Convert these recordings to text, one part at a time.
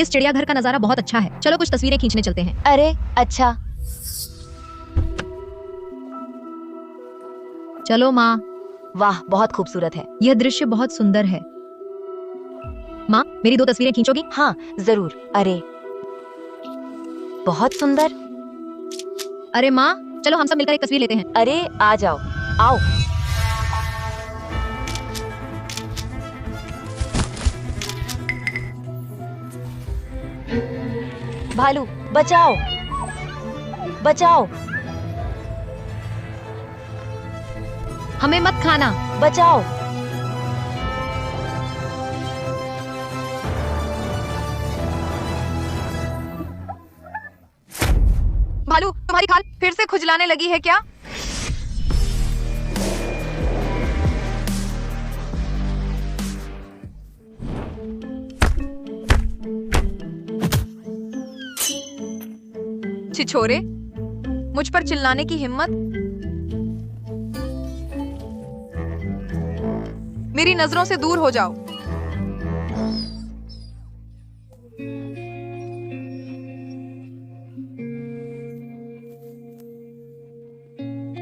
इस चिड़ियाघर का नजारा बहुत अच्छा है। चलो कुछ तस्वीरें खींचने चलते हैं। अरे अच्छा। चलो माँ। वाह, बहुत खूबसूरत है। यह दृश्य बहुत सुंदर है। माँ, मेरी 2 तस्वीरें खींचोगी? हाँ जरूर। अरे बहुत सुंदर। अरे माँ, चलो हम सब मिलकर एक तस्वीर लेते हैं। अरे आ जाओ, आओ। भालू बचाओ, बचाओ, हमें मत खाना। बचाओ। भालू, तुम्हारी खाल फिर से खुजलाने लगी है क्या? छिछोरे, मुझ पर चिल्लाने की हिम्मत? मेरी नजरों से दूर हो जाओ।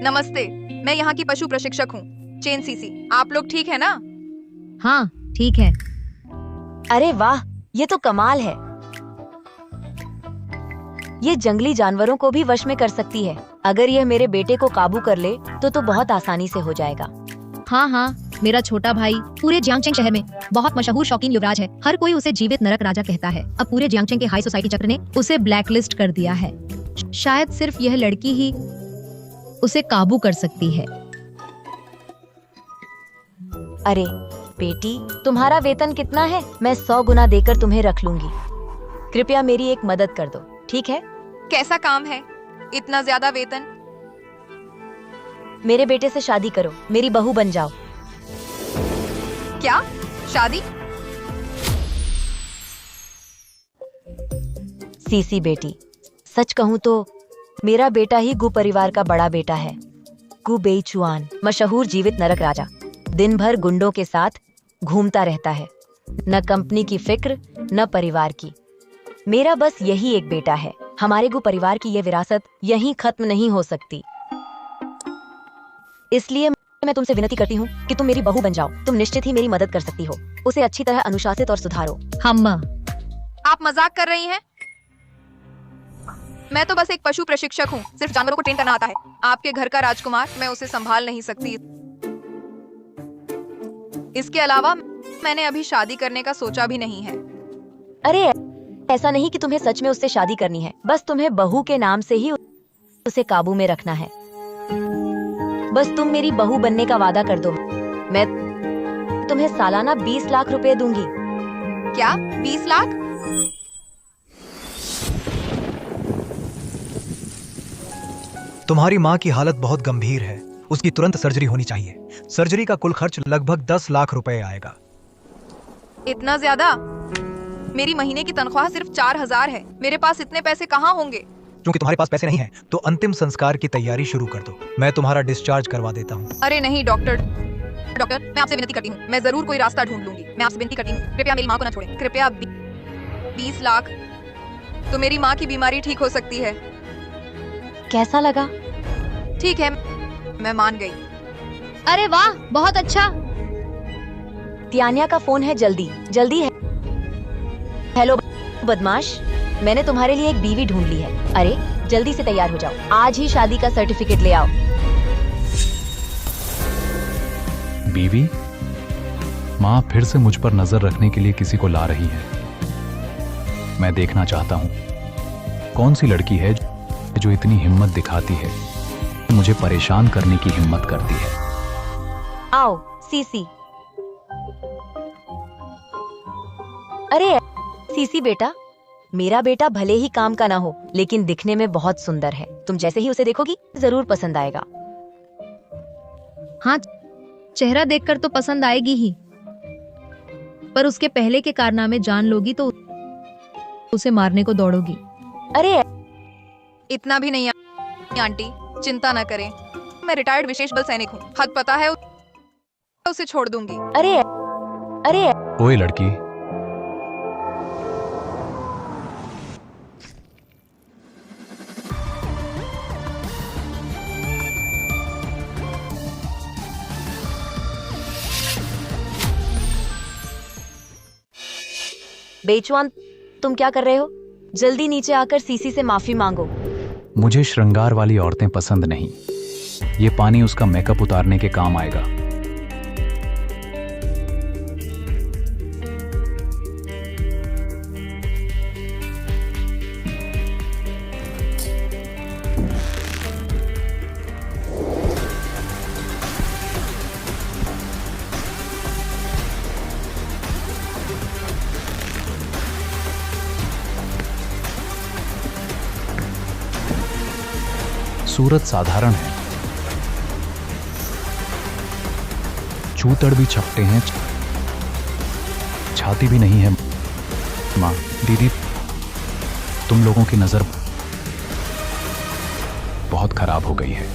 नमस्ते, मैं यहाँ की पशु प्रशिक्षक हूँ, चेन सीसी। आप लोग ठीक है ना? हाँ ठीक है। अरे वाह, ये तो कमाल है। ये जंगली जानवरों को भी वश में कर सकती है। अगर यह मेरे बेटे को काबू कर ले तो बहुत आसानी से हो जाएगा। हाँ हाँ, मेरा छोटा भाई पूरे जियांगचेंग शहर में बहुत मशहूर शौकीन युवराज है। हर कोई उसे जीवित नरक राजा कहता है। अब पूरे जियांगचेंग के हाई सोसाइटी चक्र ने उसे ब्लैकलिस्ट कर दिया है। शायद सिर्फ यह लड़की ही उसे काबू कर सकती है। अरे बेटी, तुम्हारा वेतन कितना है? मैं 100 गुना देकर तुम्हें रख लूंगी। कृपया मेरी एक मदद कर दो, ठीक है? कैसा काम है, इतना ज्यादा वेतन? मेरे बेटे से शादी करो, मेरी बहू बन जाओ। क्या? शादी? सीसी बेटी, सच कहूँ तो मेरा बेटा ही गु परिवार का बड़ा बेटा है। गु बेईचुआन, मशहूर जीवित नरक राजा, दिन भर गुंडों के साथ घूमता रहता है। न कंपनी की फिक्र, न परिवार की। मेरा बस यही एक बेटा है। हमारे गु परिवार की ये विरासत यहीं खत्म नहीं हो सकती। इसलिए मैं तुमसे विनती करती हूँ कि तुम मेरी बहू बन जाओ। तुम निश्चित ही मेरी मदद कर सकती हो। उसे अच्छी तरह अनुशासित और सुधारो। आप मजाक कर रही हैं? मैं तो बस एक पशु प्रशिक्षक हूँ, सिर्फ जानवरों को ट्रेन करना आता है। आपके घर का राजकुमार, मैं उसे संभाल नहीं सकती। इसके अलावा मैंने अभी शादी करने का सोचा भी नहीं है। अरे ऐसा नहीं कि तुम्हें सच में उससे शादी करनी है। बस तुम्हें बहू के नाम से ही उसे काबू में रखना है। बस तुम मेरी बहू बनने का वादा कर दो। मैं तुम्हें सालाना 20 लाख रुपए दूंगी। क्या? 20 लाख? तुम्हारी माँ की हालत बहुत गंभीर है। उसकी तुरंत सर्जरी होनी चाहिए। सर्जरी का कुल खर्च लगभग 10 लाख रुपए आएगा। इतना ज्यादा? मेरी महीने की तनख्वाह सिर्फ 4000 है। मेरे पास इतने पैसे कहाँ होंगे? क्योंकि तुम्हारे पास पैसे नहीं हैं, तो अंतिम संस्कार की तैयारी शुरू कर दो। मैं तुम्हारा डिस्चार्ज करवा देता हूँ। अरे नहीं डॉक्टर, मैं आपसे विनती करती हूँ, मैं जरूर कोई रास्ता ढूंढ लूंगी। मैं आपसे विनती करती हूँ, कृपया मेरी माँ को न छोड़ें। कृपया 20 लाख तो मेरी माँ की बीमारी ठीक हो सकती है। कैसा लगा? ठीक है, मैं मान गई। अरे वाह, बहुत अच्छा। तियानिया का फोन है, जल्दी जल्दी है। हेलो बदमाश, मैंने तुम्हारे लिए एक बीवी ढूंढ ली है। अरे जल्दी से तैयार हो जाओ, आज ही शादी का सर्टिफिकेट ले आओ। बीवी? माँ फिर से मुझ पर नजर रखने के लिए किसी को ला रही है। मैं देखना चाहता हूँ कौन सी लड़की है जो इतनी हिम्मत दिखाती है, मुझे परेशान करने की हिम्मत करती है। आओ सीसी। अरे सीसी बेटा, मेरा बेटा भले ही काम का ना हो, लेकिन दिखने में बहुत सुंदर है। तुम जैसे ही उसे देखोगी जरूर पसंद आएगा। हाँ, चेहरा देखकर तो पसंद आएगी ही, पर उसके पहले के कारनामे जान लोगी तो उसे मारने को दौड़ोगी। अरे इतना भी नहीं आंटी, चिंता न करें। मैं रिटायर्ड विशेष बल सैनिक हूँ। हद पता है उसे छोड़ दूंगी। अरे अरे ओए लड़की, बेचुआन, तुम क्या कर रहे हो? जल्दी नीचे आकर सीसी से माफी मांगो। मुझे श्रृंगार वाली औरतें पसंद नहीं। ये पानी उसका मेकअप उतारने के काम आएगा। सूरत साधारण है, चूतड़ भी छपटे हैं, छाती भी नहीं है। माँ, दीदी, तुम लोगों की नजर बहुत खराब हो गई है।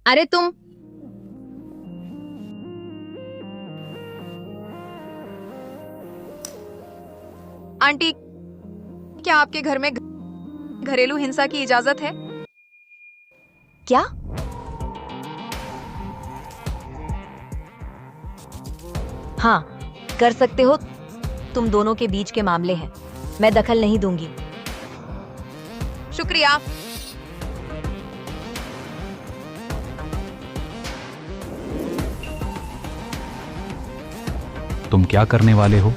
अरे तुम आंटी, क्या आपके घर में घरेलू हिंसा की इजाजत है? क्या? हाँ, कर सकते हो। तुम दोनों के बीच के मामले हैं, मैं दखल नहीं दूंगी। शुक्रिया। तुम क्या करने वाले हो?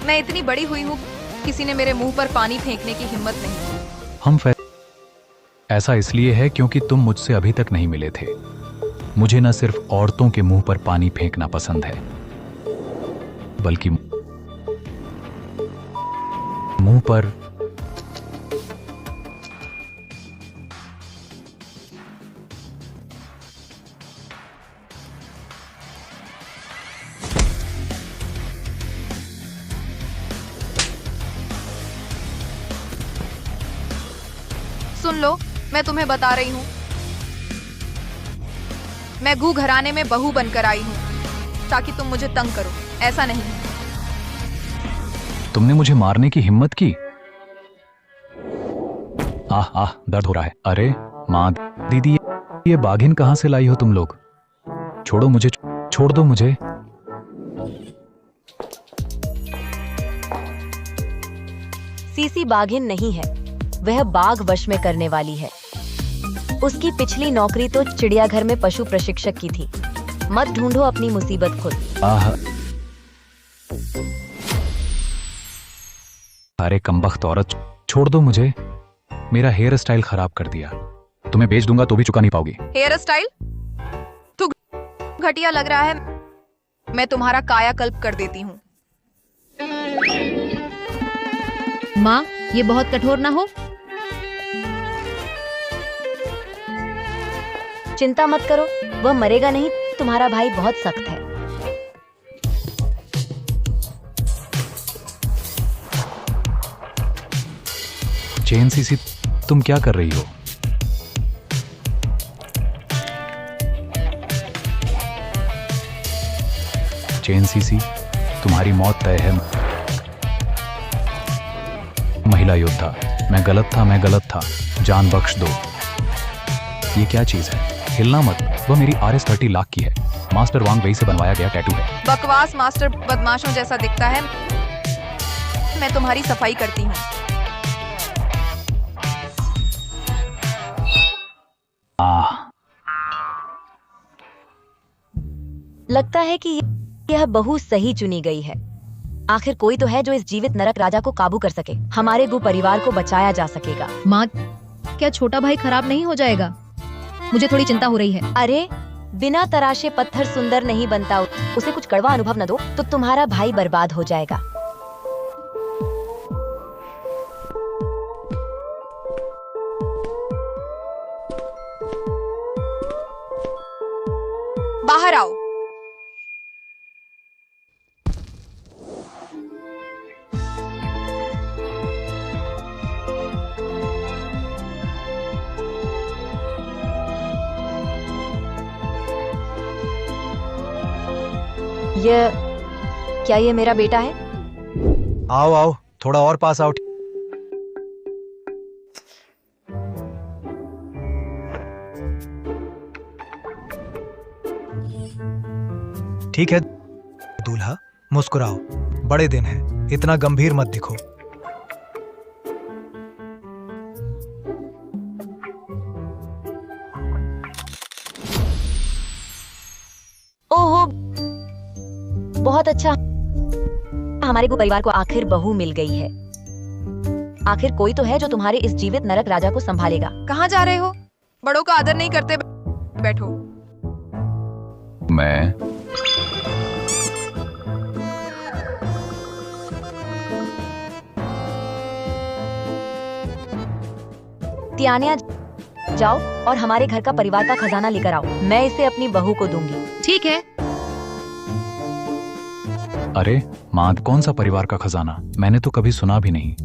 मैं इतनी बड़ी हुई हूँ, किसी ने मेरे मुंह पर पानी फेंकने की हिम्मत नहीं की। हम ऐसा इसलिए है क्योंकि तुम मुझसे अभी तक नहीं मिले थे। मुझे न सिर्फ औरतों के मुंह पर पानी फेंकना पसंद है, बल्कि मुंह पर सुन लो, मैं तुम्हें बता रही हूँ, मैं गू घराने में बहू बनकर आई हूँ ताकि तुम मुझे तंग करो। ऐसा नहीं है। तुमने मुझे मारने की हिम्मत की। आह आह, दर्द हो रहा है। अरे माँ, दीदी, ये बाघिन कहाँ से लाई हो तुम लोग? छोड़ो मुझे, छोड़ दो मुझे। सीसी बाघिन नहीं है, वह बाघ वश में करने वाली है। उसकी पिछली नौकरी तो चिड़ियाघर में पशु प्रशिक्षक की थी। मत ढूंढो अपनी मुसीबत खुद। आह, अरे कमबख्त औरत, छोड़ दो मुझे। मेरा हेयर स्टाइल खराब कर दिया। तुम्हें बेच दूंगा तो भी चुका नहीं पाओगी। Hair style? तू घटिया लग रहा है, मैं तुम्हारा कायाकल्प कर देती हूँ। माँ, ये बहुत कठोर ना हो। चिंता मत करो, वह मरेगा नहीं। तुम्हारा भाई बहुत सख्त है। चेन सीसी, तुम क्या कर रही हो? चेन सीसी, तुम्हारी मौत तय है। महिला योद्धा, मैं गलत था, मैं गलत था, जान बख्श दो। ये क्या चीज है? हिलना मत। वह मेरी RS-30 लाख की है। मास्टर वांग वेई से बनवाया गया टैटू है। बकवास मास्टर बदमाशों जैसा दिखता है। मैं तुम्हारी सफाई करती हूँ। लगता है कि यह बहू सही चुनी गई है। आखिर कोई तो है जो इस जीवित नरक राजा को काबू कर सके। हमारे गु परिवार को बचाया जा सकेगा। माँ, क्या छोटा भाई खराब नहीं हो जाएगा? मुझे थोड़ी चिंता हो रही है। अरे, बिना तराशे पत्थर सुंदर नहीं बनता। उसे कुछ कड़वा अनुभव न दो तो तुम्हारा भाई बर्बाद हो जाएगा। बाहर आओ। क्या ये मेरा बेटा है? आओ आओ, थोड़ा और पास आओ। ठीक है, दूल्हा मुस्कुराओ, बड़े दिन है, इतना गंभीर मत दिखो। ओहो, बहुत अच्छा, हमारे को परिवार को आखिर बहू मिल गई है। आखिर कोई तो है जो तुम्हारे इस जीवित नरक राजा को संभालेगा। कहाँ जा रहे हो? बड़ों का आदर नहीं करते, बैठो। मैं तियानिया, जाओ और हमारे घर का परिवार का खजाना लेकर आओ। मैं इसे अपनी बहू को दूंगी। ठीक है। अरे माँ, कौन सा परिवार का खजाना? मैंने तो कभी सुना भी नहीं।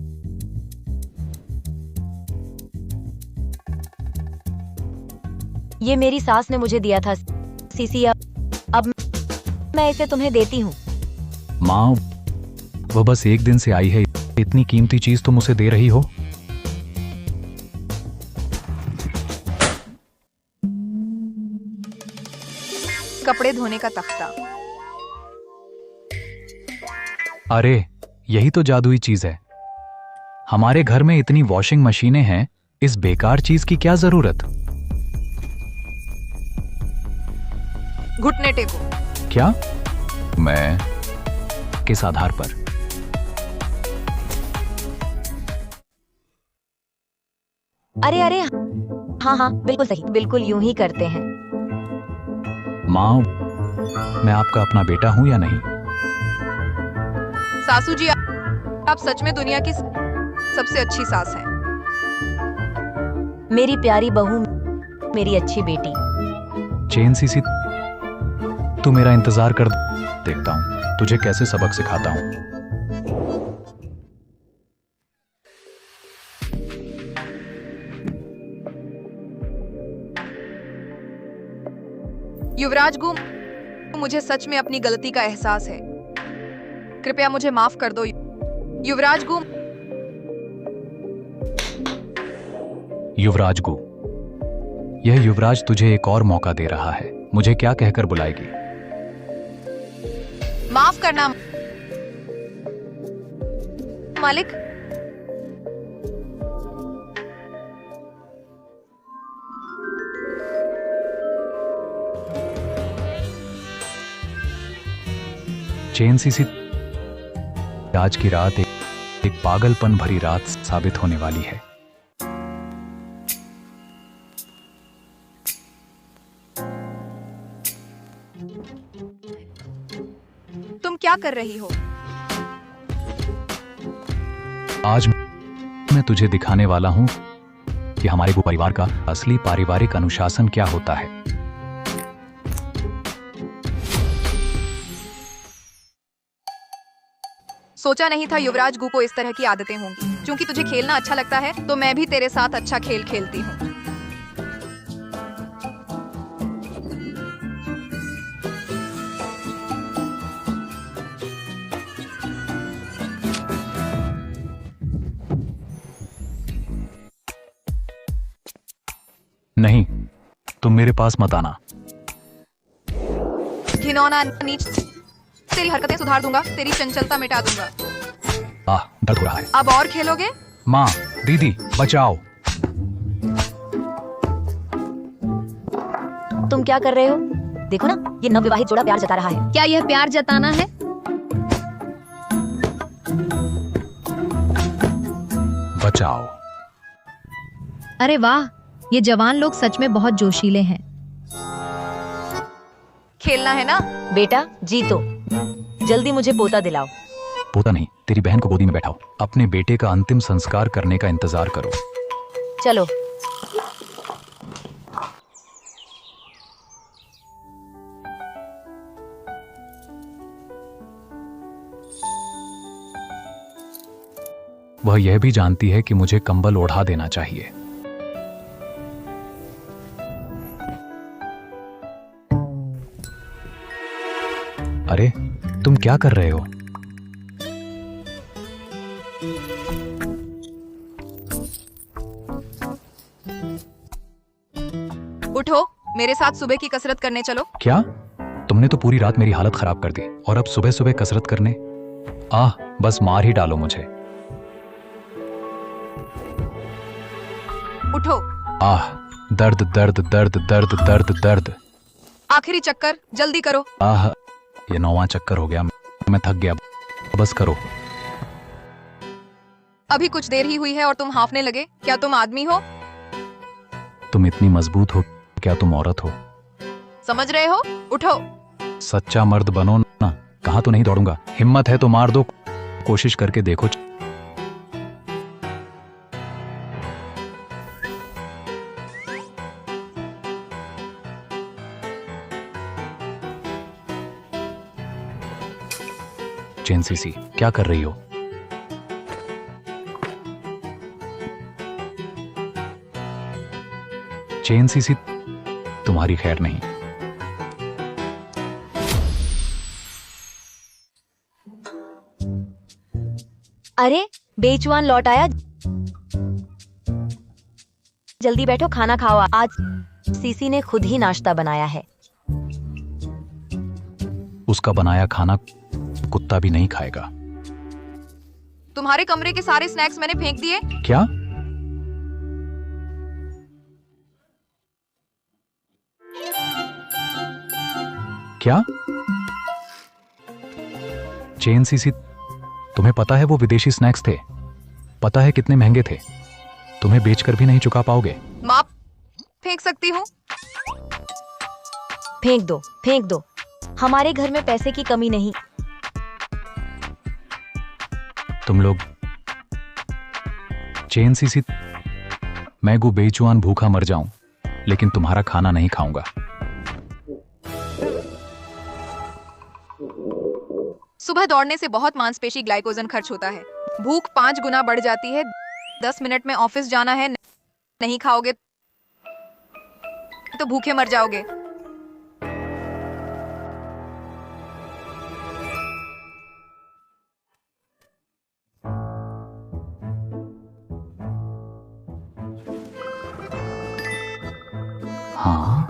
ये मेरी सास ने मुझे दिया था सीसी, अब मैं इसे तुम्हें देती हूँ। माँ, वो बस एक दिन से आई है, इतनी कीमती चीज तुम उसे दे रही हो? कपड़े धोने का तख्ता। अरे यही तो जादुई चीज है। हमारे घर में इतनी वॉशिंग मशीनें हैं, इस बेकार चीज की क्या जरूरत? घुटने टेको। क्या? मैं किस आधार पर? अरे अरे, हाँ हाँ, बिल्कुल सही, बिल्कुल यूं ही करते हैं। माँ, मैं आपका अपना बेटा हूं या नहीं? सासू जी, आप सच में दुनिया की सबसे अच्छी सास हैं। मेरी प्यारी बहू, मेरी अच्छी बेटी। चेन सीसी, तू मेरा इंतजार कर, देखता हूं तुझे कैसे सबक सिखाता हूं। युवराज गु, मुझे सच में अपनी गलती का एहसास है। कृपया मुझे माफ कर दो युवराज गु। युवराज गु, यह युवराज तुझे एक और मौका दे रहा है। मुझे क्या कहकर बुलाएगी? माफ करना मालिक। चेन सीसी, आज की रात एक पागलपन भरी रात साबित होने वाली है। तुम क्या कर रही हो? आज मैं तुझे दिखाने वाला हूं कि हमारे गो परिवार का असली पारिवारिक अनुशासन क्या होता है। सोचा नहीं था युवराज गु को इस तरह की आदतें होंगी। क्योंकि तुझे खेलना अच्छा लगता है, तो मैं भी तेरे साथ अच्छा खेल खेलती हूँ। नहीं, तुम मेरे पास मत आना। घिनौना नीच, तेरी हरकतें सुधार दूंगा, तेरी चंचलता मिटा दूंगा। दर्द हो रहा है। अब और खेलोगे? माँ, दीदी, बचाओ। तुम क्या कर रहे हो? देखो ना, ये नवविवाहित जोड़ा प्यार जता रहा है। क्या यह प्यार जताना है? बचाओ। अरे वाह, ये जवान लोग सच में बहुत जोशीले हैं। खेलना है ना? बेटा, जीतो। जल्दी मुझे पोता दिलाओ। पोता नहीं, तेरी बहन को गोदी में बैठाओ। अपने बेटे का अंतिम संस्कार करने का इंतजार करो। चलो। वह यह भी जानती है कि मुझे कंबल ओढ़ा देना चाहिए। अरे, तुम क्या कर रहे हो? उठो, मेरे साथ सुबह की कसरत करने चलो। क्या? तुमने तो पूरी रात मेरी हालत खराब कर दी और अब सुबह सुबह कसरत करने। बस मार ही डालो मुझे। उठो। दर्द दर्द दर्द दर्द दर्द दर्द। आखिरी चक्कर, जल्दी करो। ये 9वां चक्कर हो गया, मैं थक गया, बस करो। अभी कुछ देर ही हुई है और तुम हांफने लगे। क्या तुम आदमी हो? तुम इतनी मजबूत हो, क्या तुम औरत हो? समझ रहे हो? उठो। सच्चा मर्द बनो ना। कहाँ तो नहीं दौड़ूंगा, हिम्मत है तो मार दो, कोशिश करके देखो। चेन सीसी, क्या कर रही हो? चेन सीसी, तुम्हारी खैर नहीं। अरे बेचुआन लौट आया। जल्दी बैठो, खाना खाओ। आज सीसी ने खुद ही नाश्ता बनाया है। उसका बनाया खाना कुत्ता भी नहीं खाएगा। तुम्हारे कमरे के सारे स्नैक्स मैंने फेंक दिए। क्या? क्या? चेन सीसी, तुम्हें पता है वो विदेशी स्नैक्स थे? पता है कितने महंगे थे? तुम्हें बेचकर भी नहीं चुका पाओगे। माप फेंक सकती हूँ। फेंक दो, फेंक दो। हमारे घर में पैसे की कमी नहीं। तुम लोग। चेन सीसी, मैं गु बेचुआन भूखा मर जाऊं, लेकिन तुम्हारा खाना नहीं खाऊंगा। सुबह दौड़ने से बहुत मांसपेशी ग्लाइकोजन खर्च होता है। भूख 5 गुना बढ़ जाती है। 10 मिनट में ऑफिस जाना है। नहीं खाओगे तो भूखे मर जाओगे। हाँ,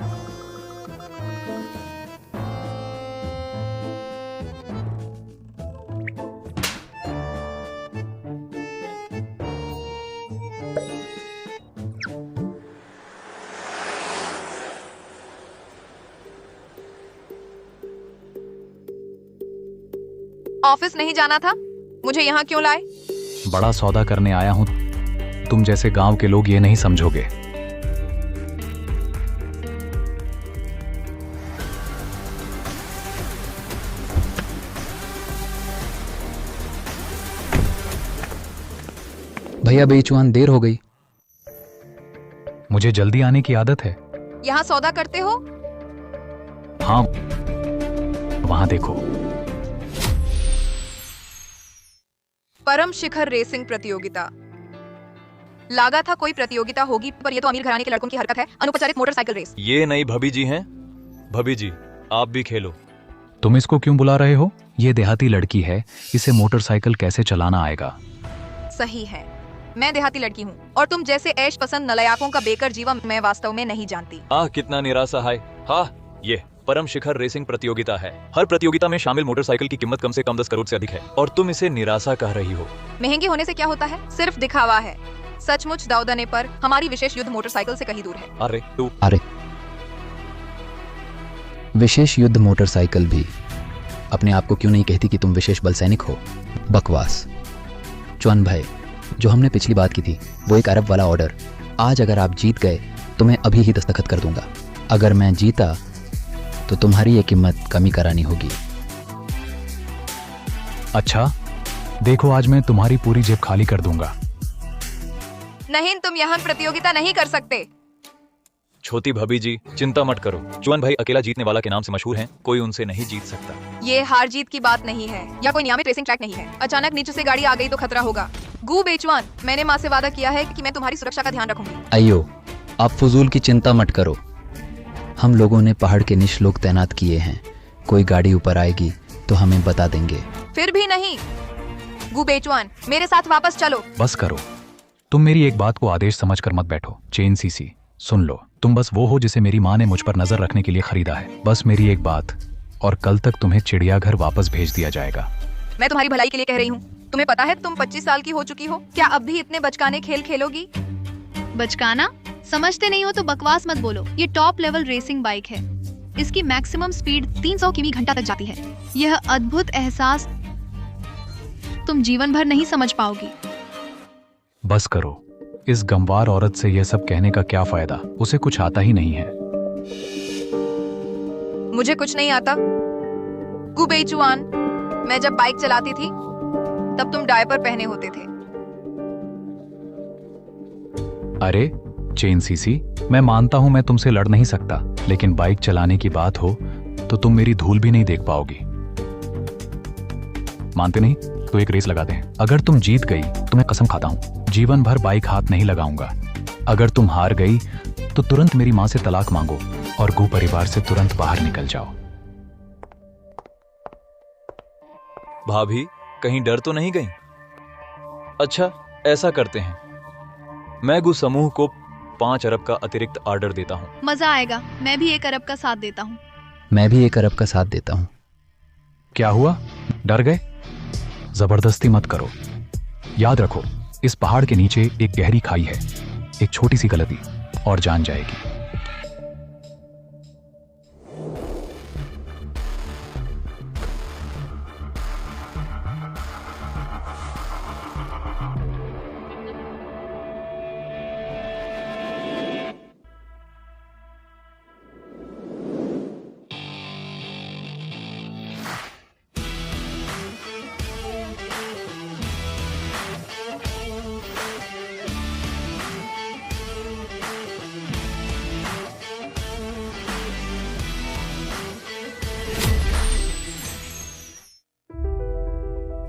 ऑफिस नहीं जाना था? मुझे यहाँ क्यों लाए? बड़ा सौदा करने आया हूं। तुम जैसे गांव के लोग ये नहीं समझोगे। भैया बेचुआन, देर हो गई। मुझे जल्दी आने की आदत है। यहाँ सौदा करते हो? हाँ, वहां देखो। परम शिखर रेसिंग प्रतियोगिता। लागा था कोई प्रतियोगिता होगी, पर ये तो अमीर घराने के लड़कों की हरकत है। अनुपचारित मोटरसाइकिल रेस। ये नई भभी जी हैं। भभी जी, आप भी खेलो। तुम इसको क्यों बुला रहे हो? ये देहाती लड़की है, इसे मोटरसाइकिल कैसे चलाना आएगा? सही है, मैं देहाती लड़की हूँ और तुम जैसे ऐश पसंद नलायकों का बेकर जीवन मैं वास्तव में नहीं जानती। कितना निराशा है। ये परम शिखर रेसिंग प्रतियोगिता है। हर प्रतियोगिता में शामिल मोटरसाइकिल की कीमत कम से कम 10 करोड़ से अधिक है और तुम इसे निराशा कह रही हो। महंगे होने से क्या होता है? सिर्फ दिखावा है। सचमुच दाऊदने पर हमारी विशेष युद्ध मोटरसाइकिल से कहीं दूर है। अरे विशेष युद्ध मोटरसाइकिल भी अपने आप को क्यों नहीं कहती कि तुम विशेष बल सैनिक हो? बकवास। चौन भाई, जो हमने पिछली बात की थी वो 1 अरब वाला ऑर्डर, आज अगर आप जीत गए तो मैं अभी ही दस्तखत कर दूंगा। अगर मैं जीता तो तुम्हारी ये कीमत कमी करानी होगी। अच्छा, देखो आज मैं तुम्हारी पूरी जेब खाली कर दूंगा। नहीं, तुम यहाँ प्रतियोगिता नहीं कर सकते। छोटी भभी जी, चिंता मत करो। चुअन भाई अकेला जीतने वाला के नाम से मशहूर हैं, कोई उनसे नहीं जीत सकता। ये हार जीत की बात नहीं है या कोई नियमित रेसिंग ट्रैक नहीं है। अचानक नीचे से गाड़ी आ गई तो खतरा होगा। गु बेचुआन, मैंने माँ से वादा किया है कि मैं तुम्हारी सुरक्षा का ध्यान रखूंगी। अयो, आप फजूल की चिंता मत करो। हम लोगों ने पहाड़ के निश लोग तैनात किए हैं। कोई गाड़ी ऊपर आएगी तो हमें बता देंगे। फिर भी नहीं। गु बेचुआन, मेरे साथ वापस चलो। बस करो, तुम मेरी एक बात को आदेश समझकर मत बैठो। चेन सीसी, सुन लो, तुम बस वो हो जिसे मेरी माँ ने मुझ पर नजर रखने के लिए खरीदा है। बस मेरी एक बात, और कल तक तुम्हें चिड़ियाघर वापस भेज दिया जाएगा। मैं तुम्हारी भलाई के लिए कह रही हूँ। तुम्हें पता है तुम 25 साल की हो चुकी हो, क्या अब भी इतने बचकाने खेल खेलोगी? बचकाना? समझते नहीं हो तो बकवास मत बोलो। ये टॉप लेवल रेसिंग बाइक है। इसकी मैक्सिमम स्पीड 300 किमी घंटा तक जाती है। यह अद्भुत एहसास तुम जीवन भर नहीं समझ पाओगी। बस करो। इस गंवार औरत से यह सब कहने का क्या फायदा? उसे कुछ आता ही नहीं है। मुझे कुछ नहीं आता। गु बेईचुआन, मैं जब बाइक चलाती थी तब तुम डायपर पहने होते थे। अरे चेन सीसी, मैं मानता हूं मैं तुमसे लड़ नहीं सकता, लेकिन बाइक चलाने की बात हो तो तुम मेरी धूल भी नहीं देख पाओगी। मानते नहीं तो एक रेस लगाते हैं। अगर तुम जीत गई तो मैं कसम खाता हूं जीवन भर बाइक हाथ नहीं लगाऊंगा। अगर तुम हार गई तो तुरंत मेरी मां से तलाक मांगो और गु परिवार से तुरंत बाहर निकल जाओ। भाभी, कहीं डर तो नहीं गई? अच्छा, ऐसा करते हैं, मैं गु समूह को 5 अरब का अतिरिक्त ऑर्डर देता हूँ। मजा आएगा। मैं भी 1 अरब का साथ देता हूँ। मैं भी 1 अरब का साथ देता हूँ। क्या हुआ? डर गए? जबरदस्ती मत करो। याद रखो, इस पहाड़ के नीचे एक गहरी खाई है। एक छोटी सी गलती और जान जाएगी।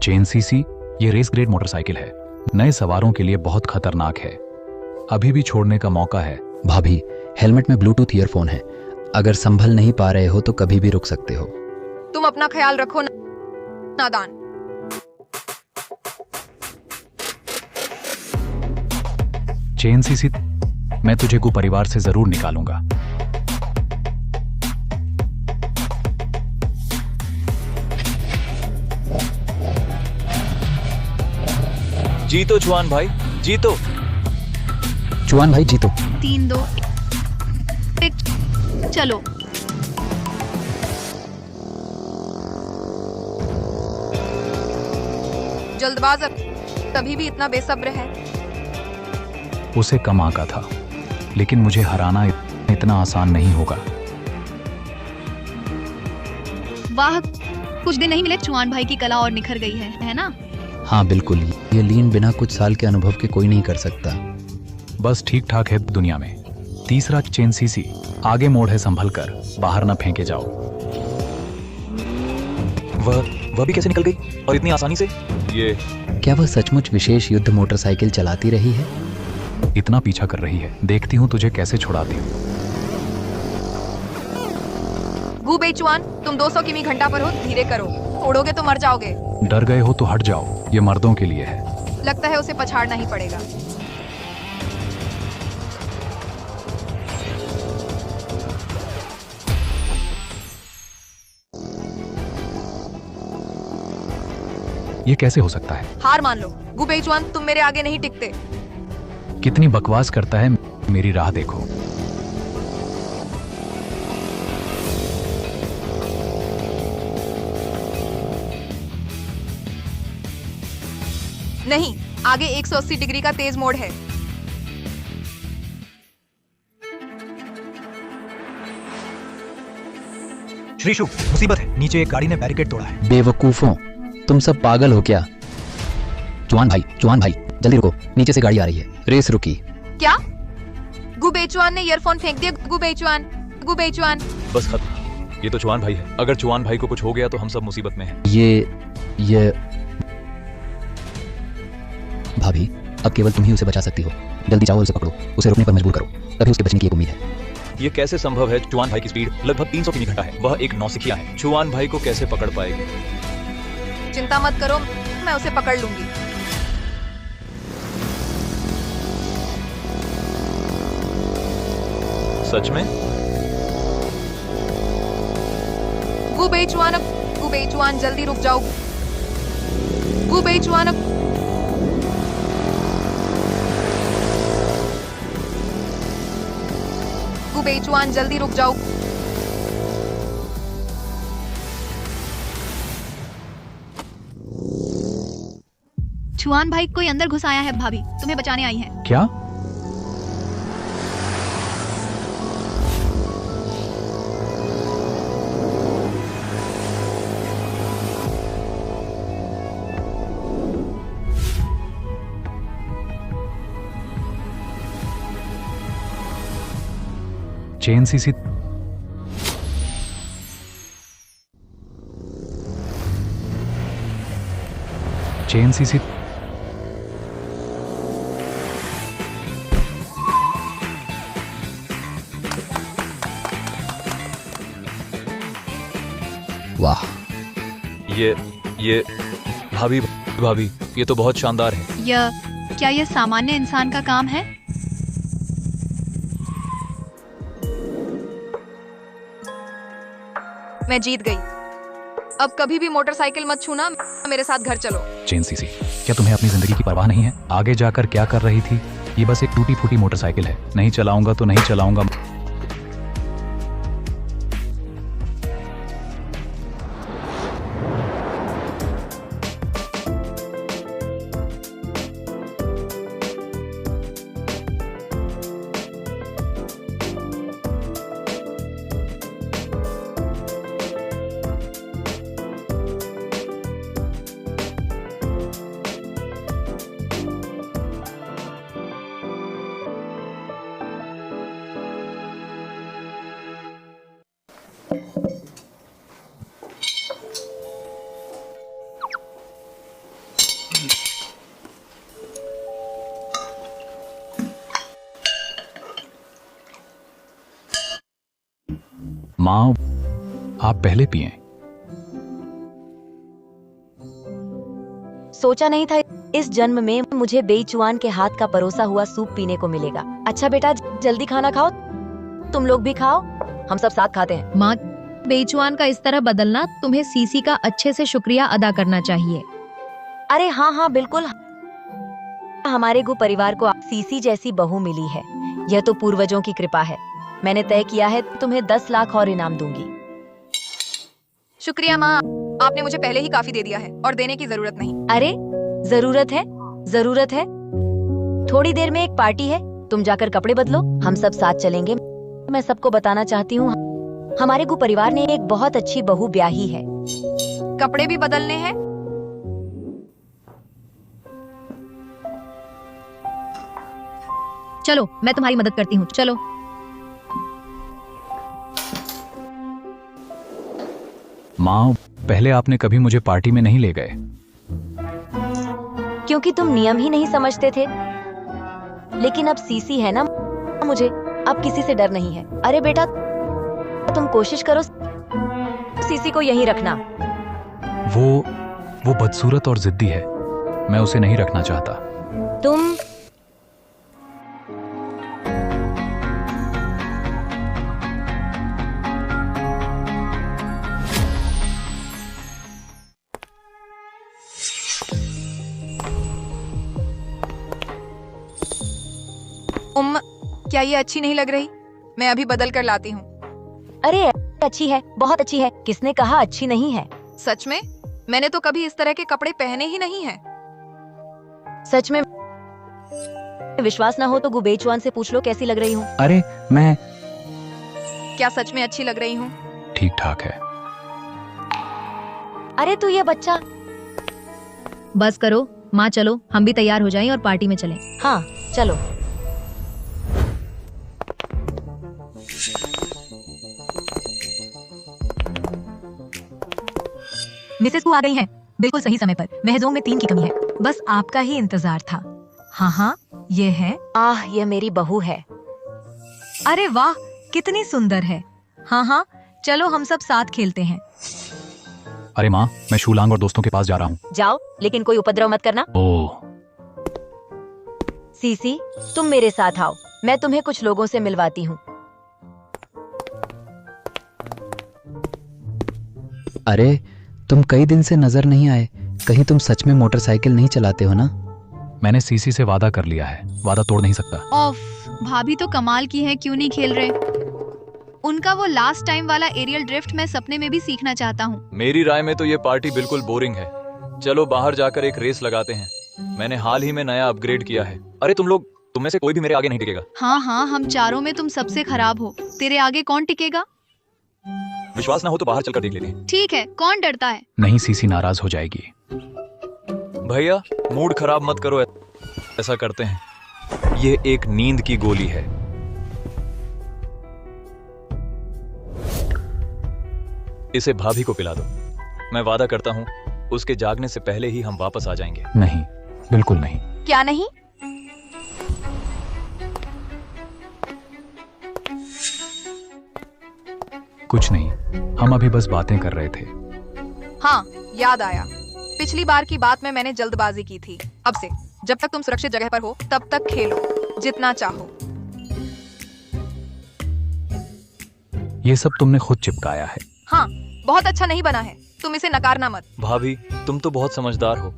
चेन सीसी, ये रेस ग्रेड मोटरसाइकिल है। नए सवारों के लिए बहुत खतरनाक है। अभी भी छोड़ने का मौका है। भाभी, हेलमेट में ब्लूटूथ ईयरफोन है। अगर संभल नहीं पा रहे हो तो कभी भी रुक सकते हो। तुम अपना ख्याल रखो नादान। चेन सीसी, मैं तुझे गु परिवार से जरूर निकालूंगा। जीतो चुआन भाई, जीतो। चुआन भाई जीतो। 3, 2, 1, चलो। जल्दबाज तभी भी इतना बेसब्र है। उसे कम आका था, लेकिन मुझे हराना इतना आसान नहीं होगा। वाह, कुछ दिन नहीं मिले, चुआन भाई की कला और निखर गई है ना? हाँ बिल्कुल, ये लीन बिना कुछ साल के अनुभव के कोई नहीं कर सकता। बस ठीक ठाक है दुनिया में। तीसरा चेन सीसी, आगे मोड़ है, संभल कर, बाहर ना फेंके जाओ। वह भी कैसे निकल गई और इतनी आसानी से? ये क्या वह सचमुच विशेष युद्ध मोटरसाइकिल चलाती रही है? इतना पीछा कर रही है, देखती हूँ तुझे कैसे छुड़ाती हूँ। गु बेईचुआन, तुम 200 किमी घंटा पर हो, धीरे करो, उड़ोगे तो मर जाओगे। डर गए हो तो हट जाओ, ये मर्दों के लिए है। लगता है उसे पछाड़ना ही पड़ेगा। ये कैसे हो सकता है? हार मान लो गु बेईचुआन, तुम मेरे आगे नहीं टिकते। कितनी बकवास करता है, मेरी राह देखो। नहीं, आगे 180 डिग्री का तेज मोड़ है। श्रीशु, मुसीबत है। नीचे एक गाड़ी ने बैरिकेड तोड़ा है। बेवकूफों, तुम सब पागल हो क्या? चुआन भाई, जल्दी रुको, नीचे से गाड़ी आ रही है। रेस रुकी। क्या? गु बेईचुआन ने ईयरफोन फेंक दिया। गु बेईचुआन। बस खत्म। ये तो चुआन भाई है। अगर चुआन भाई को कुछ हो गया तो हम सब मुसीबत में हैं। ये भाभी, अब केवल तुम ही उसे बचा सकती हो। जल्दी जाओ, उसे पकड़ो, उसे रुकने पर मजबूर करो, तभी उसके बचने की एक उम्मीद है। ये कैसे संभव है? चुआन भाई की स्पीड लगभग 300 किमी घंटा है। वह एक नौसिखिया है। चुआन भाई को कैसे पकड़ पाएगी? चिंता मत करो, मैं उसे पकड़ लूंगी। सच में? गुबेचुआन जल्दी रुक जाओ। गुबेचुआन जल्दी रुक जाओ। छुआन भाई, कोई अंदर घुस आया है, भाभी तुम्हें बचाने आई है। क्या? चेन सीसी चेन सीसी वाह, ये भाभी भाभी, ये तो बहुत शानदार है। क्या यह सामान्य इंसान का काम है? मैं जीत गई। अब कभी भी मोटरसाइकिल मत छूना, मेरे साथ घर चलो। चेन सीसी, क्या तुम्हें अपनी जिंदगी की परवाह नहीं है? आगे जाकर क्या कर रही थी? ये बस एक टूटी फूटी मोटरसाइकिल है। नहीं चलाऊंगा तो नहीं चलाऊंगा। माँ, आप पहले पिए। सोचा नहीं था इस जन्म में मुझे बेईचुआन के हाथ का परोसा हुआ सूप पीने को मिलेगा। अच्छा बेटा, जल्दी खाना खाओ, तुम लोग भी खाओ, हम सब साथ खाते हैं। माँ, बेईचुआन का इस तरह बदलना, तुम्हें सीसी का अच्छे से शुक्रिया अदा करना चाहिए। अरे हाँ हाँ बिल्कुल, हमारे गु परिवार को सीसी जैसी बहू मिली है, यह तो पूर्वजों की कृपा है। मैंने तय किया है तुम्हें 10 लाख और इनाम दूंगी। शुक्रिया माँ, आपने मुझे पहले ही काफी दे दिया है और देने की जरूरत नहीं। अरे जरूरत है, जरूरत है। थोड़ी देर में एक पार्टी है, तुम जाकर कपड़े बदलो, हम सब साथ चलेंगे। मैं सबको बताना चाहती हूँ, हमारे गु परिवार ने एक बहुत अच्छी बहू ब्याही है। कपड़े भी बदलने हैं? चलो, मैं तुम्हारी मदद करती हूँ, चलो। माँ, पहले आपने कभी मुझे पार्टी में नहीं ले गए। क्योंकि तुम नियम ही नहीं समझते थे। लेकिन अब सीसी है ना, मुझे अब किसी से डर नहीं है। अरे बेटा, तुम कोशिश करो सीसी को यहीं रखना। वो बदसूरत और जिद्दी है, मैं उसे नहीं रखना चाहता। तुम क्या ये अच्छी नहीं लग रही? मैं अभी बदल कर लाती हूँ। अरे अच्छी है, बहुत अच्छी है। किसने कहा अच्छी नहीं है? सच में? मैंने तो कभी इस तरह के कपड़े पहने ही नहीं हैं। सच में विश्वास ना हो तो गुबेचुआन से पूछ लो कैसी लग रही हूँ। अरे मैं क्या सच में अच्छी लग रही हूँ? ठीक ठाक है। अरे तू ये बच्चा। बस करो माँ, चलो हम भी तैयार हो जाएं और पार्टी में चलें। हाँ चलो। मिसेस कू आ गई हैं, बिल्कुल सही समय पर। महजों में 3 की कमी है, बस आपका ही इंतजार था। हाँ हाँ, ये है। आह, यह मेरी बहू है। अरे वाह, कितनी सुंदर है। हाँ हाँ, चलो हम सब साथ खेलते हैं। अरे माँ, मैं शूलांग और दोस्तों के पास जा रहा हूँ। जाओ, लेकिन कोई उपद्रव मत करना। ओह, सीसी, तुम मेरे साथ आओ, मैं तुम्हें कुछ लोगों से मिलवाती हूँ। अरे तुम कई दिन से नजर नहीं आए, कहीं तुम सच में मोटरसाइकिल नहीं चलाते हो ना? मैंने सीसी से वादा कर लिया है, वादा तोड़ नहीं सकता। ऑफ, भाभी तो कमाल की है, क्यों नहीं खेल रहे? उनका वो लास्ट टाइम वाला एरियल ड्रिफ्ट मैं सपने में भी सीखना चाहता हूँ। मेरी राय में तो ये पार्टी बिल्कुल बोरिंग है। चलो बाहर जाकर एक रेस लगाते हैं। मैंने हाल ही में नया अपग्रेड किया है। अरे तुम में से कोई भी मेरे आगे नहीं टिकेगा। हाँ हाँ, हम चारों में तुम सबसे खराब हो, तेरे आगे कौन टिकेगा? विश्वास ना हो तो बाहर चलकर देख लेते हैं। ठीक है, कौन डरता है? नहीं, सीसी नाराज हो जाएगी। भैया मूड खराब मत करो, ऐसा करते हैं, ये एक नींद की गोली है। इसे भाभी को पिला दो। मैं वादा करता हूँ उसके जागने से पहले ही हम वापस आ जाएंगे। नहीं, बिल्कुल नहीं। क्या नहीं? कुछ नहीं, हम अभी बस बातें कर रहे थे। हाँ, याद आया, पिछली बार की बात में मैंने जल्दबाजी की थी। अब से जब तक तुम सुरक्षित जगह पर हो तब तक खेलो, जितना चाहो। ये सब तुमने खुद चिपकाया है। हाँ, बहुत अच्छा नहीं बना है, तुम इसे नकारना मत। भाभी तुम तो बहुत समझदार हो।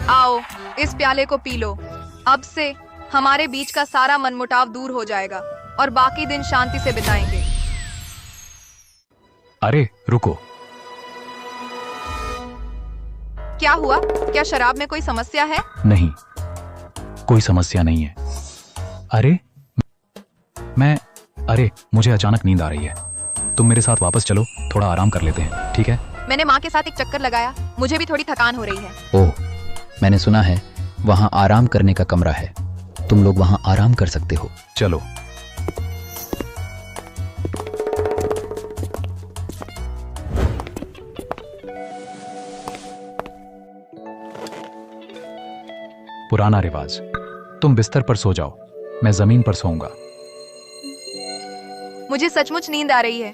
आओ इस प्याले को पी लो। अब से हमारे बीच का सारा मनमुटाव दूर हो जाएगा और बाकी दिन शांति से बिताएंगे। अरे रुको। क्या हुआ? क्या शराब में कोई समस्या है? नहीं, कोई समस्या नहीं है। अरे मुझे अचानक नींद आ रही है, तुम मेरे साथ वापस चलो, थोड़ा आराम कर लेते हैं, ठीक है? मैंने माँ के साथ एक चक्कर लगाया, मुझे भी थोड़ी थकान हो रही है। ओह, मैंने सुना है वहाँ आराम करने का कमरा है, तुम लोग वहाँ आराम कर सकते हो। चलो। पुराना रिवाज, तुम बिस्तर पर सो जाओ, मैं जमीन पर सोऊंगा। मुझे सचमुच नींद आ रही है।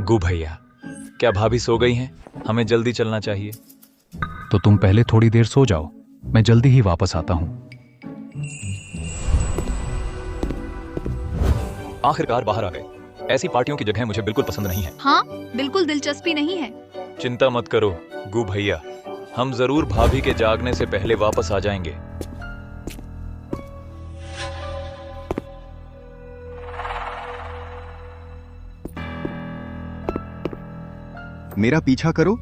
गु भैया, क्या भाभी सो गई हैं? हमें जल्दी चलना चाहिए। तो तुम पहले थोड़ी देर सो जाओ, मैं जल्दी ही वापस आता हूं। आखिरकार बाहर आ गए। ऐसी पार्टियों की जगह मुझे बिल्कुल पसंद नहीं है। हाँ, बिल्कुल दिलचस्पी नहीं है। चिंता मत करो गु भैया, हम जरूर भाभी के जागने से पहले वापस आ जाएंगे। मेरा पीछा करो,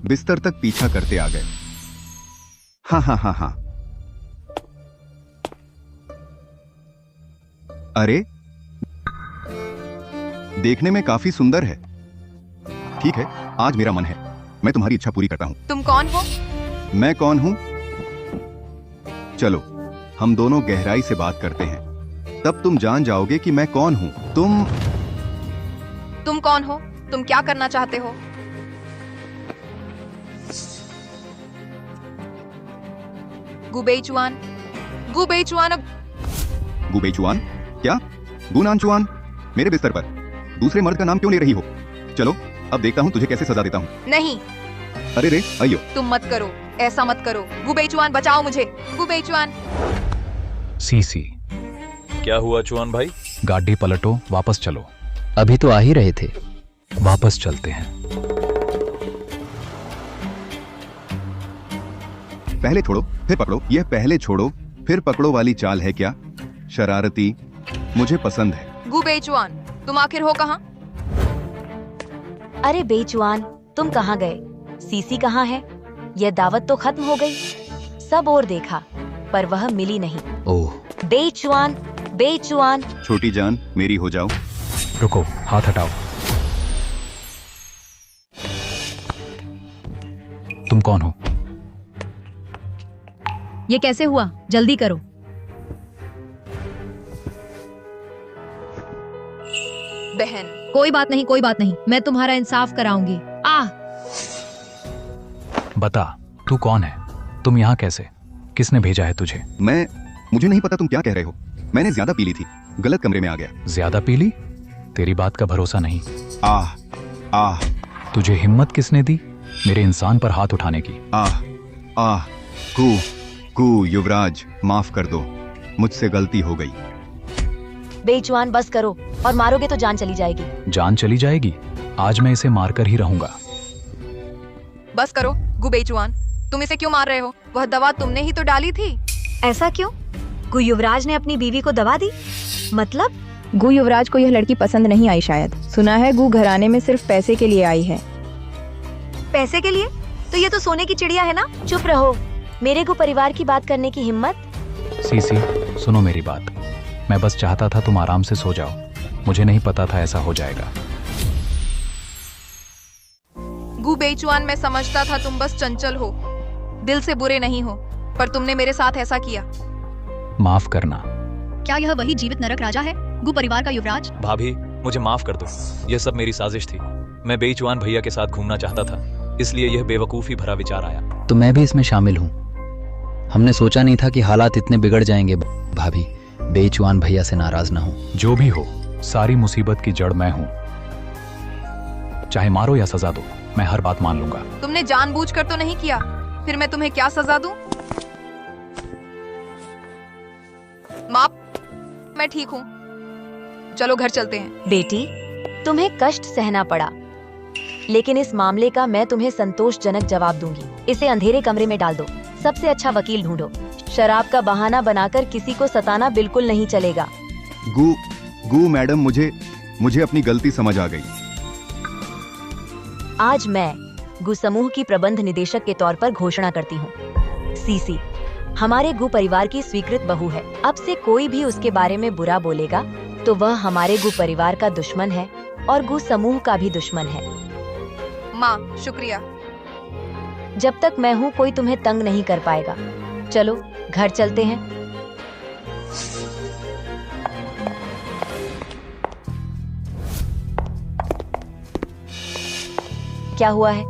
बिस्तर तक पीछा करते आ गए। हाँ हाँ हाँ हाँ। अरे देखने में काफी सुंदर है। ठीक है, आज मेरा मन है, मैं तुम्हारी इच्छा पूरी करता हूँ। तुम कौन हो? मैं कौन हूँ? चलो हम दोनों गहराई से बात करते हैं, तब तुम जान जाओगे कि मैं कौन हूँ। तुम कौन हो? तुम क्या करना चाहते हो? गुबेचुआन, गुबेचुआन, गुबेचुआन? क्या? गुनानचुआन? मेरे बिस्तर पर दूसरे मर्द का नाम क्यों ले रही हो? चलो अब देखता हूँ तुझे कैसे सजा देता हूँ। नहीं। अरे रे अयो, तुम मत करो, ऐसा मत करो। गुबेचुआन बचाओ मुझे, गुबेचुआन। सीसी, क्या हुआ चुआन भाई? गाड़ी पलटो, वापस चलो। अभी तो आ ही रहे थे। वापस चलते हैं। पहले छोड़ो फिर पकड़ो, यह पहले छोड़ो फिर पकड़ो वाली चाल है क्या? शरारती, मुझे पसंद है। गुबेचुआन, तुम आखिर हो कहाँ? अरे बेचुआन, तुम कहाँ गए? सीसी कहाँ है? यह दावत तो खत्म हो गई। सब और देखा पर वह मिली नहीं। ओह, बेचुआन, बेचुआन। छोटी जान मेरी हो जाओ। रुको, हाथ हटाओ। तुम कौन हो? ये कैसे हुआ? जल्दी करो। बहन, कोई बात नहीं, कोई बात नहीं, मैं तुम्हारा इंसाफ कराऊंगी। बता, तू कौन है? तुम यहाँ कैसे? किसने भेजा है तुझे? मुझे नहीं पता तुम क्या कह रहे हो। मैंने ज्यादा पी ली थी, गलत कमरे में आ गया। ज्यादा पी ली? तेरी बात का भरोसा नहीं। आह आह, तुझे हिम्मत किसने दी मेरे इंसान पर हाथ उठाने की? आह आह, कू कू युवराज, माफ कर दो। मुझसे गलती हो गई। बेईचुआन बस करो, और मारोगे तो जान चली जाएगी। जान चली जाएगी? आज मैं इसे मारकर ही रहूंगा। बस करो गु बेईचुआन, तुम इसे क्यों मार रहे हो? वह दवा तुमने ही तो डाली थी। ऐसा क्यों? गु युवराज ने अपनी बीवी को दवा दी? मतलब? गु युवराज को यह लड़की पसंद नहीं आई शायद। सुना है गु घराने में सिर्फ पैसे के लिए आई है। पैसे के लिए? तो ये तो सोने की चिड़िया है ना। चुप रहो, मेरे गु परिवार की बात करने की हिम्मत। सीसी, सुनो मेरी बात। मैं बस चाहता था तुम आराम से सो जाओ। मुझे नहीं पता था ऐसा हो जाएगा। गु बेईचुआन, मैं समझता था तुम बस चंचल हो, दिल से बुरे नहीं हो, पर तुमने मेरे साथ ऐसा किया। माफ करना। क्या यह वही जीवित नरक राजा है, गु परिवार का युवराज? भाभी, मुझे माफ कर दो। यह सब मेरी साजिश थी। मैं बेईचुआन भैया के साथ घूमना चाहता था, इसलिए यह बेवकूफी भरा विचार आया। तो मैं भी इसमें शामिल हूँ। हमने सोचा नहीं था कि हालात इतने बिगड़ जाएंगे। भाभी, बेईचुआन भैया से नाराज ना हो। जो भी हो, सारी मुसीबत की जड़ मैं हूँ। चाहे मारो या सजा दो, मैं हर बात मान लूंगा। तुमने जानबूझकर तो नहीं किया, फिर मैं तुम्हें क्या सजा दूं? माप, मैं ठीक हूँ, चलो घर चलते हैं। बेटी, तुम्हें कष्ट सहना पड़ा, लेकिन इस मामले का मैं तुम्हें संतोषजनक जवाब दूंगी। इसे अंधेरे कमरे में डाल दो, सबसे अच्छा वकील ढूंढो। शराब का बहाना बनाकर किसी को सताना बिल्कुल नहीं चलेगा। गु मैडम, मुझे अपनी गलती समझ आ गई। आज मैं गु समूह की प्रबंध निदेशक के तौर पर घोषणा करती हूँ। सीसी हमारे गु परिवार की स्वीकृत बहू है। अब से कोई भी उसके बारे में बुरा बोलेगा तो वह हमारे गु परिवार का दुश्मन है और गु समूह का भी दुश्मन है। माँ, शुक्रिया। जब तक मैं हूँ कोई तुम्हें तंग नहीं कर पाएगा। चलो घर चलते हैं। क्या हुआ है?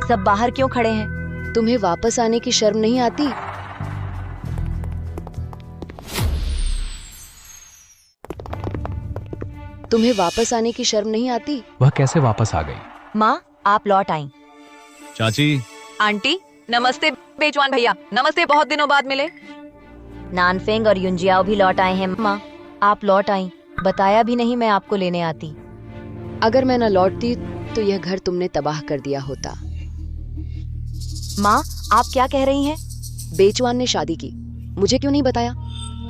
सब बाहर क्यों खड़े हैं? तुम्हें वापस आने की शर्म नहीं आती? तुम्हें वापस आने की शर्म नहीं आती? वह कैसे वापस आ गई? माँ, आप लौट आई। चाची। आंटी, नमस्ते बेईचुआन भैया। नमस्ते, बहुत दिनों बाद मिले। नानफेंग और युंजियाओ भी लौट आए हैं। माँ, आप लौट आई, बताया भी नहीं मैं आपको लेने आती। अगर मैं न लौटती तो यह घर तुमने तबाह कर दिया होता। माँ, आप क्या कह रही हैं? बेईचुआन ने शादी की, मुझे क्यों नहीं बताया?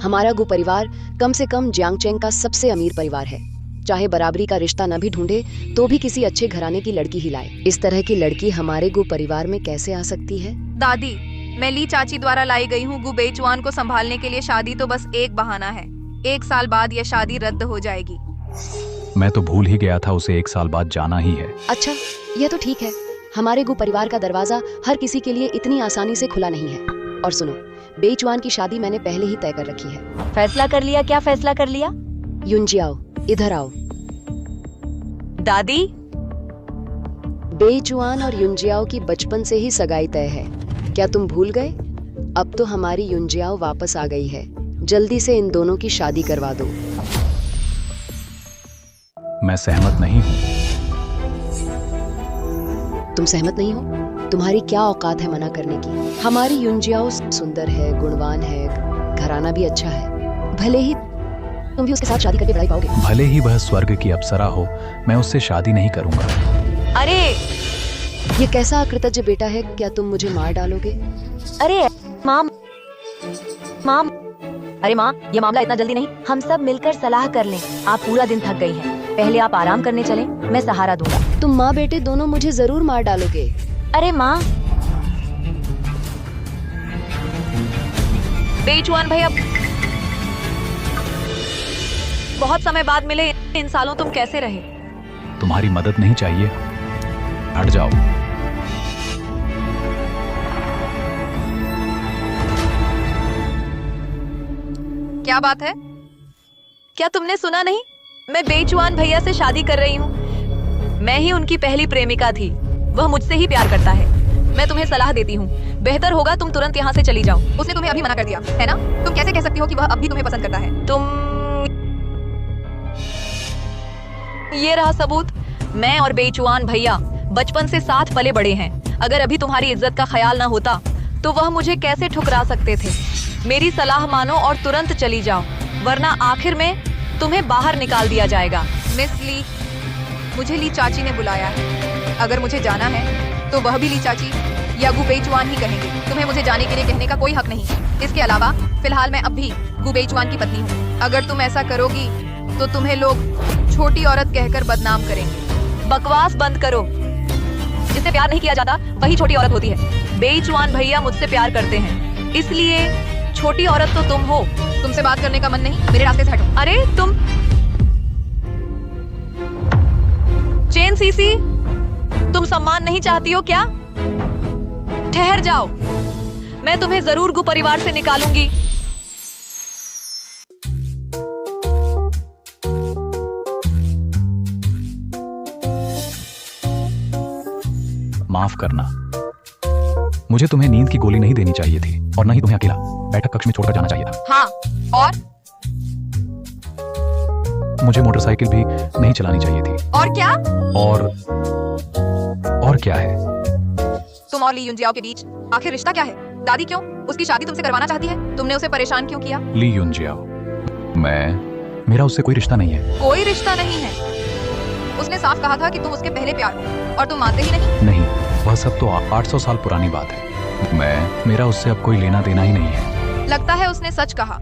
हमारा गु परिवार कम से कम जियांगचेंग का सबसे अमीर परिवार है। चाहे बराबरी का रिश्ता न भी ढूंढे तो भी किसी अच्छे घराने की लड़की ही लाए। इस तरह की लड़की हमारे गु परिवार में कैसे आ सकती है? दादी, मैं ली चाची द्वारा लाई गई हूँ। गु बेईचुआन को संभालने के लिए शादी तो बस एक बहाना है। 1 साल बाद यह शादी रद्द हो जाएगी। मैं तो भूल ही गया था उसे 1 साल बाद जाना ही है। अच्छा, यह तो ठीक है। हमारे गु परिवार का दरवाजा हर किसी के लिए इतनी आसानी से खुला नहीं है। और सुनो, बेईचुआन की शादी मैंने पहले ही तय कर रखी है। फैसला कर लिया? क्या फैसला कर लिया? युंजियाओ, इधर आओ। दादी, बेईचुआन और युंजियाओ की बचपन से ही सगाई तय है। क्या तुम भूल गए? अब तो हमारी युंजियाओ वापस आ गई है। जल्दी से इन दोनों की शादी करवा दो। मैं सहमत नहीं हूँ। तुम सहमत नहीं हो? तुम्हारी क्या औकात है मना करने की? हमारी युंजियाओ सुंदर है, गुणवान है, घराना भी अच्छा है। भले ही तुम भी उसके साथ शादी करके बड़ाई पाओगे। भले ही वह स्वर्ग की अप्सरा हो, मैं उससे शादी नहीं करूंगा। अरे ये कैसा अकृतज्ञ बेटा है, क्या तुम मुझे मार डालोगे? अरे माँ, अरे माँ, ये मामला इतना जल्दी नहीं। हम सब मिलकर सलाह कर लें। आप पूरा दिन थक गई हैं, पहले आप आराम करने चलें, मैं सहारा दूंगा। तुम माँ बेटे दोनों मुझे जरूर मार डालोगे। अरे माँ। बेईचुआन भैया, बहुत समय बाद मिले। इन सालों तुम कैसे रहे? तुम्हारी मदद नहीं चाहिए, हट जाओ। क्या बात है? क्या तुमने सुना नहीं? मैं बेईचुआन भैया से शादी कर रही हूँ। मैं ही उनकी पहली प्रेमिका थी। वह मुझसे ही प्यार करता है। मैं तुम्हें सलाह देती हूँ, बेहतर होगा तुम तुरंत यहाँ से चली जाओ। उसने तुम्हें अभी मना कर दिया है ना? तुम कैसे कह सकती हो कि वह अब भी तुम्हें पसंद करता है? ये रहा सबूत। मैं और बेईचुआन भैया बचपन से साथ पले बड़े हैं। अगर अभी तुम्हारी इज्जत का ख्याल ना होता तो वह मुझे कैसे ठुकरा सकते थे। मेरी सलाह मानो और तुरंत चली जाओ, वरना आखिर में तुम्हें बाहर निकाल दिया जाएगा। मिस ली, मुझे ली चाची ने बुलाया है। अगर मुझे जाना है तो वह भी ली चाची या गु बेईचुआन ही कहेंगे। तुम्हें मुझे जाने के लिए कहने का कोई हक नहीं। इसके अलावा फिलहाल मैं अब भी गु बेईचुआन की पत्नी हूँ। अगर तुम ऐसा करोगी तो तुम्हें लोग छोटी औरत कहकर बदनाम करेंगे। बकवास बंद करो। जिससे प्यार नहीं किया जाता वही छोटी औरत होती है। बेईचुआन भैया मुझसे प्यार करते हैं, इसलिए छोटी औरत तो तुम हो। तुमसे बात करने का मन नहीं, मेरे रास्ते से हटो। अरे तुम चेन सीसी, तुम सम्मान नहीं चाहती हो क्या? ठहर जाओ, मैं तुम्हें जरूर गु परिवार से निकालूंगी। माफ करना, मुझे तुम्हें नींद की गोली नहीं देनी चाहिए थी और न ही तुम्हें अकेला बैठक कक्ष में छोड़कर जाना चाहिए था। हाँ, और मुझे मोटरसाइकिल भी नहीं चलानी चाहिए थी। और क्या? और क्या है? तुम और ली युनजियाओ के बीच आखिर रिश्ता क्या है? दादी क्यों उसकी शादी तुमसे करवाना चाहती है? तुमने उसे परेशान क्यों किया? ली युनजियाओ, मेरा उससे कोई रिश्ता नहीं है। कोई रिश्ता नहीं है? उसने साफ कहा था कि तुम उसके पहले प्यार हो और तुम मानते ही नहीं। नहीं, वह सब तो 800 साल पुरानी बात है। मेरा उससे अब कोई लेना देना ही नहीं है। लगता है उसने सच कहा।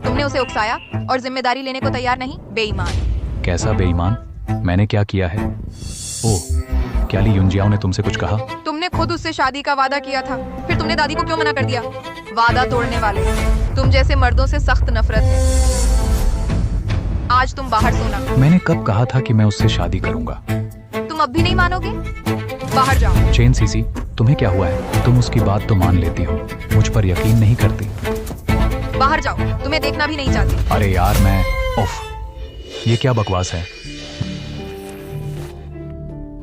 तुमने उसे उकसाया और जिम्मेदारी लेने को तैयार नहीं। बेईमान। कैसा बेईमान? मैंने क्या किया है? ओह, क्या ली युनजियाओ ने तुमसे कुछ कहा? तुमने खुद उससे शादी का वादा किया था, फिर तुमने दादी को क्यों मना कर दिया? वादा तोड़ने वाले तुम जैसे मर्दों से सख्त नफरत है। आज तुम बाहर सोना। मैंने कब कहा था कि मैं उससे शादी करूंगा? तुम अब भी नहीं मानोगे? बाहर जाओ। चेन सीसी, तुम्हें क्या हुआ है? तुम उसकी बात तो मान लेती हो, मुझ पर यकीन नहीं करती। बाहर जाओ, तुम्हें देखना भी नहीं चाहती। अरे यार, उफ, ये क्या बकवास है?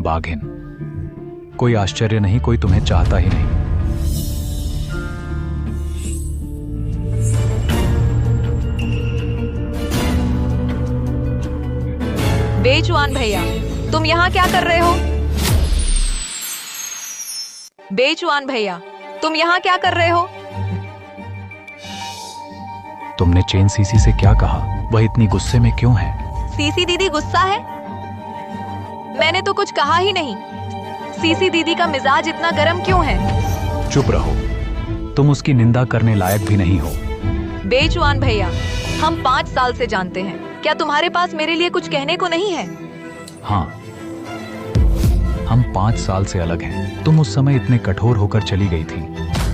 बाघिन, कोई आश्चर्य नहीं, कोई तुम्हें चाहता ही नहीं। बेईचुआन भैया, तुम यहाँ क्या कर रहे हो? बेईचुआन भैया, तुम यहाँ क्या कर रहे हो? तुमने चेन सीसी से क्या कहा? वह इतनी गुस्से में क्यों है? सीसी दीदी गुस्सा है? मैंने तो कुछ कहा ही नहीं। सीसी दीदी का मिजाज इतना गर्म क्यों है? चुप रहो, तुम उसकी निंदा करने लायक भी नहीं हो। बेईचुआन भैया, हम 5 साल से जानते हैं। क्या तुम्हारे पास मेरे लिए कुछ कहने को नहीं है? हाँ, हम 5 साल से अलग हैं। तुम उस समय इतने कठोर होकर चली गई थी,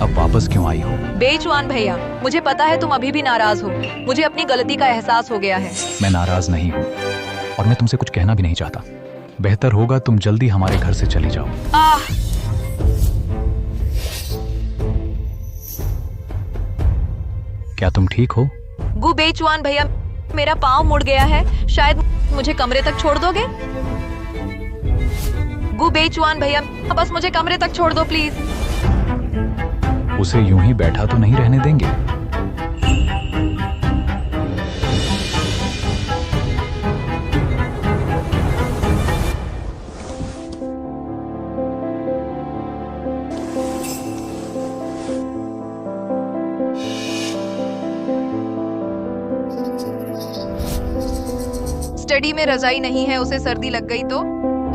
अब वापस क्यों आई हो? बेईचुआन भैया, मुझे पता है तुम अभी भी नाराज हो। मुझे अपनी गलती का एहसास हो गया है। मैं नाराज नहीं हूँ और मैं तुमसे कुछ कहना भी नहीं चाहता। बेहतर होगा तुम जल्दी हमारे घर से चली जाओ। क्या तुम ठीक हो? गु बेईचुआन भैया, मेरा पाँव मुड़ गया है, शायद मुझे कमरे तक छोड़ दोगे? गु बेईचुआन भैया, बस मुझे कमरे तक छोड़ दो प्लीज। उसे यूं ही बैठा तो नहीं रहने देंगे। स्टडी में रजाई नहीं है, उसे सर्दी लग गई तो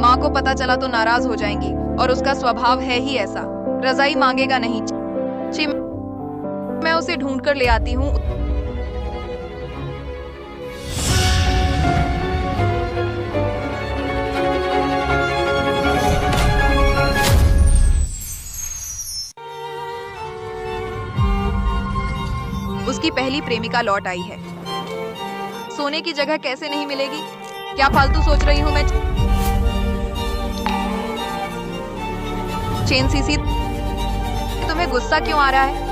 माँ को पता चला तो नाराज हो जाएंगी और उसका स्वभाव है ही ऐसा। रजाई मांगेगा नहीं। मैं उसे ढूंढ कर ले आती हूँ। उसकी पहली प्रेमिका लौट आई है। सोने की जगह कैसे नहीं मिलेगी? क्या फालतू सोच रही हूँ मैं? चेन सीसी, तुम्हें गुस्सा क्यों आ रहा है?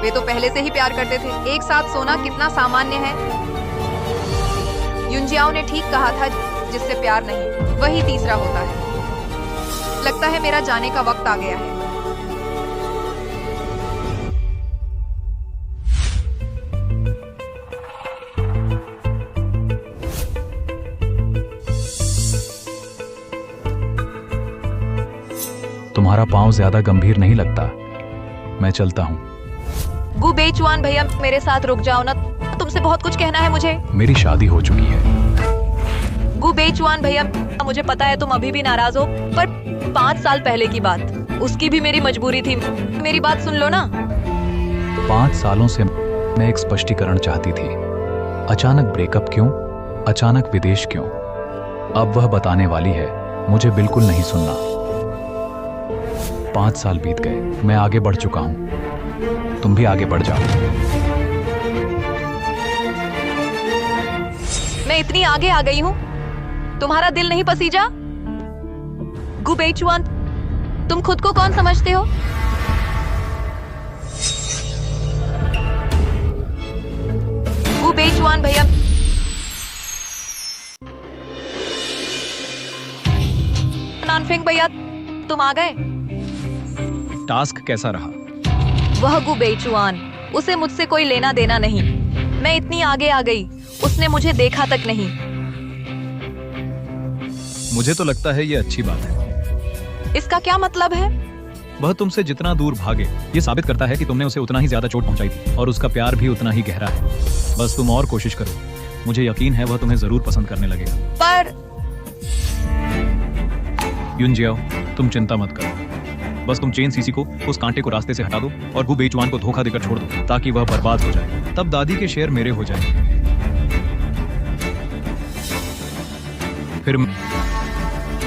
वे तो पहले से ही प्यार करते थे। एक साथ सोना कितना सामान्य है। युनजियाओ ने ठीक कहा था, जिससे प्यार नहीं वही तीसरा होता है। लगता है मेरा जाने का वक्त आ गया है। तुम्हारा पांव ज्यादा गंभीर नहीं लगता। मैं चलता हूँ। गु बेचुआन भैया, मेरे साथ रुक जाओ ना, तुमसे बहुत कुछ कहना है मुझे। मेरी शादी हो चुकी है। गु बेचुआन भैया, मुझे पता है तुम अभी भी नाराज हो, पर 5 साल पहले की बात, उसकी भी मेरी मजबूरी थी। मेरी बात सुन लो ना। 5 सालों से मैं एक स्पष्टीकरण चाहती थी। अचानक ब्रेकअप क्यों? अचानक विदेश क्यों? अब वह बताने वाली है। मुझे बिल्कुल नहीं सुनना। 5 साल बीत गए, मैं आगे बढ़ चुका हूं। तुम भी आगे बढ़ जाओ। मैं इतनी आगे आ गई हूँ, तुम्हारा दिल नहीं पसीजा? गु बेचुआन, तुम खुद को कौन समझते हो? गु बेचुआन भैया, नानफेंग भैया, तुम आ गए। टास्क कैसा रहा? वह गु बेचुआन, उसे मुझसे कोई लेना देना नहीं। मैं इतनी आगे आ गई, उसने मुझे देखा तक नहीं। मुझे तो लगता है ये अच्छी बात है। इसका क्या मतलब है? वह तुमसे जितना दूर भागे, ये साबित करता है कि तुमने उसे उतना ही ज्यादा चोट पहुंचाई थी और उसका प्यार भी उतना ही गहरा है। बस तुम और कोशिश करो, मुझे यकीन है वह तुम्हें जरूर पसंद करने लगेगा। पर युनजियाओ, तुम चिंता मत करो। बस तुम चेन सीसी को, उस कांटे को रास्ते से हटा दो और गु बेचुआन को धोखा देकर छोड़ दो, ताकि वह बर्बाद हो जाए। तब दादी के शेयर मेरे हो जाए। फिर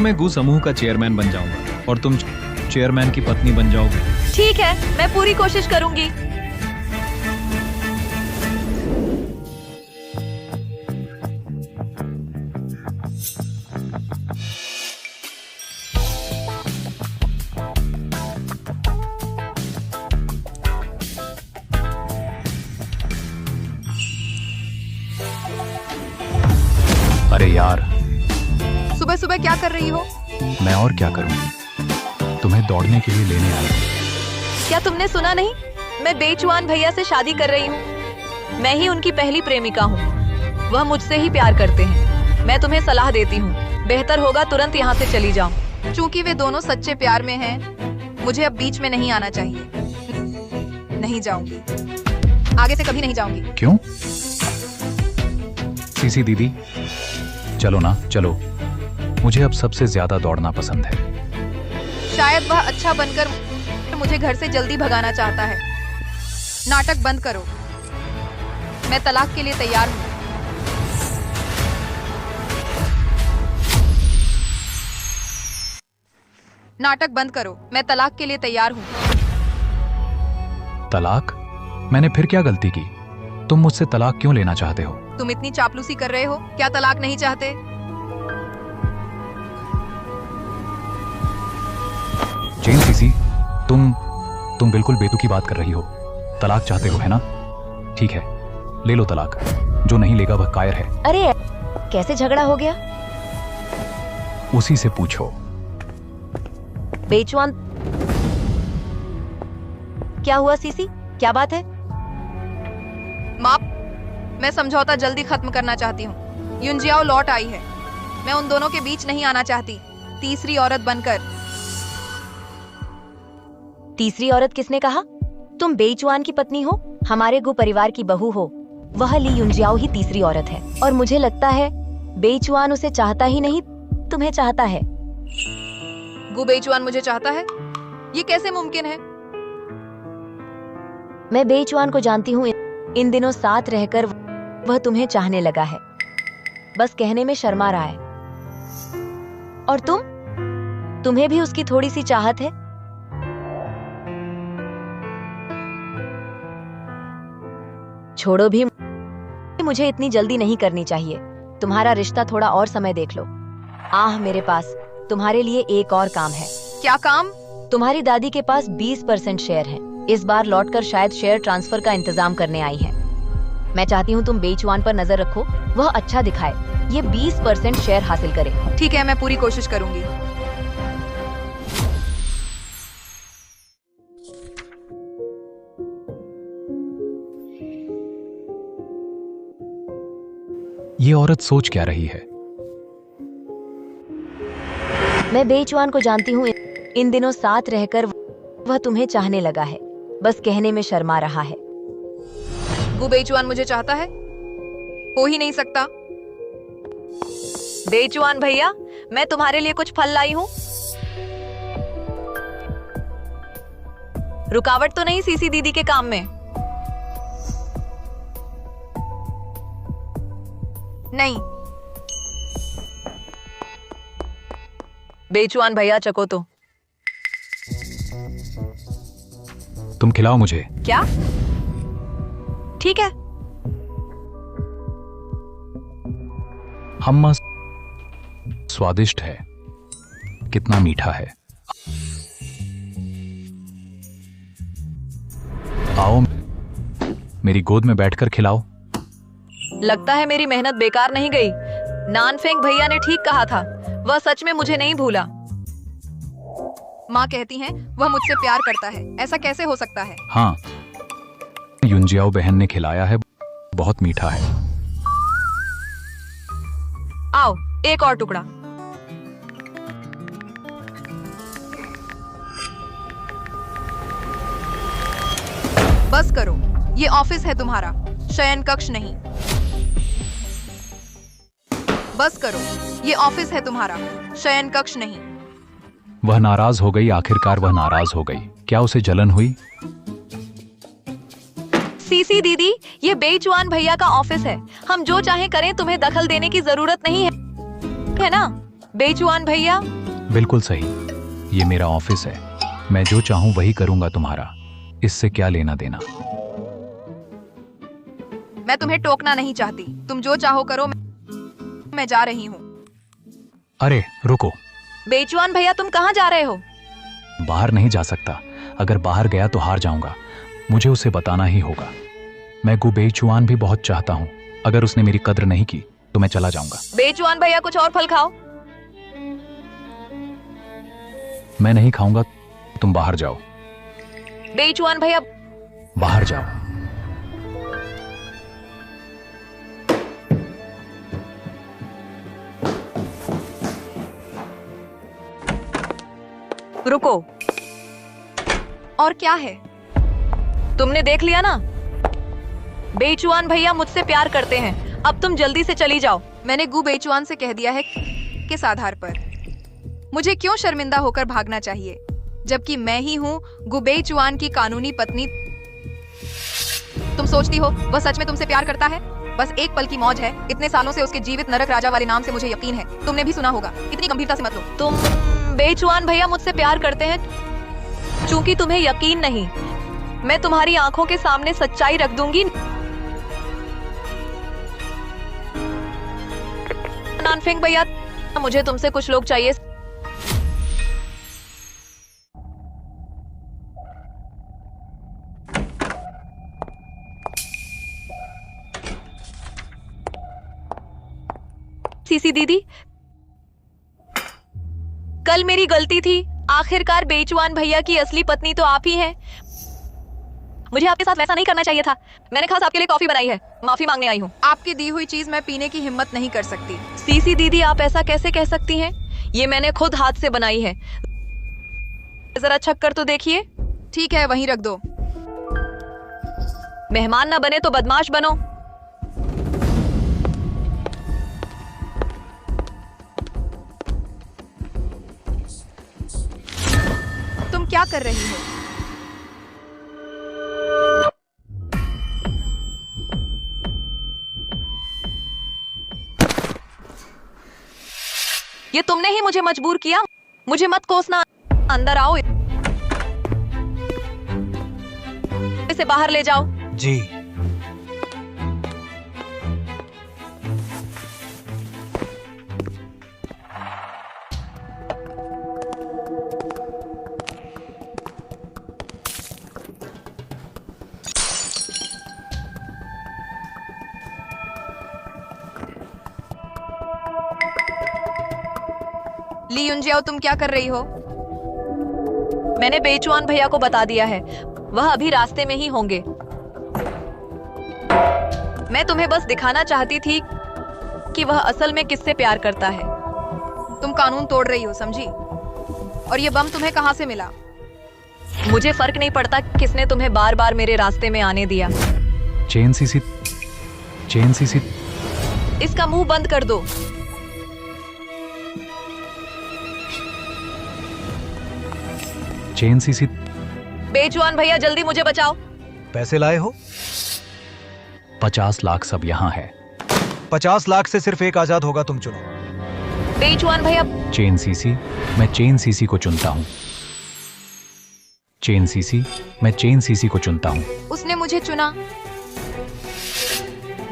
मैं गु समूह का चेयरमैन बन जाऊंगा और तुम चेयरमैन की पत्नी बन जाओगे। ठीक है, मैं पूरी कोशिश करूंगी। अरे यार, सुबह सुबह क्या कर रही हो? मैं और क्या करूंगी? तुम्हें दौड़ने के लिए लेने आई थी। क्या तुमने सुना नहीं? मैं बेचुआन भैया से शादी कर रही हूँ। मैं ही उनकी पहली प्रेमिका हूँ। वह मुझसे ही प्यार करते हैं। मैं तुम्हें सलाह देती हूँ, बेहतर होगा तुरंत यहाँ से चली जाओ। चूंकि वे दोनों सच्चे प्यार में हैं, मुझे अब बीच में नहीं आना चाहिए। नहीं जाऊंगी, आगे से कभी नहीं जाऊंगी। क्यों? सीसी दीदी, चलो ना, चलो। मुझे अब सबसे ज्यादा दौड़ना पसंद है। शायद वह अच्छा बनकर मुझे घर से जल्दी भगाना चाहता है। नाटक बंद करो, मैं तलाक के लिए तैयार हूँ। नाटक बंद करो, मैं तलाक के लिए तैयार हूँ। तलाक? मैंने फिर क्या गलती की? तुम मुझसे तलाक क्यों लेना चाहते हो? तुम इतनी चापलूसी कर रहे हो, क्या तलाक नहीं चाहते? चेन सीसी, तुम बिल्कुल बेतुकी बात कर रही हो। तलाक चाहते हो, है ना? ठीक है, ले लो तलाक। जो नहीं लेगा वह कायर है। अरे कैसे झगड़ा हो गया? उसी से पूछो। बेचुआन, क्या हुआ सीसी? क्या बात है? माँ, मैं समझौता जल्दी खत्म करना चाहती हूँ। युनजियाओ लौट आई है। मैं उन दोनों के बीच नहीं आना चाहती, तीसरी औरत बनकर। तीसरी औरत किसने कहा? तुम बेचुआन की पत्नी हो, हमारे गु परिवार की बहू हो। वह ली युनजियाओ ही तीसरी औरत है और मुझे लगता है बेचुआन उसे चाहता ही नहीं, तुम्हें चाहता है। गु बेचुआन मुझे चाहता है? ये कैसे मुमकिन है? मैं बेचुआन को जानती हूँ। इन दिनों साथ रहकर वह तुम्हें चाहने लगा है। बस कहने में शर्मा रहा है। और तुम्हें भी उसकी थोड़ी सी चाहत है। छोड़ो भी, मुझे इतनी जल्दी नहीं करनी चाहिए। तुम्हारा रिश्ता थोड़ा और समय देख लो। मेरे पास तुम्हारे लिए एक और काम है। क्या काम? तुम्हारी दादी के पास 20% शेयर है। इस बार लौटकर शायद शेयर ट्रांसफर का इंतजाम करने आई है। मैं चाहती हूँ तुम बेचुआन पर नजर रखो, वह अच्छा दिखाए, ये 20% शेयर हासिल करे। ठीक है, मैं पूरी कोशिश करूंगी। ये औरत सोच क्या रही है? मैं बेचुआन को जानती हूँ। इन दिनों साथ रहकर वह तुम्हें चाहने लगा है। बस कहने में शर्मा रहा है। गु बेचुआन मुझे चाहता है? हो ही नहीं सकता। बेचुआन भैया, मैं तुम्हारे लिए कुछ फल लाई हूँ। रुकावट तो नहीं सीसी दीदी के काम में? नहीं। बेचुआन भैया चको तो। तुम खिलाओ मुझे। क्या? ठीक है। हम्मा स्वादिष्ट है, कितना मीठा है। आओ, मेरी गोद में बैठकर खिलाओ। लगता है मेरी मेहनत बेकार नहीं गई। नानफेंग भैया ने ठीक कहा था, वह सच में मुझे नहीं भूला। माँ कहती हैं वह मुझसे प्यार करता है। ऐसा कैसे हो सकता है? हाँ, युंजियाओ बहन ने खिलाया है, बहुत मीठा है। आओ, एक और टुकड़ा। बस करो, ये ऑफिस है तुम्हारा, शयन कक्ष नहीं। बस करो, ये ऑफिस है तुम्हारा, शयन कक्ष नहीं। वह नाराज हो गई, आखिरकार वह नाराज हो गई। क्या उसे जलन हुई? सीसी दीदी, ये बेचुआन भैया का ऑफिस है। हम जो चाहे करें, तुम्हें दखल देने की जरूरत नहीं है ना बेचुआन भैया? बिल्कुल सही, ये मेरा ऑफिस है। मैं जो चाहूं वही करूंगा, तुम्हारा इससे क्या लेना देना। मैं तुम्हें टोकना नहीं चाहती, तुम जो चाहो करो। मैं जा रही हूँ। अरे रुको, बेचुआन भैया तुम कहाँ जा रहे हो? बाहर नहीं जा सकता। अगर बाहर गया तो हार जाऊंगा। मुझे उसे बताना ही होगा। मैं गु बेचुआन भी बहुत चाहता हूँ। अगर उसने मेरी कद्र नहीं की तो मैं चला जाऊंगा। बेचुआन भैया कुछ और फल खाओ। मैं नहीं खाऊंगा, तुम बाहर जाओ। बेचुआन भैया बाहर जाओ। रुको, और क्या है? तुमने देख लिया ना, बेचुआन भैया मुझसे प्यार करते हैं। अब तुम जल्दी से चली जाओ। मैंने गु बेचुआन से कह दिया है किस आधार पर? मुझे क्यों शर्मिंदा होकर भागना चाहिए, जबकि मैं ही हूँ गु बेचुआन की कानूनी पत्नी। तुम सोचती हो वह सच में तुमसे प्यार करता है? बस एक पल की मौज है। इतने सालों से उसके जीवित नरक राजा वाले नाम से मुझे यकीन है। तुमने भी सुना होगा। इतनी गंभीरता से मत लो। तुम बेचुआन भैया मुझसे प्यार करते हैं, चूंकि तुम्हें यकीन नहीं। मैं तुम्हारी आंखों के सामने सच्चाई रख दूंगी। नानफेंग भैया, मुझे तुमसे कुछ लोग चाहिए। सीसी दीदी, कल मेरी गलती थी। आखिरकार बेचुआन भैया की असली पत्नी तो आप ही हैं। मुझे आपके साथ वैसा नहीं करना चाहिए था। मैंने खास आपके लिए कॉफी बनाई है, माफी मांगने आई हूँ। आपकी दी हुई चीज मैं पीने की हिम्मत नहीं कर सकती। सीसी दीदी, आप ऐसा कैसे कह सकती हैं? ये मैंने खुद हाथ से बनाई है। जरा छक्कर तो देखिए। ठीक है, वहीं रख दो। मेहमान ना बने तो बदमाश बनो। तुम क्या कर रही हो? ये तुमने ही मुझे मजबूर किया। मुझे मत कोसना। अंदर आओ, इसे बाहर ले जाओ। जी। ली युंजियाओ, तुम क्या कर रही हो? मैंने बेचुआन भैया को बता दिया है, वह अभी रास्ते में ही होंगे। मैं तुम्हें बस दिखाना चाहती थी कि वह असल में किससे प्यार करता है। तुम कानून तोड़ रही हो, समझी? और ये बम तुम्हें कहां से मिला? मुझे फर्क नहीं पड़ता किसने तुम्हें बार बार मेरे रास्ते में आने दिया। चेन सीसी इसका मुंह बंद कर दो। चेन सीसी बेजुआन भैया जल्दी मुझे बचाओ। पैसे लाए हो? 50 लाख सब यहाँ है। 50 लाख से सिर्फ एक आजाद होगा, तुम चुनो। बेजुआन भैया। चेन सीसी, मैं चेन सीसी को चुनता हूँ। चेन सीसी, मैं चेन सीसी को चुनता हूँ। उसने मुझे चुना।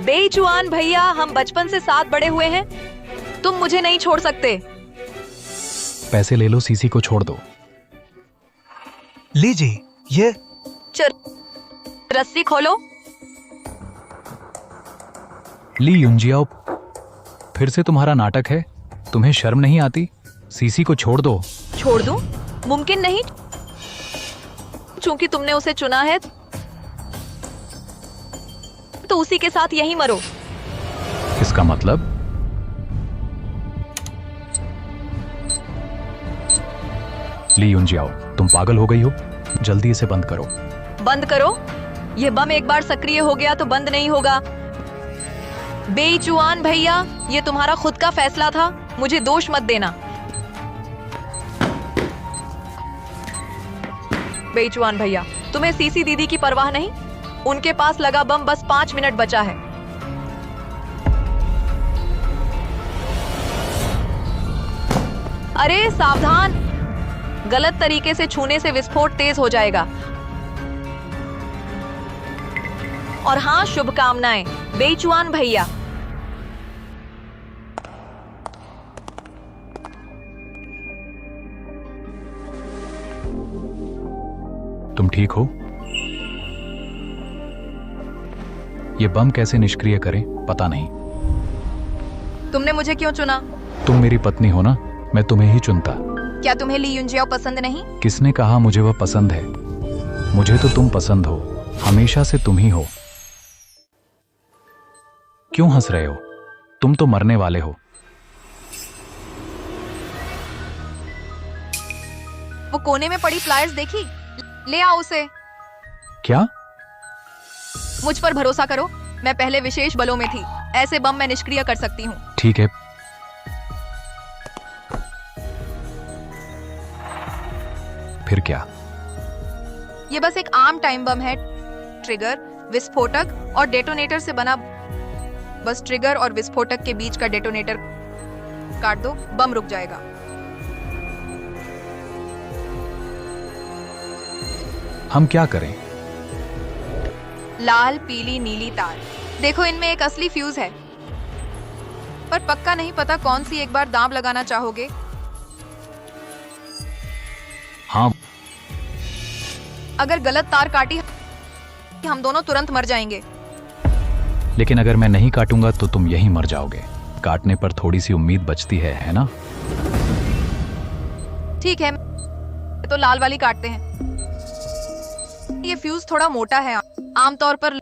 बेजुआन भैया, हम बचपन से साथ बड़े हुए हैं, तुम मुझे नहीं छोड़ सकते। पैसे ले लो, सीसी को छोड़ दो। लीजिए ये। रस्सी खोलो। ली युंजियाओ, फिर से तुम्हारा नाटक है? तुम्हें शर्म नहीं आती? सीसी को छोड़ दो। छोड़ दूं? मुमकिन नहीं, चूंकि तुमने उसे चुना है तो उसी के साथ यहीं मरो। इसका मतलब? ली युंजियाओ, तुम पागल हो गई हो? जल्दी इसे बंद करो। बंद करो? यह बम एक बार सक्रिय हो गया तो बंद नहीं होगा। बेजुआन भैया, ये तुम्हारा खुद का फैसला था, मुझे दोष मत देना। बेजुआन भैया, तुम्हें सीसी दीदी की परवाह नहीं? उनके पास लगा बम बस 5 मिनट बचा है। अरे सावधान, गलत तरीके से छूने से विस्फोट तेज हो जाएगा। और हाँ, शुभकामनाएं बेजुआन भैया। तुम ठीक हो? ये बम कैसे निष्क्रिय करें पता नहीं। तुमने मुझे क्यों चुना? तुम मेरी पत्नी हो ना, मैं तुम्हें ही चुनता। क्या तुम्हें ली युंजियाओ पसंद नहीं? किसने कहा मुझे वह पसंद है? मुझे तो तुम पसंद हो, हमेशा से तुम ही हो। क्यों हंस रहे हो? तुम तो मरने वाले हो। वो कोने में पड़ी प्लायर्स देखी? ले आओ उसे। क्या? मुझ पर भरोसा करो, मैं पहले विशेष बलों में थी, ऐसे बम मैं निष्क्रिय कर सकती हूँ। ठीक है। फिर क्या? ये बस एक आम टाइम बम है। ट्रिगर, विस्फोटक और डेटोनेटर से बना। बस ट्रिगर और विस्फोटक के बीच का डेटोनेटर काट दो, बम रुक जाएगा। हम क्या करें? लाल, पीली, नीली तार। देखो, इनमें एक असली फ्यूज है, पर पक्का नहीं पता कौन सी। एक बार दांव लगाना चाहोगे? हाँ। अगर गलत तार काटी हम दोनों तुरंत मर जाएंगे। लेकिन अगर मैं नहीं काटूंगा तो तुम यहीं मर जाओगे। काटने पर थोड़ी सी उम्मीद बचती है ना? ठीक है, तो लाल वाली काटते हैं। ये फ्यूज थोड़ा मोटा है। आमतौर पर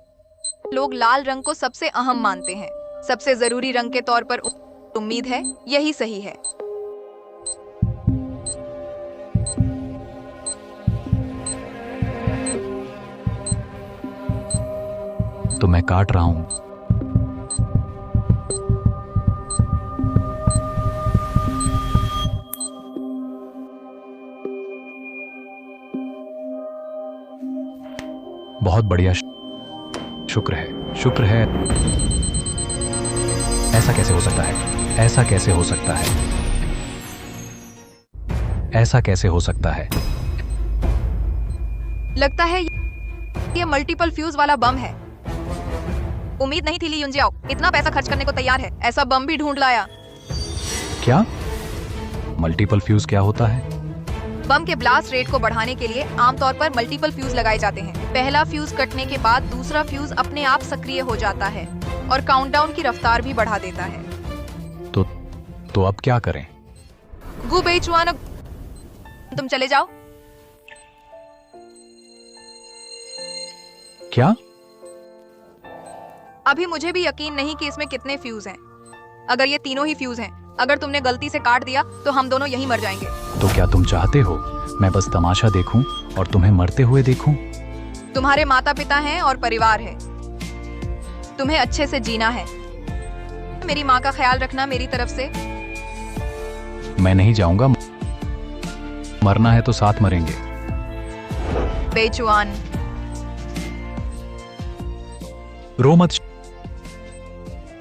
लोग लाल रंग को सबसे अहम मानते हैं, सबसे जरूरी रंग के तौर पर। उम्मीद है यही सही है। तो मैं काट रहा हूं। बहुत बढ़िया, शुक्र है, शुक्र है। ऐसा कैसे हो सकता है? ऐसा कैसे हो सकता है? ऐसा कैसे हो सकता है? लगता है ये मल्टीपल फ्यूज वाला बम है। उम्मीद नहीं थी ली युंजियाओ इतना पैसा खर्च करने को तैयार है। ऐसा बम भी ढूंढ लाया। क्या? मल्टीपल फ्यूज क्या होता है? बम के ब्लास्ट रेट को बढ़ाने के लिए आमतौर पर मल्टीपल फ्यूज लगाए जाते हैं। पहला फ्यूज कटने के बाद दूसरा फ्यूज अपने आप सक्रिय हो जाता है और काउंटडाउन की रफ्तार भी बढ़ा देता है। तो अब क्या करें? गु बेचुआन, तुम चले जाओ। क्या? अभी मुझे भी यकीन नहीं कि इसमें कितने फ्यूज हैं। अगर ये तीनों ही फ्यूज हैं, अगर तुमने गलती से काट दिया तो हम दोनों यहीं मर जाएंगे। तो क्या तुम चाहते हो मैं बस तमाशा देखूं और तुम्हें मरते हुए देखूं? तुम्हारे माता पिता हैं और परिवार है। तुम्हें अच्छे से जीना है। मेरी माँ का ख्याल रखना मेरी तरफ से। मैं नहीं जाऊंगा। मरना है तो साथ मरेंगे। बेजुआन। रो मत।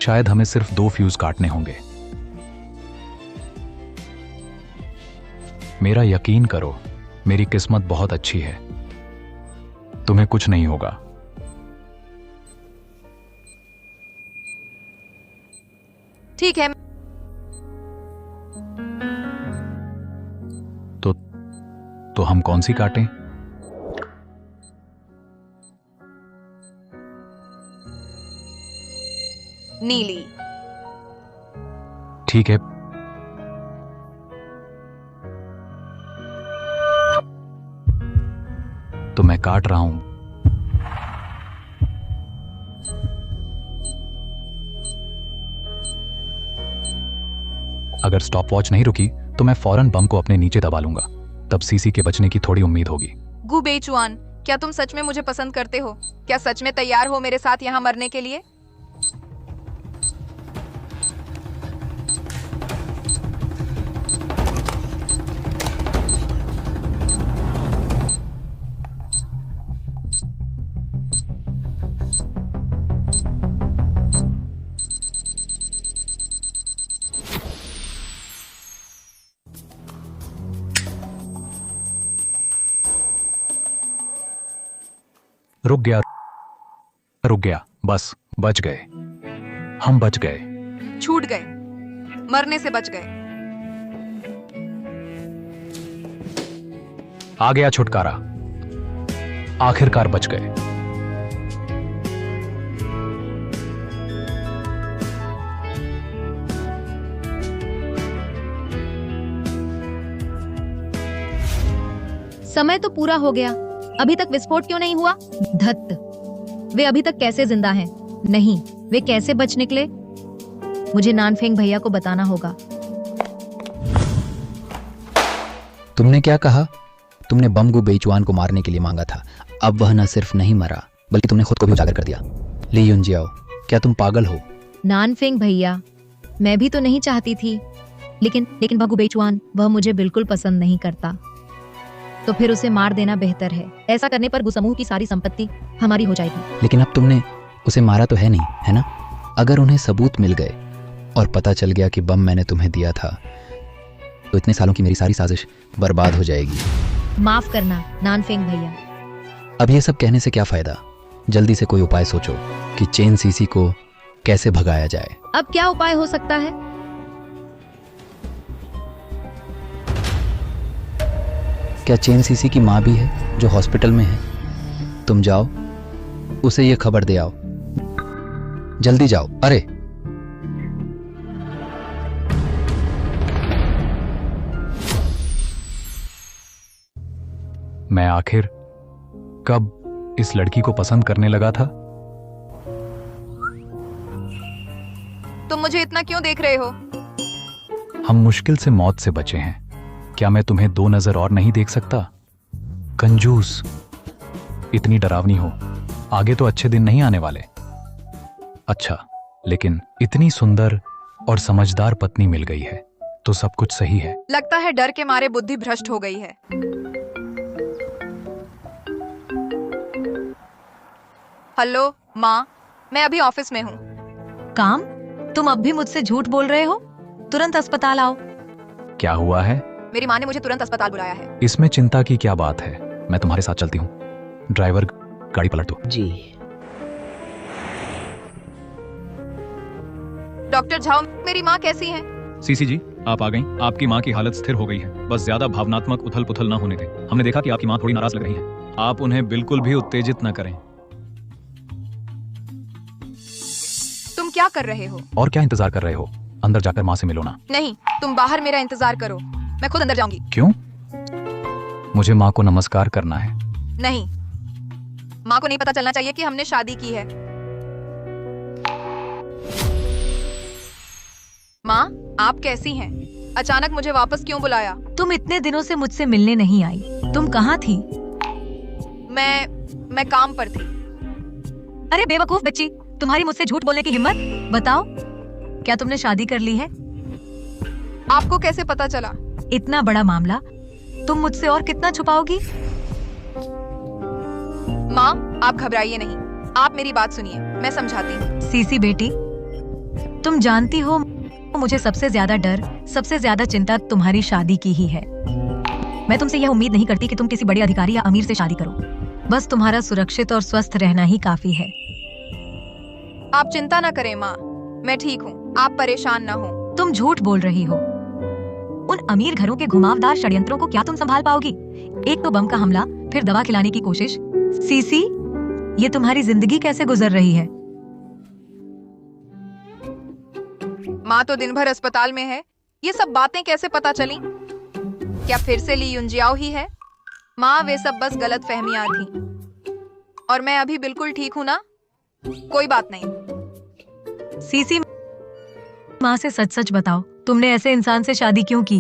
शायद हमें सिर्फ 2 फ्यूज काटने होंगे। मेरा यकीन करो, मेरी किस्मत बहुत अच्छी है। तुम्हें कुछ नहीं होगा। ठीक है। तो हम कौन सी काटें? नीली। ठीक है। तो मैं काट रहा हूं। अगर स्टॉप वॉच नहीं रुकी तो मैं फौरन बम को अपने नीचे दबा लूंगा। तब सीसी के बचने की थोड़ी उम्मीद होगी। गु बेचुआन, क्या तुम सच में मुझे पसंद करते हो? क्या सच में तैयार हो मेरे साथ यहाँ मरने के लिए? रुक गया। बस बच गए। हम बच गए। छूट गए। मरने से बच गए। आ गया छुटकारा। आखिरकार बच गए। समय तो पूरा हो गया, अभी तक विस्फोट क्यों नहीं हुआ? धत्त, वे अभी तक कैसे जिंदा हैं? नहीं, वे कैसे बच निकले? मुझे नानफेंग भैया को बताना होगा। तुमने क्या कहा? तुमने बम गु बेचुआन को मारने के लिए मांगा था। अब वह न सिर्फ नहीं मरा, बल्कि तुमने खुद को भी उजागर कर दिया। ली युनजियाओ, क्या तुम पागल हो? नानफेंग भैया, मैं भी तो नहीं चाहती थी, लेकिन बगु बेचुआन, वह मुझे बिल्कुल पसंद नहीं करता। तो फिर उसे मार देना बेहतर है। ऐसा करने पर गु समूह की सारी संपत्ति हमारी हो जाएगी। लेकिन अब तुमने उसे मारा तो है नहीं, है ना? अगर उन्हें सबूत मिल गए और पता चल गया कि बम मैंने तुम्हें दिया था, तो इतने सालों की मेरी सारी साजिश बर्बाद हो जाएगी। माफ करना नानफेंग भैया। अब ये सब कहने से क्या फायदा? जल्दी से कोई उपाय सोचो कि चेन सीसी को कैसे भगाया जाए। अब क्या उपाय हो सकता है? क्या चेन सीसी की माँ भी है जो हॉस्पिटल में है? तुम जाओ, उसे ये खबर दे आओ। जल्दी जाओ। अरे मैं आखिर कब इस लड़की को पसंद करने लगा था? तुम मुझे इतना क्यों देख रहे हो? हम मुश्किल से मौत से बचे हैं। क्या मैं तुम्हें 2 नजर और नहीं देख सकता? कंजूस, इतनी डरावनी हो। आगे तो अच्छे दिन नहीं आने वाले। अच्छा, लेकिन इतनी सुंदर और समझदार पत्नी मिल गई है तो सब कुछ सही है। लगता है डर के मारे बुद्धि भ्रष्ट हो गई है। हेलो माँ, मैं अभी ऑफिस में हूँ। काम? तुम अब भी मुझसे झूठ बोल रहे हो? तुरंत अस्पताल आओ। क्या हुआ है? मेरी माँ ने मुझे तुरंत अस्पताल बुलाया है। इसमें चिंता की क्या बात है? मैं तुम्हारे साथ चलती हूँ। ड्राइवर, गाड़ी पलट दो। जी। डॉक्टर झाओ, मेरी माँ कैसी है? सीसी जी, आप आ गईं। आपकी माँ की हालत स्थिर हो गई है। बस ज्यादा भावनात्मक उथल पुथल ना होने दें। हमने देखा कि आपकी माँ थोड़ी नाराज लग रही है। आप उन्हें बिल्कुल भी उत्तेजित न करें। तुम क्या कर रहे हो? और क्या इंतजार कर रहे हो? अंदर जाकर माँ से मिलो ना। नहीं, तुम बाहर मेरा इंतजार करो, मैं खुद अंदर जाऊंगी। क्यों? मुझे माँ को नमस्कार करना है। नहीं, माँ को नहीं पता चलना चाहिए कि हमने शादी की है। माँ, आप कैसी हैं? अचानक मुझे वापस क्यों बुलाया? तुम इतने दिनों से मुझसे मिलने नहीं आई, तुम कहाँ थी? मैं काम पर थी। अरे बेवकूफ बच्ची, तुम्हारी मुझसे झूठ बोलने की हिम्मत? बताओ, क्या तुमने शादी कर ली है? आपको कैसे पता चला? इतना बड़ा मामला तुम मुझसे और कितना छुपाओगी? माँ, आप घबराइए नहीं, आप मेरी बात सुनिए, मैं समझाती हूँ। सीसी बेटी, तुम जानती हो मुझे सबसे ज्यादा डर, सबसे ज्यादा चिंता तुम्हारी शादी की ही है। मैं तुमसे यह उम्मीद नहीं करती कि तुम किसी बड़े अधिकारी या अमीर से शादी करो। बस तुम्हारा सुरक्षित और स्वस्थ रहना ही काफी है। आप चिंता न करें माँ, मैं ठीक हूँ, आप परेशान न हो। तुम झूठ बोल रही हो। उन अमीर घरों के घुमावदार षड्यंत्रों को क्या तुम संभाल पाओगी? एक तो बम का हमला, फिर दवा खिलाने की कोशिश। सीसी, ये तुम्हारी जिंदगी कैसे गुजर रही है? माँ तो दिन भर अस्पताल में है, ये सब बातें कैसे पता चली? क्या फिर से ली युंजियाओ ही है? माँ, वे सब बस गलत फहमियां थी, और मैं अभी बिल्कुल ठीक हूँ ना, कोई बात नहीं। सीसी, माँ से सच सच बताओ, तुमने ऐसे इंसान से शादी क्यों की?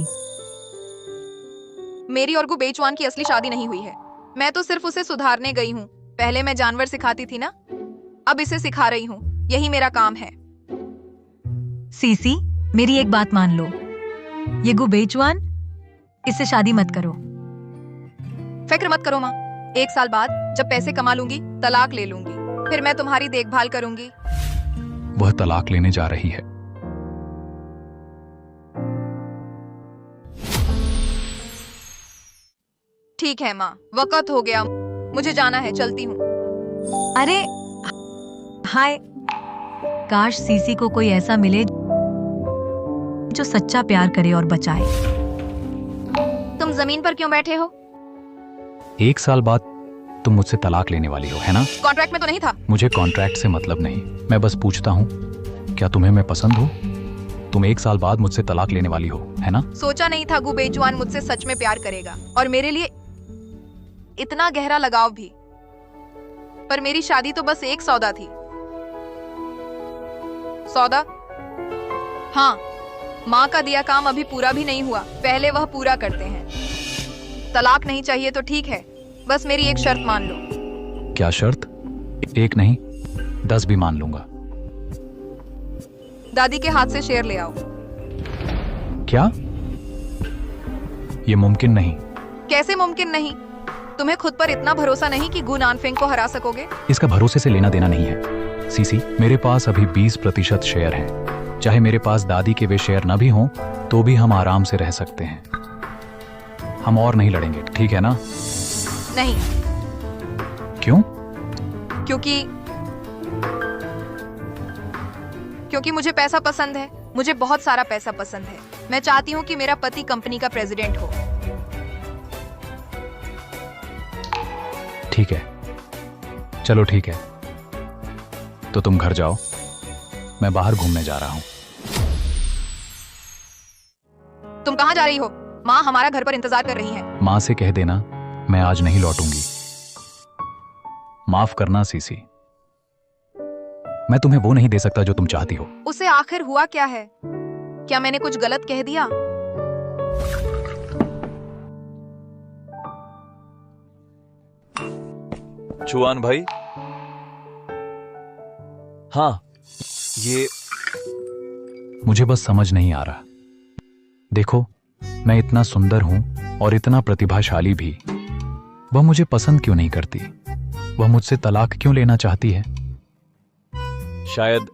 मेरी और गु बेचुआन की असली शादी नहीं हुई है, मैं तो सिर्फ उसे सुधारने गई हूँ। पहले मैं जानवर सिखाती थी ना, अब इसे सिखा रही हूँ, यही मेरा काम है। सीसी, मेरी एक बात मान लो, ये गु बेचुआन, इससे शादी मत करो। फिक्र मत करो माँ, 1 साल बाद जब पैसे कमा लूंगी तलाक ले लूंगी, फिर मैं तुम्हारी देखभाल करूंगी। वह तलाक लेने जा रही है। ठीक है माँ, वक्त हो गया, मुझे जाना है, चलती हूँ। अरे हाय, काश सीसी को कोई ऐसा मिले जो सच्चा प्यार करे और बचाए। तुम जमीन पर क्यों बैठे हो? 1 साल बाद तुम मुझसे तलाक लेने वाली हो, है ना? कॉन्ट्रैक्ट में तो नहीं था। मुझे कॉन्ट्रैक्ट से मतलब नहीं, मैं बस पूछता हूँ, क्या तुम्हें मैं पसंद हूँ? तुम 1 साल बाद मुझसे तलाक लेने वाली हो, है ना? सोचा नहीं था गु बेजुआन मुझसे सच में प्यार करेगा, और मेरे लिए इतना गहरा लगाव भी। पर मेरी शादी तो बस एक सौदा थी। सौदा? हाँ, माँ का दिया काम अभी पूरा भी नहीं हुआ, पहले वह पूरा करते हैं। तलाक नहीं चाहिए तो ठीक है, बस मेरी एक शर्त मान लो। क्या शर्त? 1 नहीं, 10 भी मान लूंगा। दादी के हाथ से शेर ले आओ। क्या? ये मुमकिन नहीं। कैसे मुमकिन नहीं? तुम्हें खुद पर इतना भरोसा नहीं कि गु नानफेंग को हरा सकोगे? इसका भरोसे से लेना देना नहीं है सीसी। मेरे पास अभी 20% शेयर हैं। चाहे मेरे पास दादी के वे शेयर न भी हों तो भी हम आराम से रह सकते हैं। हम और नहीं लड़ेंगे, ठीक है ना? नहीं। क्यों? क्योंकि मुझे पैसा पसंद है, मुझे बहुत सारा पैसा पसंद है। मैं चाहती हूँ कि मेरा पति कंपनी का प्रेसिडेंट हो। ठीक है, चलो ठीक है, तो तुम घर जाओ, मैं बाहर घूमने जा रहा हूँ। तुम कहाँ जा रही हो? माँ हमारा घर पर इंतजार कर रही है। माँ से कह देना मैं आज नहीं लौटूंगी। माफ करना सीसी, मैं तुम्हें वो नहीं दे सकता जो तुम चाहती हो। उसे आखिर हुआ क्या है? क्या मैंने कुछ गलत कह दिया? चुआन भाई, हाँ, ये मुझे बस समझ नहीं आ रहा। देखो, मैं इतना सुंदर हूं और इतना प्रतिभाशाली भी, वह मुझे पसंद क्यों नहीं करती? वह मुझसे तलाक क्यों लेना चाहती है? शायद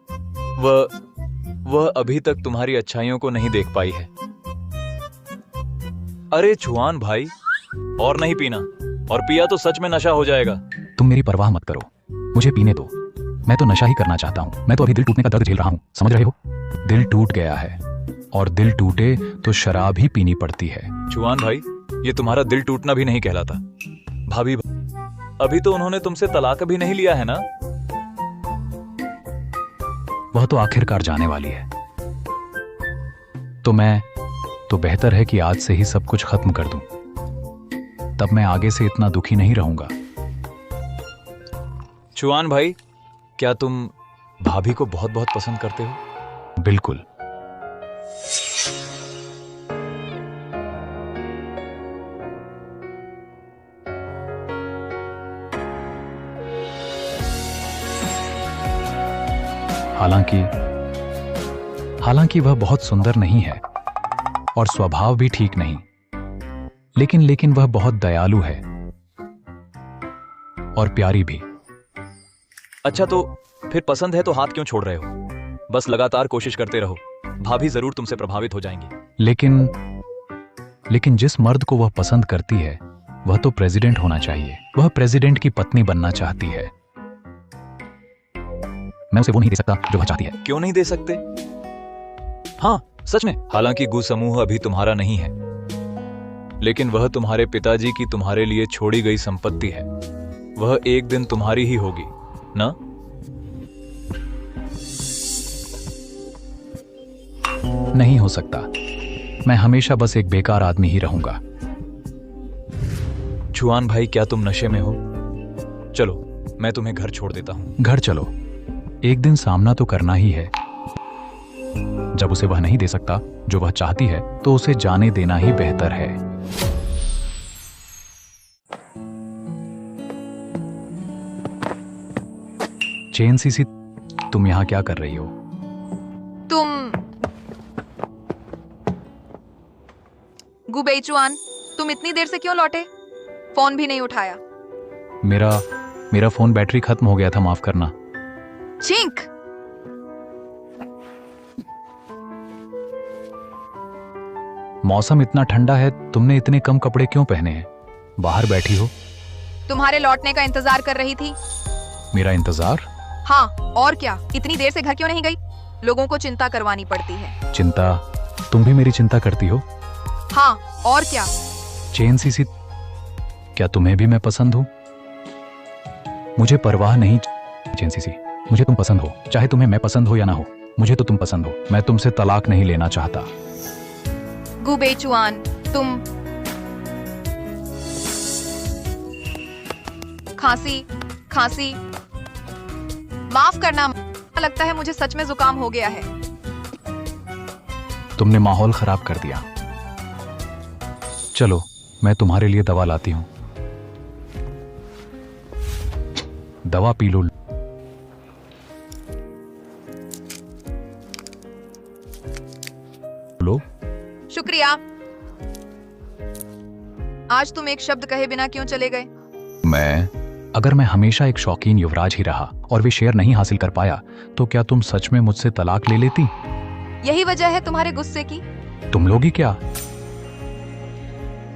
वह अभी तक तुम्हारी अच्छाइयों को नहीं देख पाई है। अरे चुआन भाई, और नहीं पीना, और पिया तो सच में नशा हो जाएगा। तुम मेरी परवाह मत करो, मुझे पीने दो। मैं तो नशा ही करना चाहता हूं। मैं तो अभी दिल टूटने का दर्द झेल रहा हूं, समझ रहे हो? दिल टूट गया है, और दिल टूटे तो शराब ही पीनी पड़ती है। चुआन भाई, ये तुम्हारा दिल टूटना भी नहीं कहलाता। भाभी, अभी तो उन्होंने तुमसे तलाक भी नहीं लिया है ना? वह तो आखिरकार जाने वाली है, तो बेहतर है कि आज से ही सब कुछ खत्म कर दूं। तब मैं आगे से इतना दुखी नहीं रहूंगा। चुआन भाई, क्या तुम भाभी को बहुत बहुत पसंद करते हो? बिल्कुल। हालांकि वह बहुत सुंदर नहीं है और स्वभाव भी ठीक नहीं, लेकिन वह बहुत दयालु है और प्यारी भी। अच्छा, तो फिर पसंद है तो हाथ क्यों छोड़ रहे हो? बस लगातार कोशिश करते रहो, भाभी जरूर तुमसे प्रभावित हो जाएंगी। लेकिन जिस मर्द को वह पसंद करती है वह तो प्रेसिडेंट होना चाहिए। वह प्रेसिडेंट की पत्नी बनना चाहती है। मैं उसे वो नहीं दे सकता जो वह चाहती है। क्यों नहीं दे सकते? हाँ, सच में। हालांकि गु समूह अभी तुम्हारा नहीं है, लेकिन वह तुम्हारे पिताजी की तुम्हारे लिए छोड़ी गई संपत्ति है। वह एक दिन तुम्हारी ही होगी ना? नहीं हो सकता। मैं हमेशा बस एक बेकार आदमी ही रहूंगा। चुआन भाई, क्या तुम नशे में हो? चलो, मैं तुम्हें घर छोड़ देता हूं। घर चलो, एक दिन सामना तो करना ही है। जब उसे वह नहीं दे सकता जो वह चाहती है, तो उसे जाने देना ही बेहतर है। चेन सीसी, तुम यहां क्या कर रही हो? गुबेचुआन, तुम इतनी देर से क्यों लौटे? फोन भी नहीं उठाया। मेरा फोन बैटरी खत्म हो गया था, माफ करना। चिंक! मौसम इतना ठंडा है, तुमने इतने कम कपड़े क्यों पहने हैं? बाहर बैठी हो? तुम्हारे लौटने का इंतजार कर रही थी। मेरा इंतजार? हाँ, और क्या। इतनी देर से घर क्यों नहीं गई? लोगों को चिंता करवानी पड़ती है। चिंता? तुम भी मेरी चिंता करती हो? हाँ, और क्या। चेन सीसी, क्या तुम्हें भी मैं पसंद हूं? मुझे परवाह नहीं चेन सीसी, मुझे तुम पसंद हो, चाहे तुम्हें मैं पसंद हो या ना हो। मुझे तो तुम पसंद हो। मैं तुमसे तलाक नहीं लेना चाहता। गुबेचुआन, तुम खांसी। माफ करना, लगता है मुझे सच में जुकाम हो गया है। तुमने माहौल खराब कर दिया। चलो, मैं तुम्हारे लिए दवा लाती हूं। दवा पी लो। शुक्रिया। आज तुम एक शब्द कहे बिना क्यों चले गए? अगर मैं हमेशा एक शौकीन युवराज ही रहा और वे शेर नहीं हासिल कर पाया, तो क्या तुम सच में मुझसे तलाक ले लेती? यही वजह है तुम्हारे गुस्से की? तुम लोगी क्या?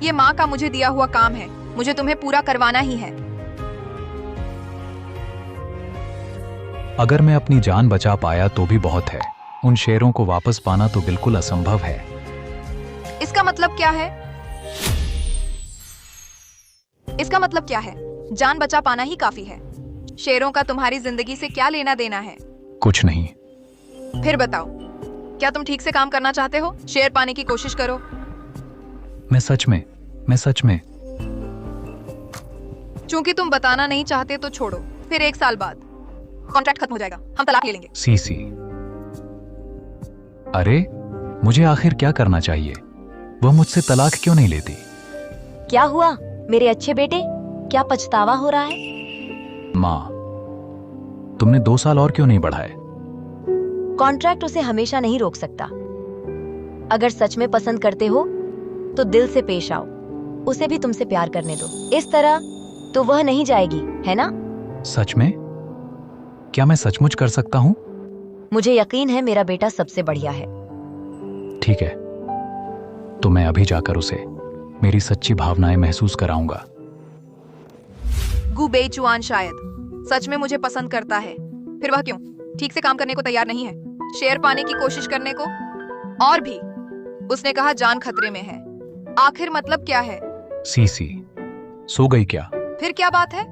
ये माँ का मुझे दिया हुआ काम है, मुझे तुम्हें पूरा करवाना ही है। अगर मैं अपनी जान बचा पाया तो भी बहुत है। उन शेरों को वापस पाना तो बिल्कुल असंभव है। इसका मतलब क्या है? इसका मतलब क्या है? जान बचा पाना ही काफी है। शेरों का तुम्हारी जिंदगी से क्या लेना देना है? कुछ नहीं। फिर बताओ, क्या तुम ठीक से काम करना चाहते हो? शेर पाने की कोशिश करो। मैं सच में। चूंकि तुम बताना नहीं चाहते तो छोड़ो। फिर 1 साल बाद कॉन्ट्रैक्ट खत्म हो जाएगा, हम तलाक ले लेंगे। सीसी, अरे मुझे आखिर क्या करना चाहिए? वह मुझसे तलाक क्यों नहीं लेती? क्या हुआ मेरे अच्छे बेटे? क्या पछतावा हो रहा है? माँ, तुमने 2 साल और क्यों नहीं बढ़ाए? कॉन्ट्रैक्ट उसे हमेशा नहीं रोक सकता। अगर सच में पसंद करते हो तो दिल से पेश आओ। उसे भी तुमसे प्यार करने दो। इस तरह तो वह नहीं जाएगी, है ना? सच में? क्या मैं सचमुच कर सकता हूँ? मुझे यकीन है मेरा बेटा सबसे बढ़िया है। ठीक है, तो मैं अभी जाकर उसे मेरी सच्ची भावनाएं महसूस कराऊंगा। गुबेचुआन शायद सच में मुझे पसंद करता है, फिर वह क्यों ठीक से काम करने को तैयार नहीं है? शेर पाने की कोशिश करने को? और भी उसने कहा जान खतरे में है। आखिर मतलब क्या है? सीसी, सो गई क्या? फिर क्या बात है?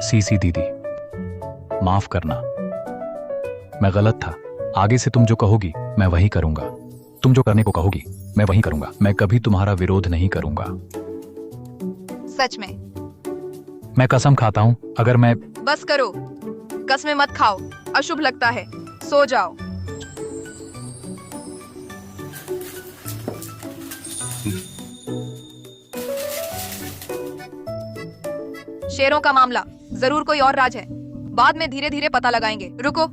सीसी दीदी, माफ करना, मैं गलत था। आगे से तुम जो कहोगी मैं वही करूंगा। तुम जो करने को कहोगी मैं वही करूंगा। मैं कभी तुम्हारा विरोध नहीं करूंगा। सच में? मैं कसम खाता हूं, अगर मैं... बस करो, कसमें मत खाओ, अशुभ लगता है। सो जाओ। शेरों का मामला जरूर कोई और राज है। बाद में धीरे धीरे पता लगाएंगे। रुको,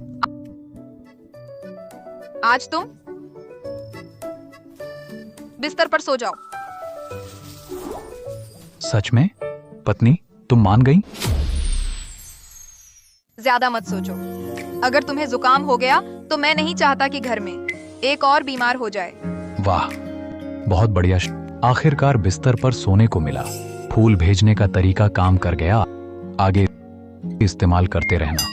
आज तुम बिस्तर पर सो जाओ। सच में पत्नी, तुम मान गई? ज्यादा मत सोचो। अगर तुम्हें जुकाम हो गया तो मैं नहीं चाहता कि घर में एक और बीमार हो जाए। वाह, बहुत बढ़िया। आखिरकार बिस्तर पर सोने को मिला। फूल भेजने का तरीका काम कर गया। आगे इस्तेमाल करते रहना।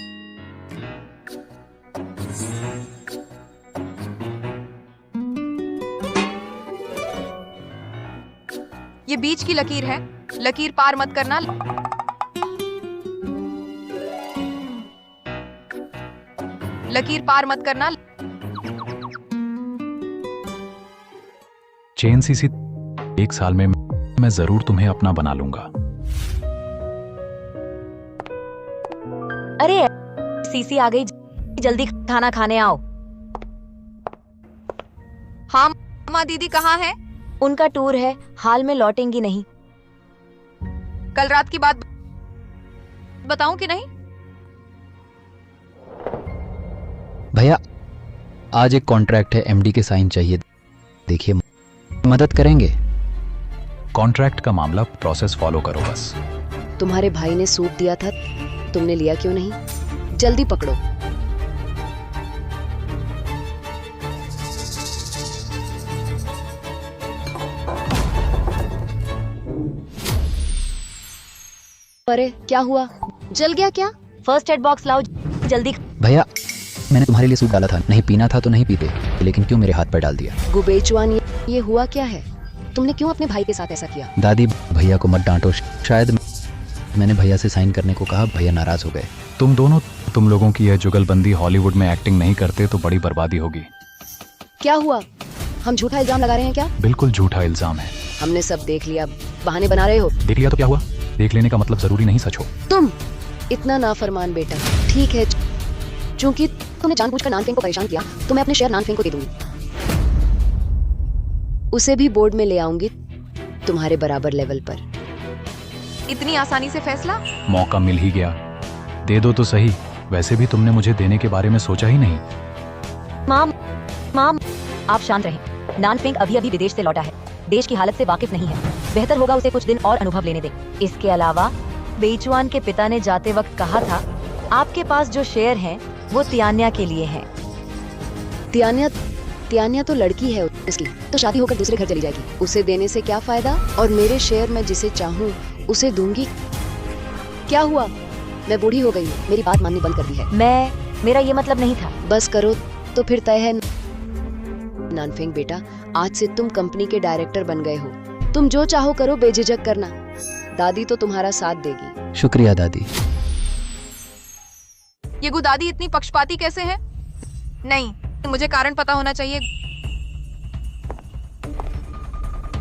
ये बीच की लकीर है, लकीर पार मत करना। लकीर पार मत करना। चेन सीसी, 1 साल में मैं जरूर तुम्हें अपना बना लूंगा। अरे सीसी आ गई, जल्दी खाना खाने आओ। हाँ माँ, दीदी कहाँ है? उनका टूर है, हाल में लौटेंगी नहीं। कल रात की बात बताऊं कि नहीं? भैया, आज एक कॉन्ट्रैक्ट है, एमडी के साइन चाहिए। देखिए, मदद करेंगे? कॉन्ट्रैक्ट का मामला, प्रोसेस फॉलो करो बस। तुम्हारे भाई ने सूप दिया था, तुमने लिया क्यों नहीं? जल्दी पकड़ो। अरे क्या हुआ? जल गया क्या? फर्स्ट एड बॉक्स लाओ जल्दी। भैया, मैंने तुम्हारे लिए सूप डाला था। नहीं पीना था तो नहीं पीते, लेकिन क्यों मेरे हाथ पर डाल दिया? गुबेचुआन, ये हुआ क्या है? तुमने क्यों अपने भाई के साथ ऐसा किया? दादी, भैया को मत डांटो। शायद मैंने भैया से साइन करने को कहा, भैया नाराज हो गए। तुम लोगों की यह जुगलबंदी हॉलीवुड में एक्टिंग नहीं करते तो बड़ी बर्बादी होगी। क्या हुआ? हम झूठा इल्जाम लगा रहे हैं क्या? बिल्कुल झूठा इल्जाम है। हमने सब देख लिया, बहाने बना रहे हो। देख लिया तो क्या हुआ? देख लेने का मतलब जरूरी नहीं सच हो। तुम इतना नाफरमान बेटा। ठीक है, चूंकि तुमने जानबूझकर नानफेंग को परेशान किया तो मैं अपने शेयर नानफेंग को दे दूंगी। उसे भी बोर्ड में ले आऊंगी तुम्हारे बराबर लेवल पर। इतनी आसानी से फैसला? मौका मिल ही गया, दे दो तो सही। वैसे भी तुमने मुझे देने के बारे में सोचा ही नहीं। माम, आप शांत रहें। नानफेंग अभी अभी विदेश से लौटा है, देश की हालत से वाकिफ नहीं है। बेहतर होगा उसे कुछ दिन और अनुभव लेने दें। इसके अलावा बेचुआन के पिता ने जाते वक्त कहा था, आपके पास जो शेयर हैं वो तियान्या के लिए हैं। तियान्या तो लड़की है उसकी, तो शादी होकर दूसरे घर चली जाएगी। उसे देने से क्या फायदा? और मेरे शेयर मैं जिसे चाहूँ उसे दूंगी। क्या हुआ? मैं बूढ़ी हो गई हूँ, मेरी बात माननी बंद कर दी है। मेरा ये मतलब नहीं था। बस करो तो फिर तय है। नानफेंग बेटा, आज से तुम कंपनी के डायरेक्टर बन गए हो। तुम जो चाहो करो, बेझिझक करना। दादी तो तुम्हारा साथ देगी। शुक्रिया दादी। ये गुदादी इतनी पक्षपाती कैसे है? नहीं, मुझे कारण पता होना चाहिए।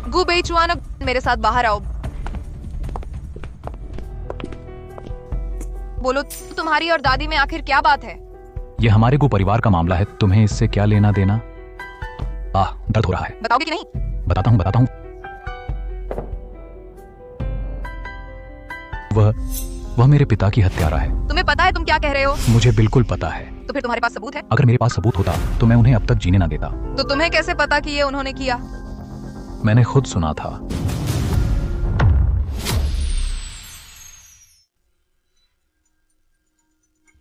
गुबेचुआन, मेरे साथ बाहर आओ। बोलो, तुम्हारी और दादी में आखिर क्या बात है? ये हमारे को परिवार का मामला है, तुम्हें इससे क्या लेना देना? दर्द हो रहा है। बताओगे कि नहीं? बताता हूँ। वह मेरे पिता की हत्यारा है। तुम्हें पता है तुम क्या कह रहे हो? मुझे बिल्कुल पता है। तो फिर तुम्हारे पास सबूत है? अगर मेरे पास सबूत होता तो मैं उन्हें अब तक जीने ना देता। तो तुम्हें कैसे पता कि ये उन्होंने किया? मैंने खुद सुना था।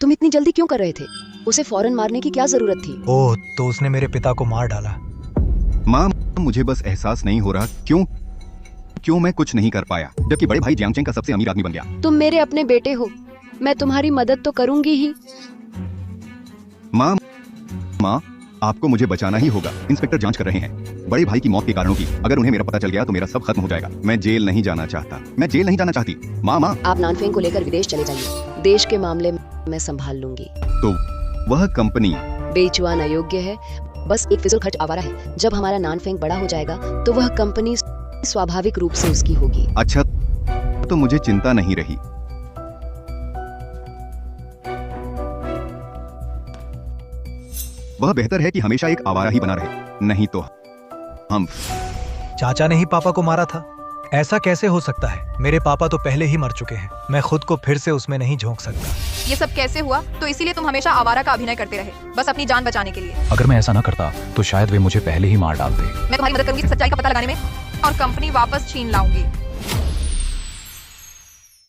तुम इतनी जल्दी क्यों कर रहे थे? उसे फौरन मारने की क्या जरूरत थी? ओह, तो उसने मेरे पिता को मार डाला। माँ, मुझे बस एहसास नहीं हो रहा क्यों मैं कुछ नहीं कर पाया, जबकि बड़े भाई जियांगचेंग का सबसे अमीर आदमी बन गया। तुम मेरे अपने बेटे हो, मैं तुम्हारी मदद तो करूंगी ही। माँ, आपको मुझे बचाना ही होगा। इंस्पेक्टर जांच कर रहे हैं बड़े भाई की मौत के कारणों की। अगर उन्हें मेरा पता चल गया तो मेरा सब खत्म हो जाएगा। मैं जेल नहीं जाना चाहती। माँ, आप नानफेंग को लेकर विदेश चले जाइए। देश के मामले मैं संभाल लूंगी। तो वह कंपनी बेचुआन अयोग्य है, बस एक फिजूल खर्च आवारा है। जब हमारा नानफेंग बड़ा हो जाएगा तो वह कंपनी स्वाभाविक रूप से उसकी होगी। अच्छा, तो मुझे चिंता नहीं रही। वह बेहतर है कि हमेशा एक आवारा ही बना रहे, नहीं तो हम। चाचा ने ही पापा को मारा था। ऐसा कैसे हो सकता है? मेरे पापा तो पहले ही मर चुके हैं। मैं खुद को फिर से उसमें नहीं झोंक सकता। ये सब कैसे हुआ? तो इसीलिए तुम हमेशा आवारा का अभिनय करते रहे, बस अपनी जान बचाने के लिए। अगर मैं ऐसा ना करता तो शायद वे मुझे पहले ही मार डालते। मैं तुम्हारी मदद करूंगी सच्चाई का पता लगाने में और कंपनी वापस छीन लाऊंगी।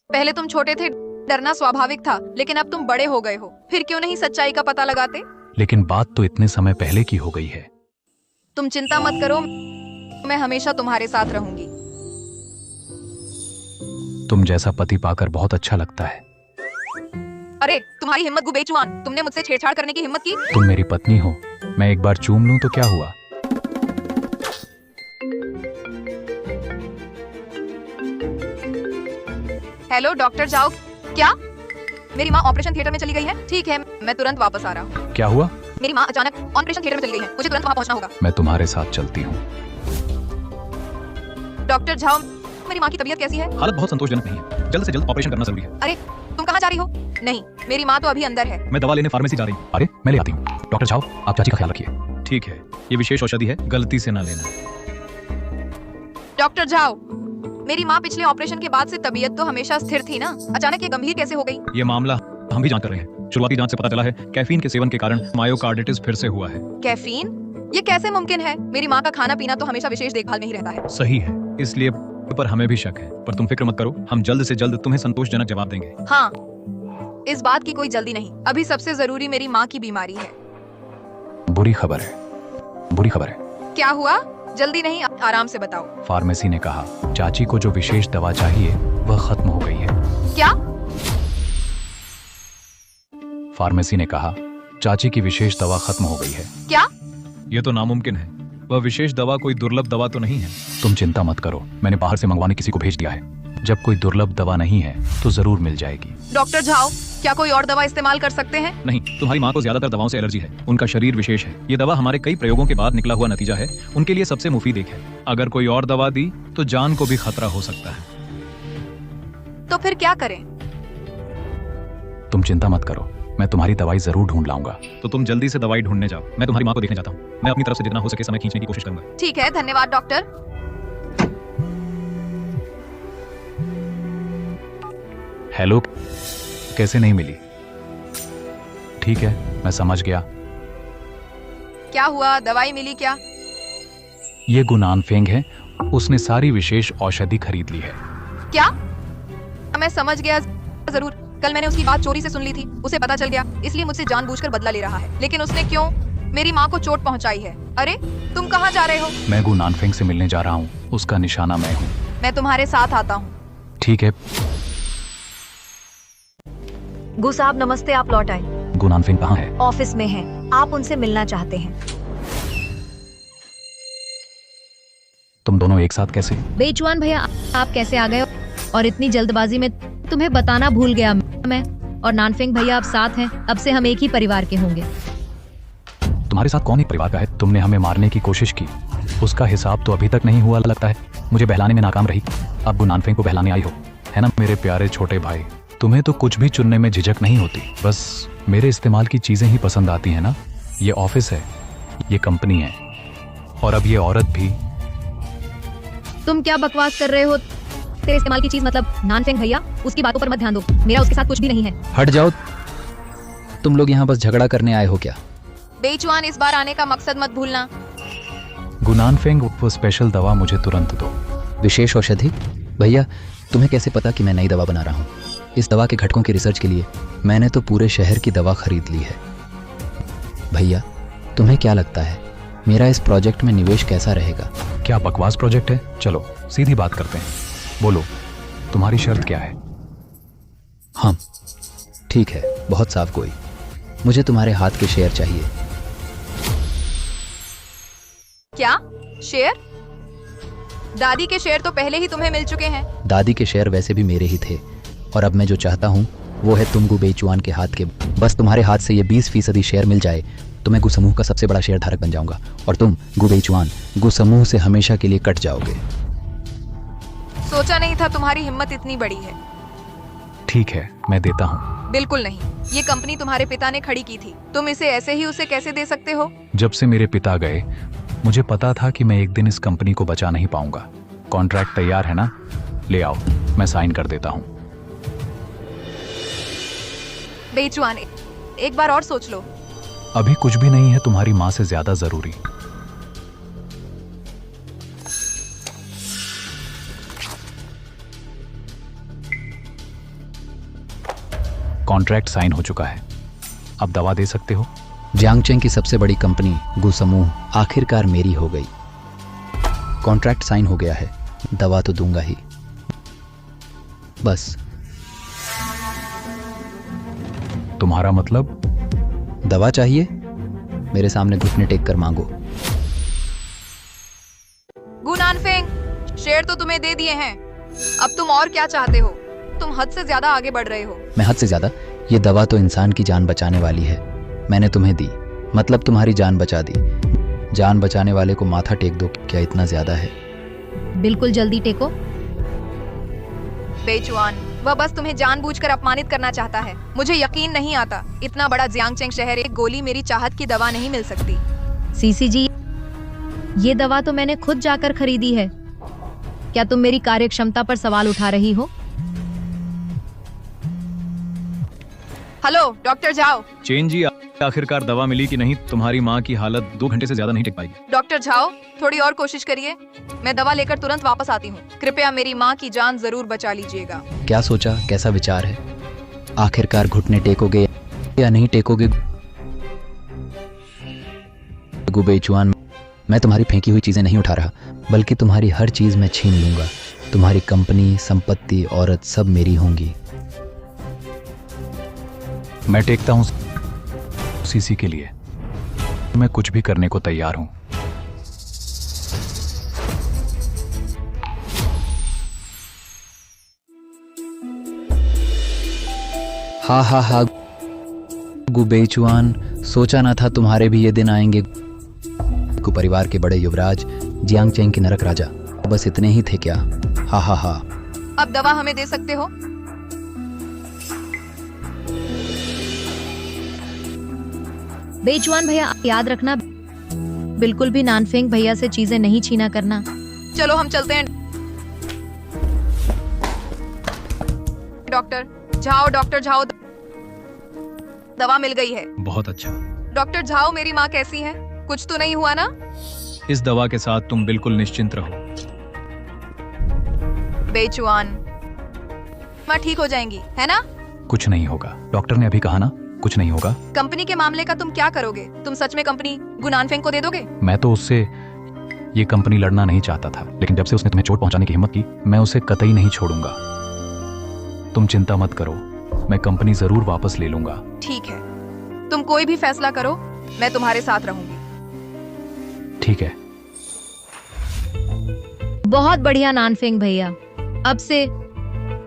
पहले तुम छोटे थे, डरना स्वाभाविक था, लेकिन अब तुम बड़े हो गए हो। फिर क्यों नहीं सच्चाई का पता लगाते? लेकिन बात तो इतने समय पहले की हो गई है। तुम चिंता मत करो, मैं हमेशा तुम्हारे साथ रहूंगी। तुम जैसा पति पाकर बहुत अच्छा लगता है। अरे तुम्हारी हिम्मत गु बेईमान, तुमने मुझसे छेड़छाड़ करने की हिम्मत की? तुम मेरी पत्नी हो, मैं एक बार चूम लूं तो क्या हुआ? हेलो डॉक्टर जाओ। क्या? मेरी माँ ऑपरेशन थिएटर में चली गई है। ठीक है, मैं तुरंत वापस आ रहा हूँ। क्या हुआ? मेरी माँ अचानक ऑपरेशन थिएटर में चली गई है, मुझे तुरंत वहाँ पहुँचना होगा। मैं तुम्हारे साथ चलती हूँ। डॉक्टर झाओ, मेरी माँ की तबीयत कैसी है? हालत बहुत संतोषजनक नहीं है, जल्द से जल्द ऑपरेशन करना जरूरी है। अरे तुम कहाँ जा रही हो? नहीं, मेरी माँ तो अभी अंदर है। मैं दवा लेने फार्मेसी जा रही हूँ। अरे मैं ले आती हूँ। डॉक्टर झाओ, आप चाची का ख्याल रखिए। ठीक है, ये विशेष औषधि है, गलती से ना लेना। डॉक्टर झाओ, मेरी माँ पिछले ऑपरेशन के बाद से तबीयत तो हमेशा स्थिर थी ना, अचानक ये गंभीर कैसे हो गई? ये मामला हम भी जांच कर रहे हैं। शुरुआती जांच से पता चला है कैफीन के सेवन के कारण मायोकार्डिटिस फिर से हुआ है। कैफीन? ये कैसे मुमकिन है? मेरी माँ का खाना पीना तो हमेशा विशेष देखभाल में ही रहता है। सही है, इसलिए पर हमें भी शक है, पर तुम फिक्र मत करो, हम जल्द से जल्द तुम्हें संतोषजनक जवाब देंगे। हाँ, इस बात की कोई जल्दी नहीं। अभी सबसे जरूरी मेरी माँ की बीमारी है। बुरी खबर है, बुरी खबर है। क्या हुआ? जल्दी नहीं, आराम से बताओ। फार्मेसी ने कहा चाची को जो विशेष दवा चाहिए वह खत्म हो गई है। क्या? फार्मेसी ने कहा चाची की विशेष दवा खत्म हो गई है। क्या? ये तो नामुमकिन है, वह विशेष दवा कोई दुर्लभ दवा तो नहीं है। तुम चिंता मत करो, मैंने बाहर से मंगवाने किसी को भेज दिया है। जब कोई दुर्लभ दवा नहीं है तो जरूर मिल जाएगी। डॉक्टर झाओ, क्या कोई और दवा इस्तेमाल कर सकते हैं? नहीं, तुम्हारी माँ को ज्यादातर दवाओं से एलर्जी है, उनका शरीर विशेष है। ये दवा हमारे कई प्रयोगों के बाद निकला हुआ नतीजा है, उनके लिए सबसे मुफीद एक है। अगर कोई और दवा दी तो जान को भी खतरा हो सकता है। तो फिर क्या करें? तुम चिंता मत करो, मैं तुम्हारी दवाई जरूर ढूंढ लाऊंगा। तो तुम जल्दी से दवाई ढूंढने जाओ, मैं तुम्हारी माँ को देखने जाता हूँ। मैं अपनी तरफ से जितना हो सके समय खींचने की कोशिश करूंगा। ठीक है, धन्यवाद डॉक्टर। हेलो, कैसे नहीं मिली? ठीक है, मैं समझ गया। क्या हुआ? दवाई मिली क्या? ये गुनान फेंग है, उसने सारी विशेष औषधि खरीद ली है। क्या? मैं समझ गया, जरूर। कल मैंने उसकी बात चोरी से सुन ली थी, उसे पता चल गया, इसलिए मुझसे जानबूझकर बदला ले रहा है। लेकिन उसने क्यों मेरी माँ को चोट पहुँचाई है? अरे तुम कहाँ जा रहे हो? मैं गुनान फेंग से मिलने जा रहा हूँ, उसका निशाना मैं हूँ। मैं तुम्हारे साथ आता हूँ। ठीक है। गु साहब नमस्ते, आप लौट आए। गुनान फेंग कहाँ है? ऑफिस में हैं, आप उनसे मिलना चाहते हैं। तुम दोनों एक साथ कैसे? बेईमान भैया, आप कैसे आ गए? और इतनी जल्दबाजी में तुम्हें बताना भूल गया मैं। और नानफेंग भैया अब साथ हैं, अब से हम एक ही परिवार के होंगे। तुम्हारे साथ कौन एक परिवार का है? तुमने हमें मारने की कोशिश की, उसका हिसाब तो अभी तक नहीं हुआ लगता है। मुझे बहलाने में नाकाम रही, अब गुनानफेंग को बहलाने आई हो, है ना मेरे प्यारे छोटे भाई? तुम्हें तो कुछ भी चुनने में झिझक नहीं होती, बस मेरे इस्तेमाल की चीजें ही पसंद आती है ना। ये ऑफिस है, ये कंपनी है, और अब ये औरत भी। तुम क्या बकवास कर रहे हो? तेरे इस्तेमाल की चीज मतलब नानफेंग भैया, उसकी बातों पर मत ध्यान दो, मेरा उसके साथ कुछ भी नहीं है। हट जाओ, तुम लोग यहाँ बस झगड़ा करने आए हो क्या? बेईमान, इस बार आने का मकसद मत भूलना। गुनानफेंग, वो स्पेशल दवा मुझे तुरंत दो। विशेष औषधि? भैया तुम्हें कैसे पता कि मैं नई दवा बना रहा हूँ? इस दवा के घटकों की रिसर्च के लिए मैंने तो पूरे शहर की दवा खरीद ली है। भैया तुम्हें क्या लगता है मेरा इस प्रोजेक्ट में निवेश कैसा रहेगा? क्या बकवास प्रोजेक्ट है? चलो सीधी बात करते हैं, बोलो तुम्हारी शर्त क्या है? हाँ ठीक है, बहुत साफ गोई, मुझे तुम्हारे हाथ के शेयर चाहिए। क्या शेयर? दादी के शेयर तो पहले ही तुम्हें मिल चुके हैं। दादी के शेयर वैसे भी मेरे ही थे, और अब मैं जो चाहता हूँ वो है तुम गु बेईचुआन के हाथ के। बस तुम्हारे हाथ से ये 20% शेयर मिल जाए तो मैं गु समूह का सबसे बड़ा शेयर धारक बन जाऊंगा, और तुम गु बेईचुआन गु समूह से हमेशा के लिए कट जाओगे। सोचा नहीं था तुम्हारी हिम्मत इतनी बड़ी है। ठीक है, मैं देता हूँ। बिल्कुल नहीं, ये कंपनी तुम्हारे पिता ने खड़ी की थी, तुम इसे ऐसे ही उसे कैसे दे सकते हो? जब से मेरे पिता गए मुझे पता था कि मैं एक दिन इस कंपनी को बचा नहीं पाऊंगा। कॉन्ट्रैक्ट तैयार है ना? ले आओ, मैं साइन कर देता हूँ। बेचुआन, एक बार और सोच लो। अभी कुछ भी नहीं है तुम्हारी माँ से ज्यादा जरूरी। कॉन्ट्रैक्ट साइन हो चुका है, अब दवा दे सकते हो। जियांगचेंग की सबसे बड़ी कंपनी गु समूह आखिरकार मेरी हो गई। कॉन्ट्रैक्ट साइन हो गया है, दवा तो दूंगा ही। बस। तुम्हारा मतलब? दवा चाहिए? मेरे सामने घुटने टेक कर मांगो। गु नानफेंग, शेर तो तुम्हें दे दिए हैं, अब तुम और क्या चाहते हो? तुम हद से ज्यादा आगे बढ़ रहे हो। मैं हद से ज्यादा? ये दवा तो इंसान की जान बचाने वाली है, मैंने तुम्हें दी, मतलब तुम्हारी जान बचा दी। जान बचाने वाले को माथा टेक दो, क्या इतना ज्यादा है? बिल्कुल जल्दी टेको। बेचुआन, वह बस तुम्हें जानबूझकर अपमानित करना चाहता है। मुझे यकीन नहीं आता, इतना बड़ा जियांगचेंग शहर, एक गोली मेरी चाहत की दवा नहीं मिल सकती। सीसी जी, ये दवा तो मैंने खुद जाकर खरीदी है। क्या तुम मेरी कार्यक्षमता पर सवाल उठा रही हो? Hello doctor Zhao. चेन जी, आखिरकार दवा मिली कि नहीं? तुम्हारी माँ की हालत 2 घंटे से ज्यादा नहीं टिक पाएगी। डॉक्टर झाओ, थोड़ी और कोशिश करिए, मैं दवा लेकर तुरंत वापस आती हूँ। कृपया मेरी माँ की जान जरूर बचा लीजिएगा। क्या सोचा, कैसा विचार है? आखिरकार घुटने टेकोगे या नहीं टेकोगे? गु बेचुआन, मैं तुम्हारी फेंकी हुई चीजें नहीं उठा रहा, बल्कि तुम्हारी हर चीज मैं छीन लूंगा। तुम्हारी कंपनी, संपत्ति, औरत सब मेरी होंगी। मैं टेकता हूँ सीसी के लिए, मैं कुछ भी करने को तैयार हूँ। हा हा हा गु बेचुआन, सोचा ना था तुम्हारे भी ये दिन आएंगे। गु परिवार के बड़े युवराज, जियांगचेंग के नरक राजा, बस इतने ही थे क्या? हा हा हा। अब दवा हमें दे सकते हो? बेचुआन भैया, याद रखना, बिल्कुल भी नानफेंग भैया से चीजें नहीं छीना करना। चलो हम चलते हैं। डॉक्टर झाओ, दवा मिल गई है। बहुत अच्छा। डॉक्टर झाओ, मेरी माँ कैसी है? कुछ तो नहीं हुआ ना? इस दवा के साथ तुम बिल्कुल निश्चिंत रहो। बेचुआन, माँ ठीक हो जाएंगी, है ना? कुछ नहीं होगा, डॉक्टर ने अभी कहा ना, कुछ नहीं होगा। कंपनी के मामले का तुम क्या करोगे? तुम सच में कंपनी गु नानफेंग को दे दोगे? मैं तो उससे ये कंपनी लड़ना नहीं चाहता था, लेकिन जब से उसने तुम्हें चोट पहुंचाने की हिम्मत की, मैं उसे कतई नहीं छोड़ूंगा। तुम चिंता मत करो, मैं कंपनी जरूर वापस ले लूंगा। ठीक है, तुम कोई भी फैसला करो, मैं तुम्हारे साथ रहूंगी। ठीक है। बहुत बढ़िया नानफेंग भैया, अब से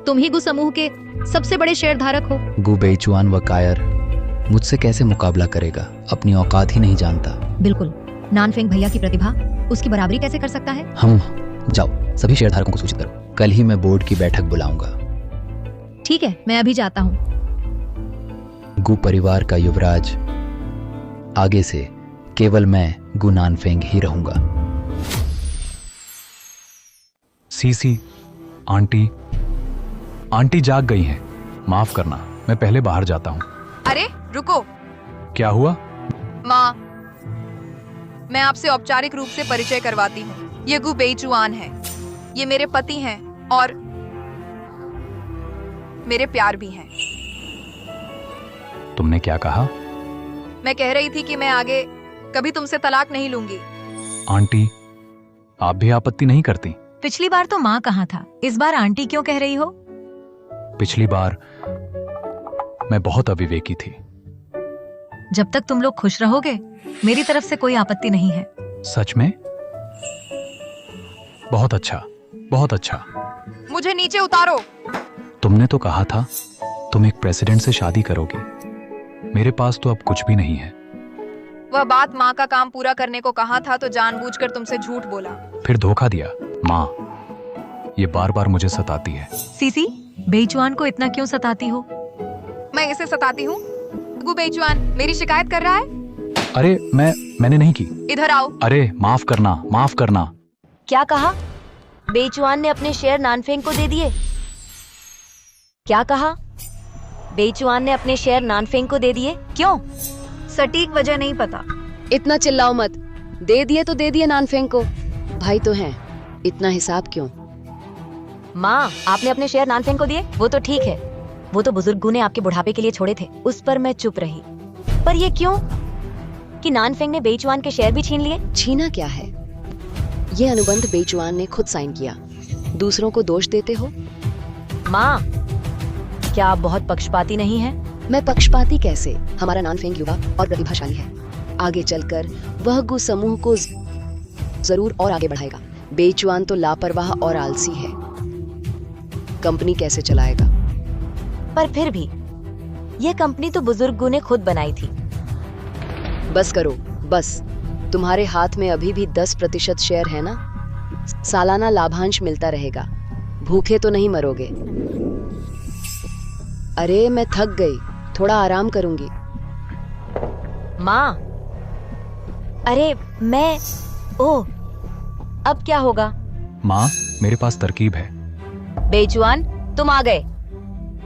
तुम ही गु समूह के सबसे बड़े शेयरधारक हो। गु बेचुआन व कायर मुझसे कैसे मुकाबला करेगा? अपनी औकात ही नहीं जानता। बिल्कुल, नानफेंग भैया की प्रतिभा उसकी बराबरी कैसे कर सकता है? हम जाओ, सभी शेयरधारकों को सूचित करो, कल ही मैं बोर्ड की बैठक बुलाऊंगा। ठीक है, मैं अभी जाता हूँ। गु परिवार का युवराज, आगे से केवल मैं गु नानफेंग ही रहूंगा। सीसी, आंटी जाग गई हैं, माफ करना, मैं पहले बाहर जाता हूँ। अरे रुको। क्या हुआ? माँ, मैं आपसे औपचारिक रूप से परिचय करवाती हूँ। ये गु बेचुआन है, ये मेरे पति हैं और मेरे प्यार भी हैं। तुमने क्या कहा? मैं कह रही थी कि मैं आगे कभी तुमसे तलाक नहीं लूंगी। आंटी, आप भी आपत्ति नहीं करती? पिछली बार तो माँ कहा था, इस बार आंटी क्यों कह रही हो? पिछली बार मैं बहुत अविवेकी थी। जब तक तुम लोग खुश रहोगे, मेरी तरफ से कोई आपत्ति नहीं है। सच में? बहुत अच्छा, बहुत अच्छा। मुझे नीचे उतारो। तुमने तो कहा था तुम एक प्रेसिडेंट से शादी करोगे, मेरे पास तो अब कुछ भी नहीं है। वह बात माँ का काम पूरा करने को कहा था तो जानबूझकर तुमसे झूठ बोला। फिर धोखा दिया। माँ, ये बार बार मुझे सताती है। सीसी, बेचुआन को इतना क्यों सताती हो? मैं इसे सताती हूँ? गु बेचुआन मेरी शिकायत कर रहा है। अरे मैंने नहीं की। इधर आओ। अरे माफ करना, माफ करना। क्या कहा? बेचुआन ने अपने शेयर नानफेंग को दे दिए। क्या कहा? बेचुआन ने अपने शेयर नानफेंग को दे दिए? क्यों? सटीक वजह नहीं पता। इतना चिल्लाओ मत। दे दिए तो दे दिए नानफेंग को, भाई तो हैं। इतना हिसाब क्यों? माँ, आपने अपने शेयर नानफेंग को दिए, वो तो ठीक है। वो तो बुजुर्ग गु ने आपके बुढ़ापे के लिए छोड़े थे, उस पर मैं चुप रही। पर ये क्यों कि नानफेंग ने बेचुआन के शेयर भी छीन लिए? छीना क्या है? ये अनुबंध बेचुआन ने खुद साइन किया। दूसरों को दोष देते हो? माँ, क्या आप बहुत पक्षपाती नहीं हैं? मैं पक्षपाती कैसे? हमारा नानफेंग युवा और प्रतिभाशाली है। आगे चलकर वह गु समूह को जरूर और आगे बढ़ाएगा। बेचुआन तो लापरवाह और आलसी है। कंपनी कैसे चलाएगा? पर फिर भी ये कंपनी तो बुजुर्ग गु ने खुद बनाई थी। बस करो, बस। तुम्हारे हाथ में अभी भी 10% शेयर है ना? सालाना लाभांश मिलता रहेगा। भूखे तो नहीं मरोगे। अरे मैं थक गई, थोड़ा आराम करूंगी। माँ, अरे मैं ओह, अब क्या होगा? माँ, मेरे पास तरकीब है। बेचुआन, तुम आ गए।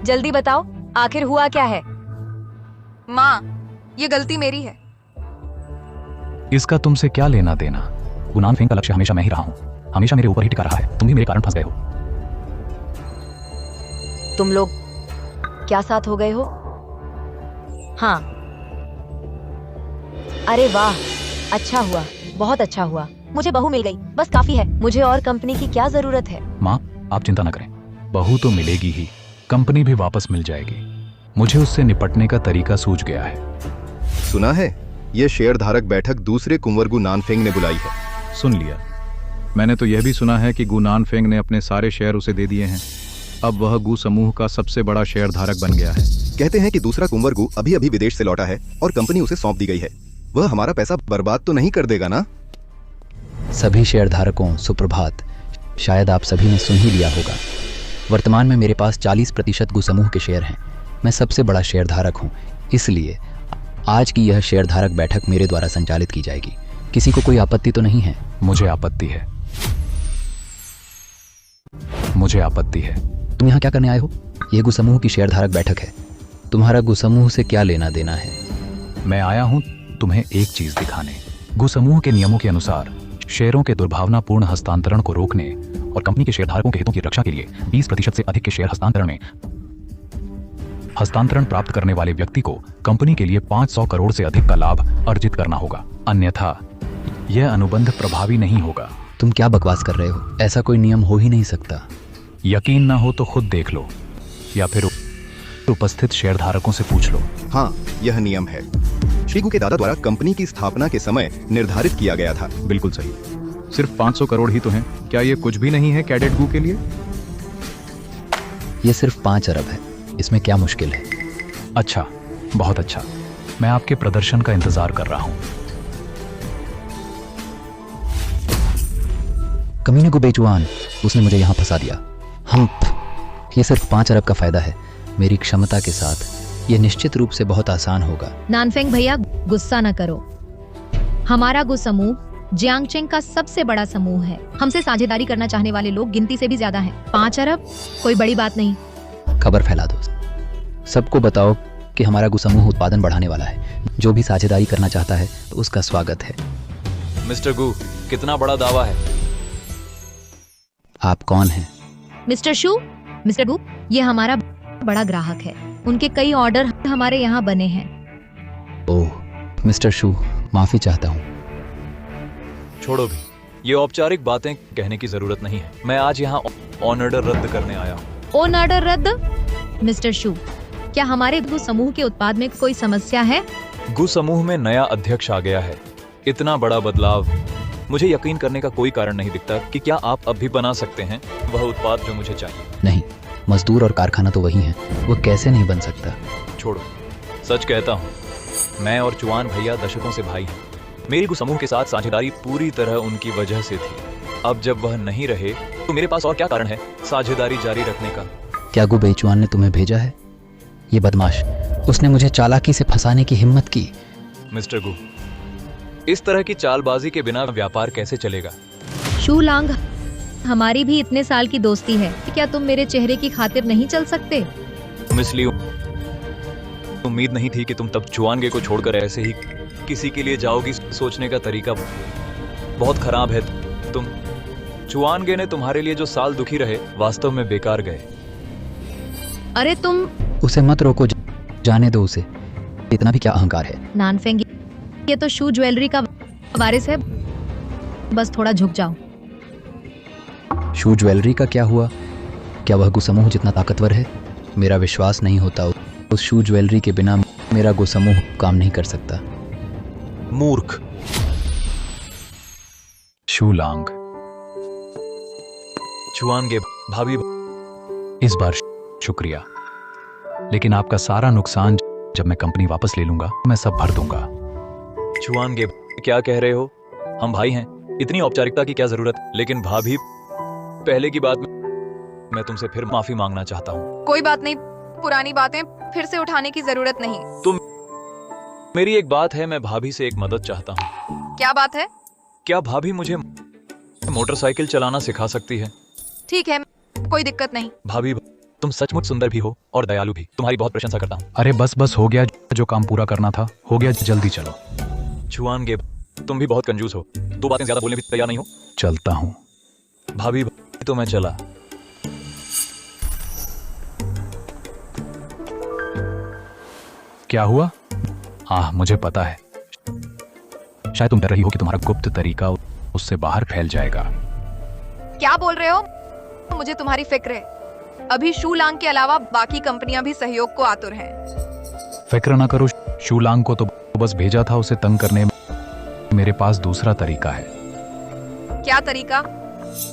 जल्दी बताओ, आखिर हुआ क्या है? माँ, ये गलती मेरी है। इसका तुमसे क्या लेना देना? नानफेंग का लक्ष्य हमेशा मैं ही रहा हूँ, हमेशा मेरे ऊपर ही टिका रहा है। तुम भी मेरे कारण फंस गए हो। तुम लोग क्या साथ हो गए हो? हाँ। अरे वाह, अच्छा हुआ, बहुत अच्छा हुआ। मुझे बहू मिल गई, बस काफी है। मुझे और कंपनी की क्या जरूरत है? माँ, आप चिंता न करें, बहू तो मिलेगी ही, कंपनी भी वापस मिल जाएगी। मुझे उससे निपटने का तरीका सूझ गया है। सुना है, ये शेयर धारक बैठक दूसरे कुंवर गु नानफेंग ने बुलाई है। सुन लिया। मैंने तो यह भी सुना है कि गु नानफेंग ने अपने सारे शेयर उसे दे दिए हैं। अब वह गु समूह का सबसे बड़ा शेयर धारक बन गया है। कहते हैं कि दूसरा कुंवर गु अभी अभी विदेश से लौटा है और कंपनी उसे सौंप दी गई है। वह हमारा पैसा बर्बाद तो नहीं कर देगा ना? सभी शेयर धारकों, सुप्रभात। शायद आप सभी ने सुन ही लिया होगा, वर्तमान में मेरे पास 40% गु समूह के शेयर हैं। मैं सबसे बड़ा शेयर धारक हूँ, इसलिए आज की यह शेयर धारक बैठक मेरे द्वारा संचालित की जाएगी। किसी को कोई आपत्ति तो नहीं है? मुझे आपत्ति है। मुझे आपत्ति है। तुम यहाँ क्या करने आए हो? यह गु समूह की शेयर धारक बैठक है। तुम्हारा गु समूह से क्या लेना देना है? मैं आया हूँ तुम्हें एक चीज दिखाने। गु समूह के नियमों के अनुसार शेयरों के दुर्भावनापूर्ण हस्तांतरण को रोकने और कंपनी के शेयरधारकों के हितों की रक्षा के लिए 20% से अधिक के शेयर हस्तांतरण प्राप्त करने वाले व्यक्ति को कंपनी के लिए 500 करोड़ से अधिक का लाभ अर्जित करना होगा, अन्यथा यह अनुबंध प्रभावी नहीं होगा। तुम क्या बकवास कर रहे हो? ऐसा कोई नियम हो ही नहीं सकता। यकीन ना हो तो खुद देख लो, या फिर उपस्थित शेयरधारकों से पूछ लो। हाँ, यह नियम है। श्री गु के दादा द्वारा कंपनी की स्थापना के समय निर्धारित किया गया था। बिल्कुल सही। सिर्फ 500 करोड़ ही तो हैं। क्या ये कुछ भी नहीं है कैडेट गु के लिए? ये सिर्फ 5 अरब है, इसमें क्या मुश्किल है? अच्छा, बहुत अच्छा। मैं आपके प्रदर्शन का इंतजार कर रहा हूँ। कमीने को बेचुआन, उसने मुझे यहाँ फंसा दिया। ये सिर्फ 5 अरब का फायदा है। मेरी क्षमता के साथ यह निश्चित रूप से बहुत आसान होगा। नानफेंग भैया, गुस्सा न करो। हमारा गु समूह जियांगचेंग का सबसे बड़ा समूह है। हमसे साझेदारी करना चाहने वाले लोग गिनती से भी ज्यादा हैं। 5 अरब कोई बड़ी बात नहीं। खबर फैला दो, सबको बताओ कि हमारा गु समूह उत्पादन बढ़ाने वाला है। जो भी साझेदारी करना चाहता है तो उसका स्वागत है। मिस्टर गु, कितना बड़ा दावा है? आप कौन हैं? मिस्टर शू, मिस्टर गु, ये हमारा बड़ा ग्राहक है। उनके कई ऑर्डर हमारे यहाँ बने हैं। ओह, मिस्टर शू, माफी चाहता हूँ। छोड़ो भी, ये औपचारिक बातें कहने की जरूरत नहीं है। मैं आज यहाँ ऑर्डर रद्द करने आया हूँ। ऑन ऑर्डर रद्द? मिस्टर शू, क्या हमारे गु समूह के उत्पाद में कोई समस्या है? गु समूह में नया अध्यक्ष आ गया है। इतना बड़ा बदलाव, मुझे यकीन करने का कोई कारण नहीं दिखता कि क्या आप अब भी बना सकते हैं वह उत्पाद जो मुझे चाहिए। नहीं, मजदूर और कारखाना तो वही है, वो कैसे नहीं बन सकता? छोड़ो, सच कहता हूँ, मैं और चुआन भैया दशकों से भाई हैं। मेरी गु समूह के साथ साझेदारी पूरी तरह उनकी वजह से थी। अब जब वह नहीं रहे तो मेरे पास और क्या कारण है साझेदारी जारी रखने का? क्या गु बेचुआन ने तुम्हें भेजा है? ये बदमाश, उसने मुझे चालाकी से फंसाने की हिम्मत की। मिस्टर गु, इस तरह की चालबाजी के बिना व्यापार कैसे चलेगा? शू लांग, हमारी भी इतने साल की दोस्ती है, क्या तुम मेरे चेहरे की खातिर नहीं चल सकते? तुम इसलिए उम्मीद नहीं थी कि तुम तब चुआनगे को छोड़कर ऐसे ही किसी के लिए जाओगी। सोचने का तरीका बहुत खराब है। तुम चुआनगे ने तुम्हारे लिए जो साल दुखी रहे वास्तव में बेकार गए। अरे तुम उसे मत रोको, जाने दो उसे। इतना भी क्या अहंकार है। नानफेंग, ये तो शू ज्वेलरी का वारिस है, बस थोड़ा झुक जाओ। शू ज्वेलरी का क्या हुआ? क्या वह गुसमूह जितना ताकतवर है? मेरा विश्वास नहीं होता। उस शू ज्वेलरी के बिना मेरा गुसमूह काम नहीं कर सकता। मूर्ख। शूलांग, चुआनगे भाभी, इस बार शुक्रिया, लेकिन आपका सारा नुकसान जब मैं कंपनी वापस ले लूंगा मैं सब भर दूंगा। चुआनगे क्या कह रहे हो? हम भाई हैं, इतनी औपचारिकता की क्या जरूरत? लेकिन भाभी, पहले की बात मैं तुमसे फिर माफी मांगना चाहता हूँ। कोई बात नहीं, पुरानी बातें फिर से उठाने की जरूरत नहीं। तुम मेरी एक बात है, मैं भाभी से एक मदद चाहता हूँ। क्या बात है? क्या भाभी मुझे मोटरसाइकिल चलाना सिखा सकती है? ठीक है, कोई दिक्कत नहीं। भाभी, तुम सचमुच सुंदर भी हो और दयालु भी। तुम्हारी बहुत प्रशंसा करता हूँ। अरे बस बस, हो गया जो काम पूरा करना था, हो गया, जल्दी चलो। चुआनगे, तुम भी बहुत कंजूस हो, दो बातें ज्यादा बोलने भी तैयार नहीं हो। चलता हूँ। भाभी, तो मैं चला। क्या हुआ? मुझे पता है, शायद तुम डर रही हो कि तुम्हारा गुप्त तरीका उससे बाहर फैल जाएगा। क्या बोल रहे हो? मुझे तुम्हारी फिक्र है। अभी शूलांग के अलावा बाकी कंपनियां भी सहयोग को आतुर हैं। फिक्र ना करो, शूलांग को तो बस भेजा था उसे तंग करने। मेरे पास दूसरा तरीका है। क्या तरीका?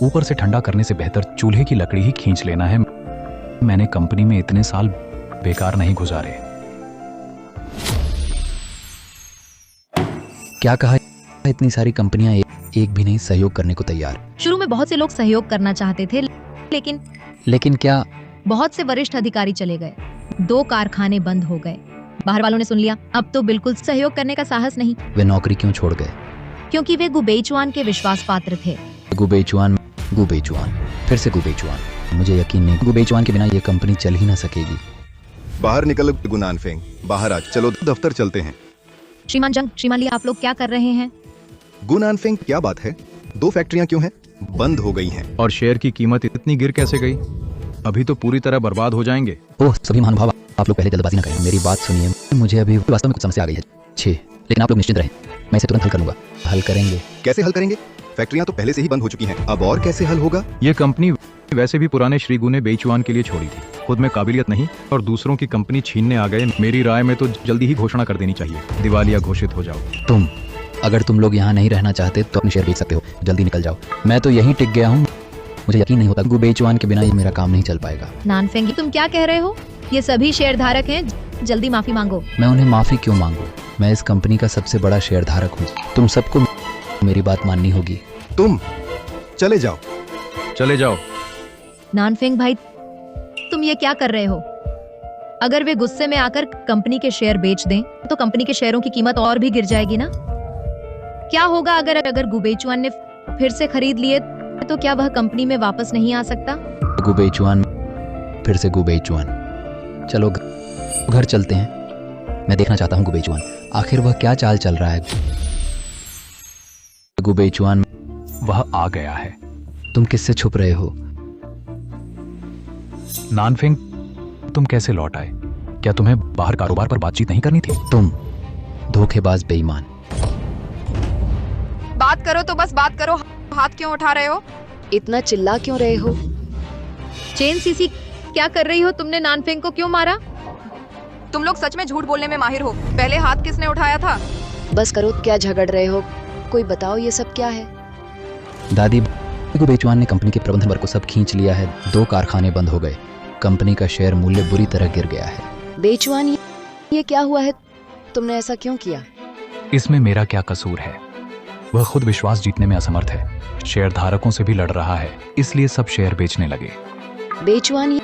ऊपर से ठंडा करने से बेहतर चूल्हे की लकड़ी ही खींच लेना है। मैंने कंपनी में इतने साल बेकार नहीं गुजारे। क्या कहा? इतनी सारी कंपनियां एक भी नहीं सहयोग करने को तैयार। शुरू में बहुत से लोग सहयोग करना चाहते थे, लेकिन क्या? बहुत से वरिष्ठ अधिकारी चले गए, 2 कारखाने बंद हो गए, बाहर वालों ने सुन लिया। अब तो बिल्कुल सहयोग करने का साहस नहीं। वे नौकरी क्यों छोड़ गए? क्योंकि वे गुबेचुआन के विश्वास पात्र थे। गुबेचुआन, फिर से गुबेचुआन। मुझे यकीन नहीं, गुबेचुआन के बिना ये कंपनी चल ही ना सकेगी। बाहर निकल गुनानफेंग, बाहर आ, चलो दफ्तर चलते हैं। श्रीमान जंग, श्रीमान ली, आप लोग क्या कर रहे हैं? गुनानफेंग, क्या बात है? 2 फैक्ट्रियां क्यों हैं? बंद हो गई हैं। और शेयर की कीमत इतनी गिर कैसे गई? अभी तो पूरी तरह बर्बाद हो जाएंगे। ओह सभी महानुभाव, आप लोग पहले जल्दबाजी न करें, मेरी बात सुनिए। मुझे अभी वास्तव में कुछ समस्या आ गई है। लेकिन आप लोग निश्चिंत रहें, मैं इसे तुरंत हल कर लूंगा। हल करेंगे? कैसे हल करेंगे? फैक्ट्रियां तो पहले से ही बंद हो चुकी हैं, अब और कैसे हल होगा? ये कंपनी वैसे भी पुराने श्रीगु ने बेचुआन के लिए छोड़ी थी। खुद में काबिलियत नहीं और दूसरों की कंपनी छीनने आ गए। मेरी राय में तो जल्दी ही घोषणा कर देनी चाहिए, दिवालिया घोषित हो जाओ। अगर तुम लोग यहाँ नहीं रहना चाहते तो अपने शेयर बेच सकते हो, जल्दी निकल जाओ। मैं तो यहीं टिक गया हूँ, मुझे यकीन नहीं होता गुबेचुआन के बिना ये मेरा काम नहीं चल पाएगा। नानफेंगी, तुम क्या कह रहे हो? ये सभी शेयर धारक हैं, जल्दी माफी मांगो। मैं उन्हें माफी क्यों मांगू? मैं इस कंपनी का सबसे बड़ा शेयर धारक हूँ। तुम सबको मेरी बात माननी होगी। तुम चले जाओ। चले जाओ। नानफेंग भाई, तुम ये क्या कर रहे हो? अगर वे गुस्से में आकर कंपनी के शेयर बेच दें तो कंपनी के शेयरों की कीमत और भी गिर जाएगी ना? क्या होगा अगर गुबेचुआन ने फिर से खरीद लिए तो क्या वह कंपनी में वापस नहीं आ सकता? गुबेचुआन, फिर से गुबेचुआन। चलो घर चलते हैं, मैं देखना चाहता हूँ गुबेचुआन, आखिर वह क्या चाल चल रहा है। गुबेचुआन, वह आ गया है। तुम किससे छुप रहे हो? नानफेंग, तुम कैसे लौट आए? क्या तुम्हें बाहर कारोबार पर बातचीत नहीं करनी थी? तुम धोखेबाज बेईमान। बात करो तो बस बात करो, हाथ क्यों उठा रहे हो? इतना चिल्ला क्यों रहे हो? चेन सीसी, क्या कर रही हो? तुमने नानफेंग को क्यों मारा? तुम लोग सच में झूठ बोलने में माहिर हो। पहले हाथ किसने उठाया था? बस करो, क्या झगड़ रहे हो? कोई बताओ ये सब क्या है? दादी, गुबेचुआन ने कंपनी के प्रबंधन वर्ग को सब खींच लिया है, 2 कारखाने बंद हो गए, कंपनी का शेयर मूल्य बुरी तरह गिर गया है। बेचुआन, ये क्या हुआ है? तुमने ऐसा क्यों किया? इसमें मेरा क्या कसूर है? वह खुद विश्वास जीतने में असमर्थ है, शेयर धारकों से भी लड़ रहा है, इसलिए सब शेयर बेचने लगे। बेचुआन,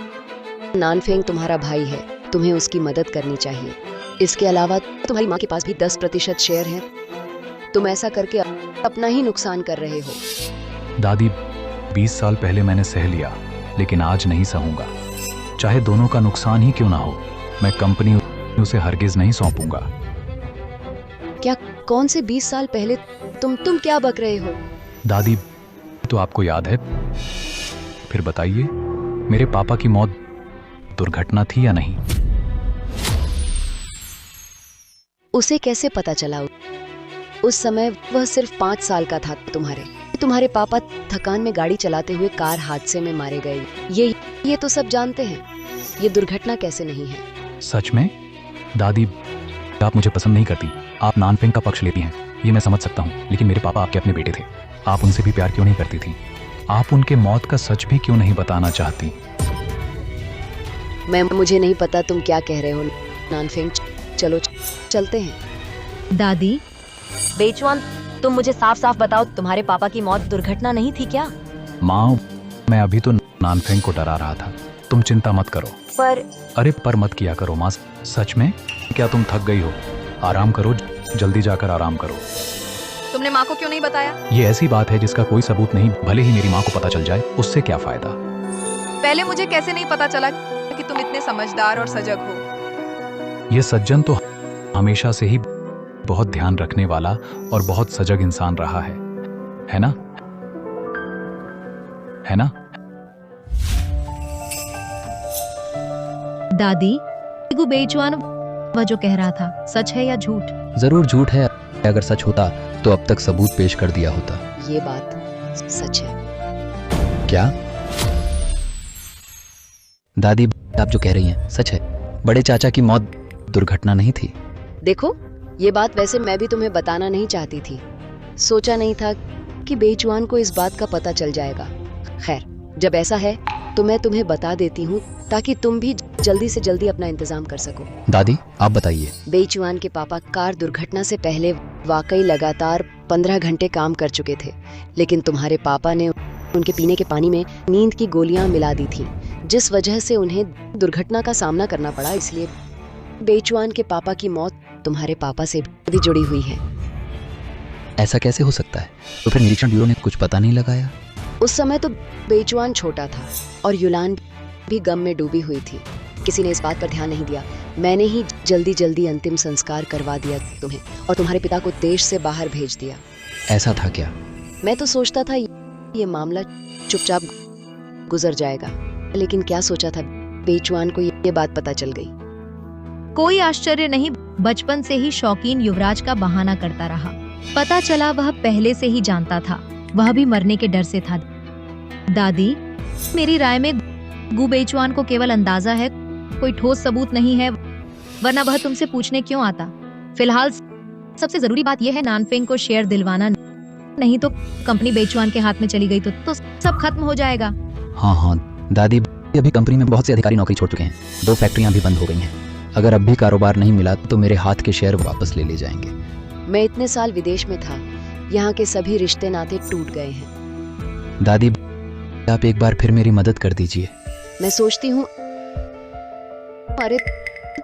नानफेंग तुम्हारा भाई है, तुम्हें उसकी मदद करनी चाहिए। इसके अलावा तुम्हारी माँ के पास भी 10% शेयर है। तुम ऐसा करके अपना ही नुकसान कर रहे हो। दादी, 20 साल पहले मैंने सह लिया, लेकिन आज नहीं सहूंगा। चाहे दोनों का नुकसान ही क्यों ना हो, मैं कंपनी उसे हरगिज नहीं सौंपूंगा। क्या? कौन से 20 साल पहले? तुम क्या बक रहे हो? दादी, तो आपको याद है? फिर बताइए, मेरे पापा की मौत दुर्घटना थी या नहीं? उसे कैसे पता चला? उस समय वह सिर्फ 5 साल का था। तुम्हारे पापा थकान में गाड़ी चलाते हुए कार हादसे में मारे गए। ये तो सब जानते हैं। ये दुर्घटना कैसे नहीं है? सच में? दादी, आप मुझे पसंद नहीं करती, आप नानफेंग का पक्ष लेती हैं, ये मैं समझ सकता हूँ, लेकिन मेरे पापा आपके अपने बेटे थे। आप उनसे भी प्यार क्यों नहीं करती थी? आप उनके मौत का सच भी क्यों नहीं बताना चाहती? मुझे नहीं पता तुम क्या कह रहे हो नानफेंग। चलो चलते हैं। दादी, बेचुआन, तुम मुझे साफ साफ बताओ, तुम्हारे पापा की मौत दुर्घटना नहीं थी क्या? माँ, मैं अभी तो नानफेंग को डरा रहा था, तुम चिंता मत करो। अरे पर मत किया करो माँ, सच में? क्या तुम थक गई हो? आराम करो, जल्दी जाकर आराम करो। तुमने माँ को क्यों नहीं बताया? ये ऐसी बात है जिसका कोई सबूत नहीं, भले ही मेरी माँ को पता चल जाए, उससे क्या फायदा? पहले मुझे कैसे नहीं पता चला कि तुम इतने समझदार और सजग हो? ये सज्जन तो हमेशा से ही बहुत ध्यान रखने वाला और बहुत सजग इंसान रहा है ना? है ना? दादी, गु बेचुआन वह जो कह रहा था सच है या झूठ? जरूर झूठ है। अगर सच होता तो अब तक सबूत पेश कर दिया होता। ये बात सच है। क्या? दादी, आप जो कह रही हैं सच है। बड़े चाचा की मौत दुर्घटना नहीं थी। देखो, ये बात वैसे मैं भी तुम्हें बताना नहीं चाहती थी। सोचा नहीं था कि बेचुआन को इस बात का पता चल जाएगा। खैर, जब ऐसा है तो मैं तुम्हें बता देती हूँ ताकि तुम भी जल्दी से जल्दी अपना इंतजाम कर सको। दादी, आप बताइए। बेचुआन के पापा कार दुर्घटना से पहले वाकई लगातार 15 घंटे काम कर चुके थे, लेकिन तुम्हारे पापा ने उनके पीने के पानी में नींद की गोलियां मिला दी थी, जिस वजह से उन्हें दुर्घटना का सामना करना पड़ा। इसलिए बेचुआन के पापा की मौत तुम्हारे पापा से भी जुड़ी हुई है। ऐसा कैसे हो सकता है? तो फिर निरीक्षण ब्यूरो ने कुछ पता नहीं लगाया? उस समय तो बेचुआन छोटा था और युलान भी गम में डूबी हुई थी। किसी ने इस बात पर ध्यान नहीं दिया। मैंने ही जल्दी जल्दी अंतिम संस्कार करवा दिया तुम्हें और तुम्हारे पिता को देश से बाहर भेज दिया। ऐसा था क्या? मैं तो सोचता था ये मामला चुपचाप गुजर जाएगा, लेकिन क्या सोचा था बेचुआन को ये बात पता चल गई। कोई आश्चर्य नहीं, बचपन से ही शौकीन युवराज का बहाना करता रहा। पता चला वह पहले से ही जानता था, वह भी मरने के डर से था। दादी, मेरी राय में गु बेचुआन को केवल अंदाजा है, कोई ठोस सबूत नहीं है, वरना वह तुमसे पूछने क्यों आता। फिलहाल सबसे जरूरी बात यह है नानफेंग को शेयर दिलवाना, नहीं तो कंपनी बेचुआन के हाथ में चली गई तो सब खत्म हो जाएगा। हाँ दादी, अभी कंपनी में बहुत से अधिकारी नौकरी छोड़ चुके हैं, 2 फैक्ट्रियां भी बंद हो गई हैं। अगर अब भी कारोबार नहीं मिला तो मेरे हाथ के शेयर वापस ले जाएंगे। मैं इतने साल विदेश में था, यहाँ के सभी रिश्ते नाते टूट गए हैं। दादी, आप एक बार फिर मेरी मदद कर दीजिए। मैं सोचती हूँ, अरे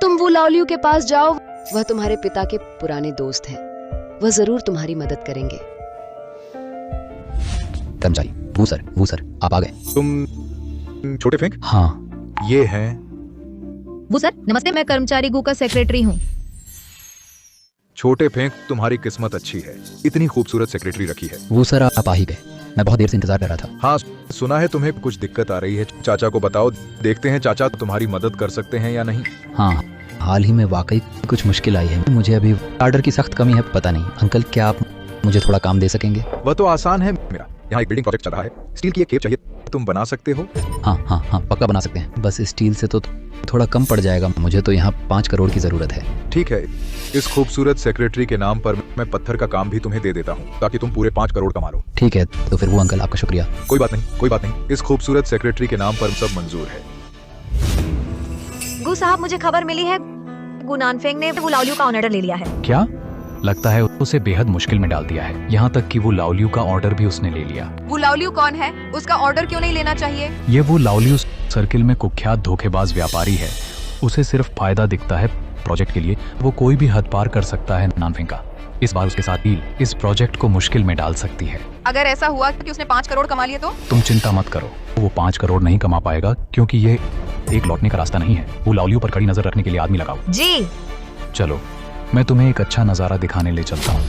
तुम वो लाओलियू के पास जाओ, वह तुम्हारे पिता के पुराने दोस्त हैं, वह जरूर तुम्हारी मदद करेंगे। कर्मचारी, वो सर, आप आ गए। तुम छोटे फेंक? हाँ, ये है। वो सर, नमस्ते, मैं कर्मचारी गु का सेक्रेटरी हूँ। छोटे फेंक, तुम्हारी किस्मत अच्छी है, इतनी खूबसूरत सेक्रेटरी रखी है। वो सर, आप आ ही गए, मैं बहुत देर से इंतजार कर रहा था। हाँ, सुना है तुम्हें कुछ दिक्कत आ रही है, चाचा को बताओ, देखते हैं चाचा तुम्हारी मदद कर सकते हैं या नहीं। हाँ, हाल ही में वाकई कुछ मुश्किल आई है, मुझे अभी ऑर्डर की सख्त कमी है। पता नहीं अंकल, क्या आप मुझे थोड़ा काम दे सकेंगे? वह तो आसान है, मेरा यहाँ एक बिल्डिंग प्रोजेक्ट चल रहा है, स्टील की एक केप चाहिए, तुम बना सकते हो? हाँ, पक्का बना सकते हैं, बस स्टील से तो थोड़ा कम पड़ जाएगा, मुझे तो यहाँ 5 करोड़ की जरूरत है। ठीक है, इस खूबसूरत सेक्रेटरी के नाम पर मैं पत्थर का काम भी तुम्हें दे देता हूँ, ताकि तुम पूरे 5 करोड़ कमा लो। ठीक है, तो फिर वो अंकल, आपका शुक्रिया। कोई बात नहीं, इस खूबसूरत सेक्रेटरी के नाम पर सब मंजूर है। गु साहब, मुझे खबर मिली है गु नानफेंग ने वो लाओलियू का ऑर्डर ले लिया है। क्या? लगता है उसे बेहद मुश्किल में डाल दिया है, यहाँ तक कि वो लाओलियू का ऑर्डर भी उसने ले लिया। वो लाओलियू कौन है? उसका ऑर्डर क्यों नहीं लेना चाहिए? ये वो लाओलियू सर्किल में कुख्यात धोखेबाज व्यापारी है, उसे सिर्फ फायदा दिखता है प्रोजेक्ट के लिए, वो कोई भी हद पार कर सकता है नानफेंग का। इस बार उसके साथ डील इस प्रोजेक्ट को मुश्किल में डाल सकती है। अगर ऐसा हुआ कि उसने 5 करोड़ कमा लिए तो? तुम चिंता मत करो, वो 5 करोड़ नहीं कमा पाएगा, क्योंकि ये एक लौटने का रास्ता नहीं है। वो लाओलियो पर कड़ी नजर रखने के लिए आदमी लगाओ। जी चलो, मैं तुम्हें एक अच्छा नजारा दिखाने ले चलता हूँ।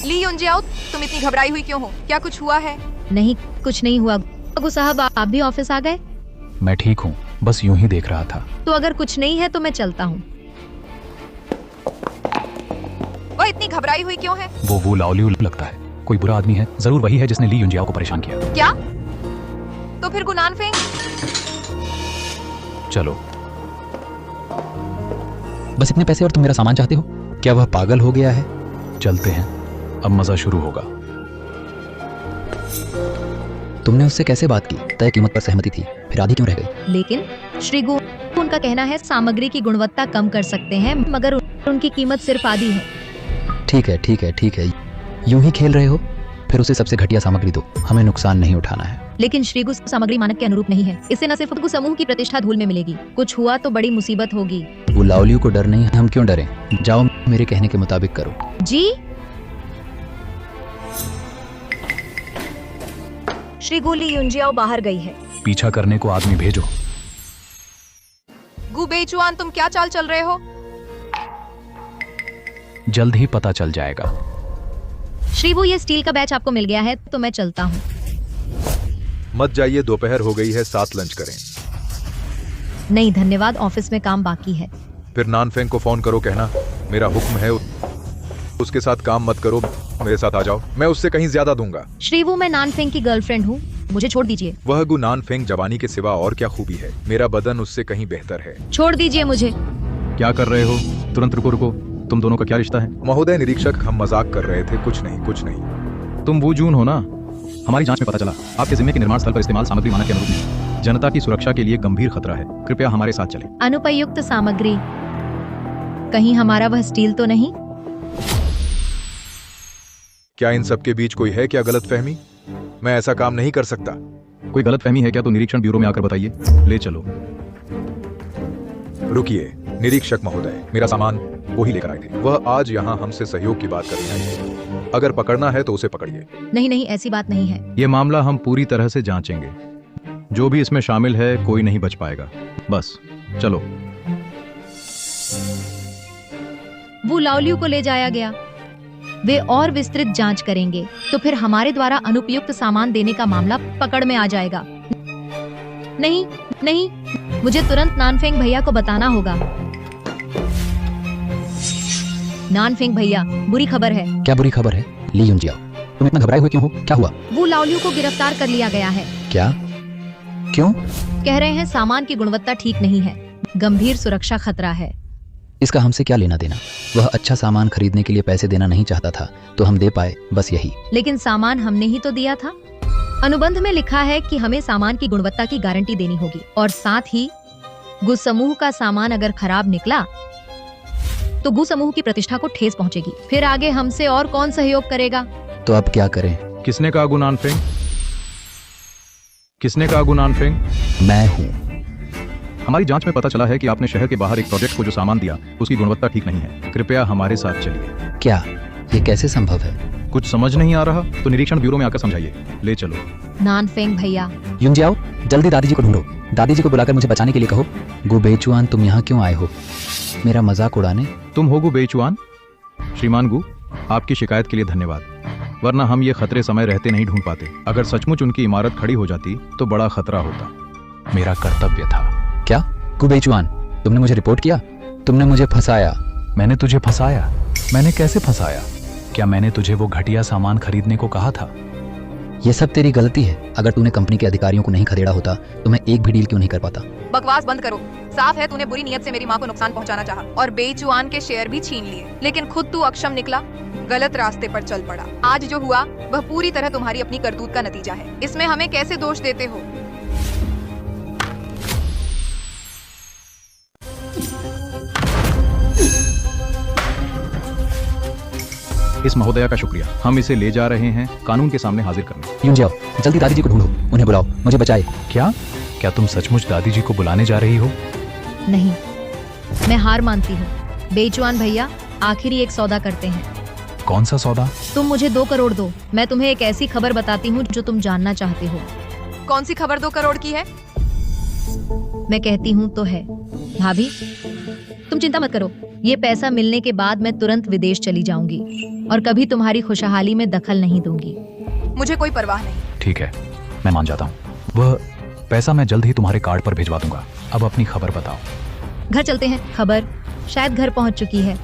ली युनजियाओ, तुम इतनी घबराई हुई क्यों हो? क्या कुछ हुआ है? नहीं, कुछ नहीं हुआ। गु साहब, आप भी ऑफिस आ गए? मैं ठीक हूँ, बस यूं ही देख रहा था। तो अगर कुछ नहीं है तो मैं चलता हूँ। वह इतनी घबराई हुई क्यों है? वो लाओलियो लगता है, कोई बुरा आदमी है, जरूर वही है जिसने ली युनजियाओ को परेशान किया। क्या? तो फिर गुनान फेंग? चलो। बस इतने पैसे और तुम मेरा सामान चाहते हो? क्या वह पागल हो गया है? चलते हैं, अब मजा शुरू होगा। तुमने उससे कैसे बात की? तय कीमत पर सहमति थी, फिर आधी क्यों रह गई? लेकिन श्री गु, उनका कहना है सामग्री की गुणवत्ता कम कर सकते हैं, मगर उनकी कीमत सिर्फ आधी है। ठीक है ठीक है ठीक है, यूं ही खेल रहे हो? फिर उसे सबसे घटिया सामग्री दो, हमें नुकसान नहीं उठाना है। लेकिन श्रीगु सामग्री मानक के अनुरूप नहीं है। इससे न सिर्फ गु समूह की प्रतिष्ठा धूल में मिलेगी, कुछ हुआ तो बड़ी मुसीबत होगी। वो लाओलियो को डर नहीं है, हम क्यों डरें? जाओ, मेरे कहने के मुताबिक करो। जी। श्रीगु, ली युनजियाओ बाहर गई है। पीछा करने को आदमी भेजो। गु बेचुआन, तुम क्या चाल चल रहे हो? जल्द ही पता चल जाएगा। श्रीगु, ये स्टील का बैच आपको मिल गया है, तो मैं चलता हूँ। मत जाइए, दोपहर हो गई है, साथ लंच करें। नहीं धन्यवाद, ऑफिस में काम बाकी है। फिर नानफेंग को फोन करो, कहना मेरा हुक्म है, उसके साथ काम मत करो, मेरे साथ आ जाओ, मैं उससे कहीं ज्यादा दूंगा। श्रीवू, मैं नानफेंग की गर्लफ्रेंड हूँ, मुझे छोड़ दीजिए। वह गु नानफेंग जवानी के सिवा और क्या खूबी है? मेरा बदन उससे कहीं बेहतर है। छोड़ दीजिए मुझे। क्या कर रहे हो? तुरंत रुको रुको, तुम दोनों का क्या रिश्ता है? महोदय निरीक्षक, हम मजाक कर रहे थे, कुछ नहीं कुछ नहीं। तुम वो जून हो ना? हमारी जांच में पता चला आपके जिम्मे के निर्माण स्थल पर इस्तेमाल सामग्री मानक के अनुरूप नहीं। जनता की सुरक्षा के लिए गंभीर खतरा है, कृपया हमारे साथ चलें। अनुपयुक्त सामग्री, कहीं हमारा वह स्टील तो नहीं? क्या इन सब के बीच कोई है क्या गलतफहमी? मैं ऐसा काम नहीं कर सकता। कोई गलतफहमी है क्या तो निरीक्षण ब्यूरो में आकर बताइए, ले चलो। रुकिए निरीक्षक महोदय, मेरा सामान वो ही लेकर आए थे, वह आज यहाँ हमसे सहयोग की बात करने आए थे। अगर पकड़ना है तो उसे पकड़िए। नहीं नहीं, ऐसी बात नहीं है। ये मामला हम पूरी तरह से जांचेंगे, जो भी इसमें शामिल है कोई नहीं बच पाएगा। बस चलो। वो लाओलियो को ले जाया गया, वे और विस्तृत जांच करेंगे, तो फिर हमारे द्वारा अनुपयुक्त सामान देने का मामला पकड़ में आ जाएगा। नहीं नहीं, मुझे तुरंत नानफेंग भैया को बताना होगा। नानफेंग भैया, बुरी खबर है। क्या बुरी खबर है? ली युनजियाओ, तुम इतना घबराए हुए क्यों हो? क्या हुआ? वो लाओलियो को गिरफ्तार कर लिया गया है। क्या? क्यों? कह रहे हैं सामान की गुणवत्ता ठीक नहीं है, गंभीर सुरक्षा खतरा है। इसका हमसे क्या लेना देना? वह अच्छा सामान खरीदने के लिए पैसे देना नहीं चाहता था, तो हम दे पाए, बस यही। लेकिन सामान हमने ही तो दिया था। अनुबंध में लिखा है कि हमें सामान की गुणवत्ता की गारंटी देनी होगी, और साथ ही गु समूह का सामान अगर खराब निकला तो गु समूह की प्रतिष्ठा को ठेस पहुंचेगी। फिर आगे हमसे और कौन सहयोग करेगा? तो अब क्या करें? किसने कहा गु नानफेंग? किसने कहा गु नानफेंग? मैं हूँ। हमारी जांच में पता चला है कि आपने शहर के बाहर एक प्रोजेक्ट को जो सामान दिया उसकी गुणवत्ता ठीक नहीं है। कृपया हमारे साथ चलिए। क्या ये कैसे संभव है? कुछ समझ नहीं आ रहा तो निरीक्षण ब्यूरो में आकर समझाइए, ले चलो। नानफेंग भैया, युनजियाओ, जल्दी दादी जी को ढूंढो, दादी जी को बुलाकर मुझे बचाने के लिए कहो। गु बेचुआन, तुम यहाँ क्यों आए हो? मेरा मजाक उड़ाने? तुम हो गु बेचुआन? श्रीमान गु, आपकी शिकायत के लिए धन्यवाद, वरना हम ये खतरे समय रहते नहीं ढूंढ पाते। अगर सचमुच उनकी इमारत खड़ी हो जाती तो बड़ा खतरा होता। मेरा कर्तव्य था। क्या? गु बेचुआन, तुमने मुझे रिपोर्ट किया? तुमने मुझे फंसाया? मैंने तुझे फंसाया? मैंने कैसे फंसाया? क्या मैंने तुझे वो घटिया सामान खरीदने को कहा था? ये सब तेरी गलती है। अगर तूने कंपनी के अधिकारियों को नहीं खदेड़ा होता तो मैं एक भी डील क्यों नहीं कर पाता? बकवास बंद करो। साफ है तूने बुरी नियत से मेरी माँ को नुकसान पहुंचाना चाहा और बेचुआन के शेयर भी छीन लिए, लेकिन खुद तू अक्षम निकला, गलत रास्ते पर चल पड़ा। आज जो हुआ वह पूरी तरह तुम्हारी अपनी करतूत का नतीजा है। इसमें हमें कैसे दोष देते हो? इस महोदया का शुक्रिया, हम इसे ले जा रहे हैं कानून के सामने हाजिर करने। युनजियाओ, जल्दी दादी जी को ढूंढो, उन्हें बुलाओ, मुझे बचाए। क्या? क्या तुम सचमुच दादी जी को बुलाने जा रही हो? नहीं, मैं हार मानती हूँ। बेचुआन भैया, आखिरी एक सौदा करते हैं। कौन सा सौदा? तुम मुझे 2 करोड़ दो, मैं तुम्हें एक ऐसी खबर बताती हूँ जो तुम जानना चाहते हो। कौन सी खबर 2 करोड़ की है? मैं कहती हूँ तो है। भाभी, तुम चिंता मत करो, ये पैसा मिलने के बाद मैं तुरंत विदेश चली जाऊंगी और कभी तुम्हारी खुशहाली में दखल नहीं दूंगी। मुझे कोई परवाह नहीं। ठीक है, मैं मान जाता हूँ। वह पैसा मैं जल्द ही तुम्हारे कार्ड पर भिजवा दूंगा। अब अपनी खबर बताओ। घर चलते हैं। खबर शायद घर पहुंच चुकी है।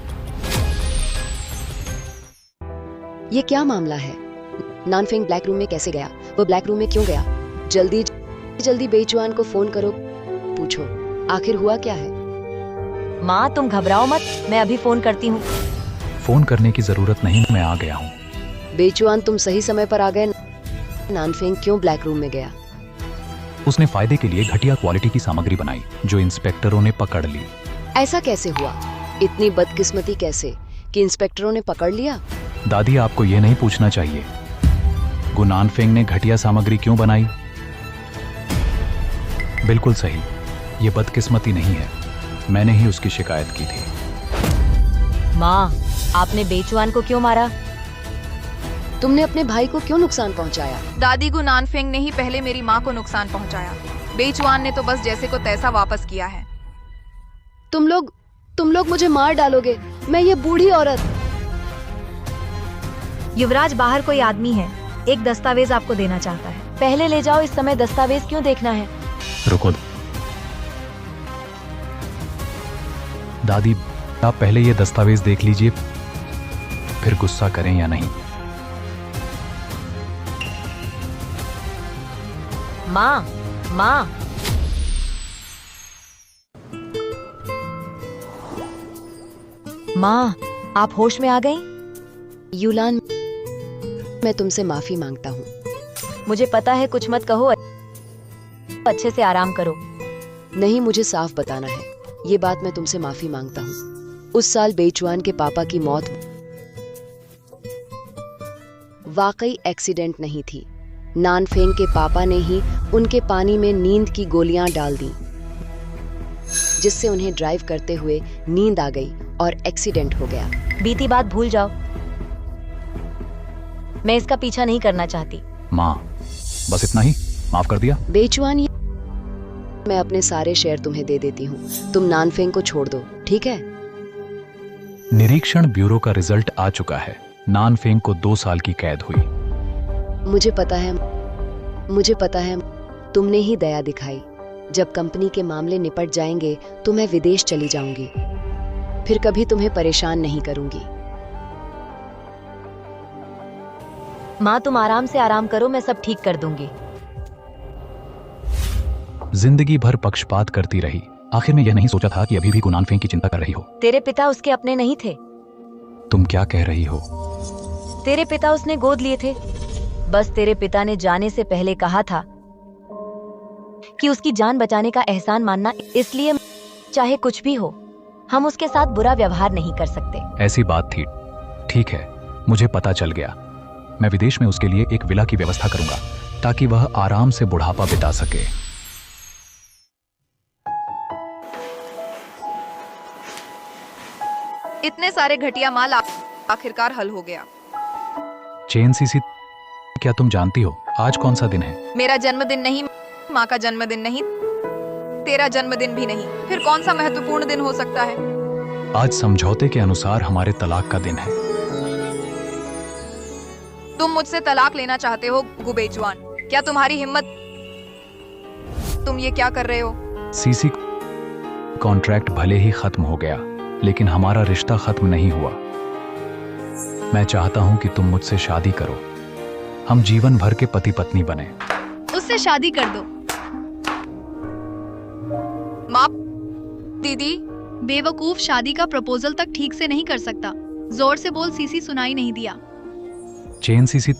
ये क्या मामला है? नानफेंग ब्लैक रूम में कैसे गया? वो ब्लैक रूम में क्यों गया? जल्दी जल्दी बेजुआन को फोन करो, पूछो आखिर हुआ क्या है। माँ तुम घबराओ मत, मैं अभी फोन करती हूँ। फोन करने की जरूरत नहीं, मैं आ गया हूँ। बेजुआन तुम सही समय पर आ गए। नानफेंग क्यों ब्लैक रूम में गया? उसने फायदे के लिए घटिया क्वालिटी की सामग्री बनाई जो इंस्पेक्टरों ने पकड़ ली। ऐसा कैसे हुआ? इतनी बदकिस्मती कैसे कि इंस्पेक्टरों ने पकड़ लिया? दादी, आपको ये नहीं पूछना चाहिए। गु नानफेंग ने घटिया सामग्री क्यों बनाई? बिल्कुल सही, ये बदकिस्मती नहीं है, मैंने ही उसकी शिकायत की थी। माँ, आपने बेचुआन को क्यों मारा? तुमने अपने भाई को क्यों नुकसान पहुंचाया? दादी गु नानफेंग ने ही पहले मेरी माँ को नुकसान पहुंचाया। बेचुआन ने तो बस जैसे को तैसा वापस किया है। तुम लोग मुझे मार डालोगे। मैं ये बूढ़ी औरत। युवराज, बाहर कोई आदमी है, एक दस्तावेज आपको देना चाहता है। पहले ले जाओ, इस समय दस्तावेज क्यों देखना है? रुको दादी, आप पहले ये दस्तावेज देख लीजिए, फिर गुस्सा करें या नहीं। माँ, माँ, माँ, आप होश में आ गई? यूलान, मैं तुमसे माफी मांगता हूँ। मुझे पता है, कुछ मत कहो, अच्छे से आराम करो। नहीं, मुझे साफ बताना है, ये बात मैं तुमसे माफी मांगता हूँ। उस साल बेचुआन के पापा की मौत वाकई एक्सीडेंट नहीं थी। नानफेंग के पापा ने ही उनके पानी में नींद की गोलियां डाल दी, जिससे उन्हें ड्राइव करते हुए नींद आ गई और एक्सीडेंट हो गया। बीती बात भूल जाओ, मैं इसका पीछा नहीं करना चाहती। माँ, बस इतना ही, माफ कर दिया। बेचुआन, मैं अपने सारे शेयर तुम्हें दे देती हूँ, तुम नानफेंग को छोड़ दो, ठीक है? निरीक्षण ब्यूरो का रिजल्ट आ चुका है। नानफेंग को 2 साल की कैद हुई। मुझे पता है, तुमने ही दया दिखाई। जब कंपनी के मामले निपट जाएंगे तो मैं विदेश चली जाऊंगी, फिर कभी तुम्हें परेशान नहीं करूंगी। माँ, तुम आराम से आराम करो, मैं सब ठीक कर दूंगी। जिंदगी भर पक्षपात करती रही, आखिर में यह नहीं सोचा था कि अभी भी गु नानफेंग की चिंता कर रही हो। तेरे पिता उसके अपने नहीं थे। तुम क्या कह रही हो? तेरे पिता उसने गोद लिए थे। बस तेरे पिता ने जाने से पहले कहा था कि उसकी जान बचाने का एहसान मानना, इसलिए चाहे कुछ भी हो, हम उसके साथ बुरा व्यवहार नहीं कर सकते। ऐसी बात थी। ठीक है, मुझे पता चल गया। मैं विदेश में उसके लिए एक विला की व्यवस्था करूंगा ताकि वह आराम से बुढ़ापा बिता सके। इतने सारे घटिया माल आखिरकार हल हो गया। चेन सीसी, क्या तुम जानती हो आज कौन सा दिन है? मेरा जन्मदिन नहीं, माँ का जन्मदिन नहीं, तेरा जन्मदिन भी नहीं, फिर कौन सा महत्वपूर्ण दिन हो सकता है? आज समझौते के अनुसार हमारे तलाक का दिन है। तुम मुझसे तलाक लेना चाहते हो गु बेचुआन? क्या तुम्हारी हिम्मत? तुम ये क्या कर रहे हो? सीसी, कॉन्ट्रैक्ट भले ही खत्म हो गया, लेकिन हमारा रिश्ता खत्म नहीं हुआ। मैं चाहता हूं कि तुम मुझसे शादी करो, हम जीवन भर के पति पत्नी बने। उससे शादी कर दो। माँ, दीदी। बेवकूफ, शादी का प्रपोजल तक ठीक से नहीं कर सकता। जोर से बोल, सीसी सुनाई नहीं दिया। चेन सीसी,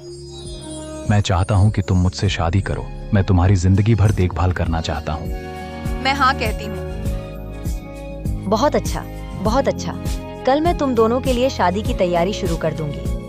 मैं चाहता हूं कि तुम मुझसे शादी करो, मैं तुम्हारी जिंदगी भर देखभाल करना चाहता हूं। मैं हाँ कहती हूँ। बहुत अच्छा, बहुत अच्छा। कल मैं तुम दोनों के लिए शादी की तैयारी शुरू कर दूंगी।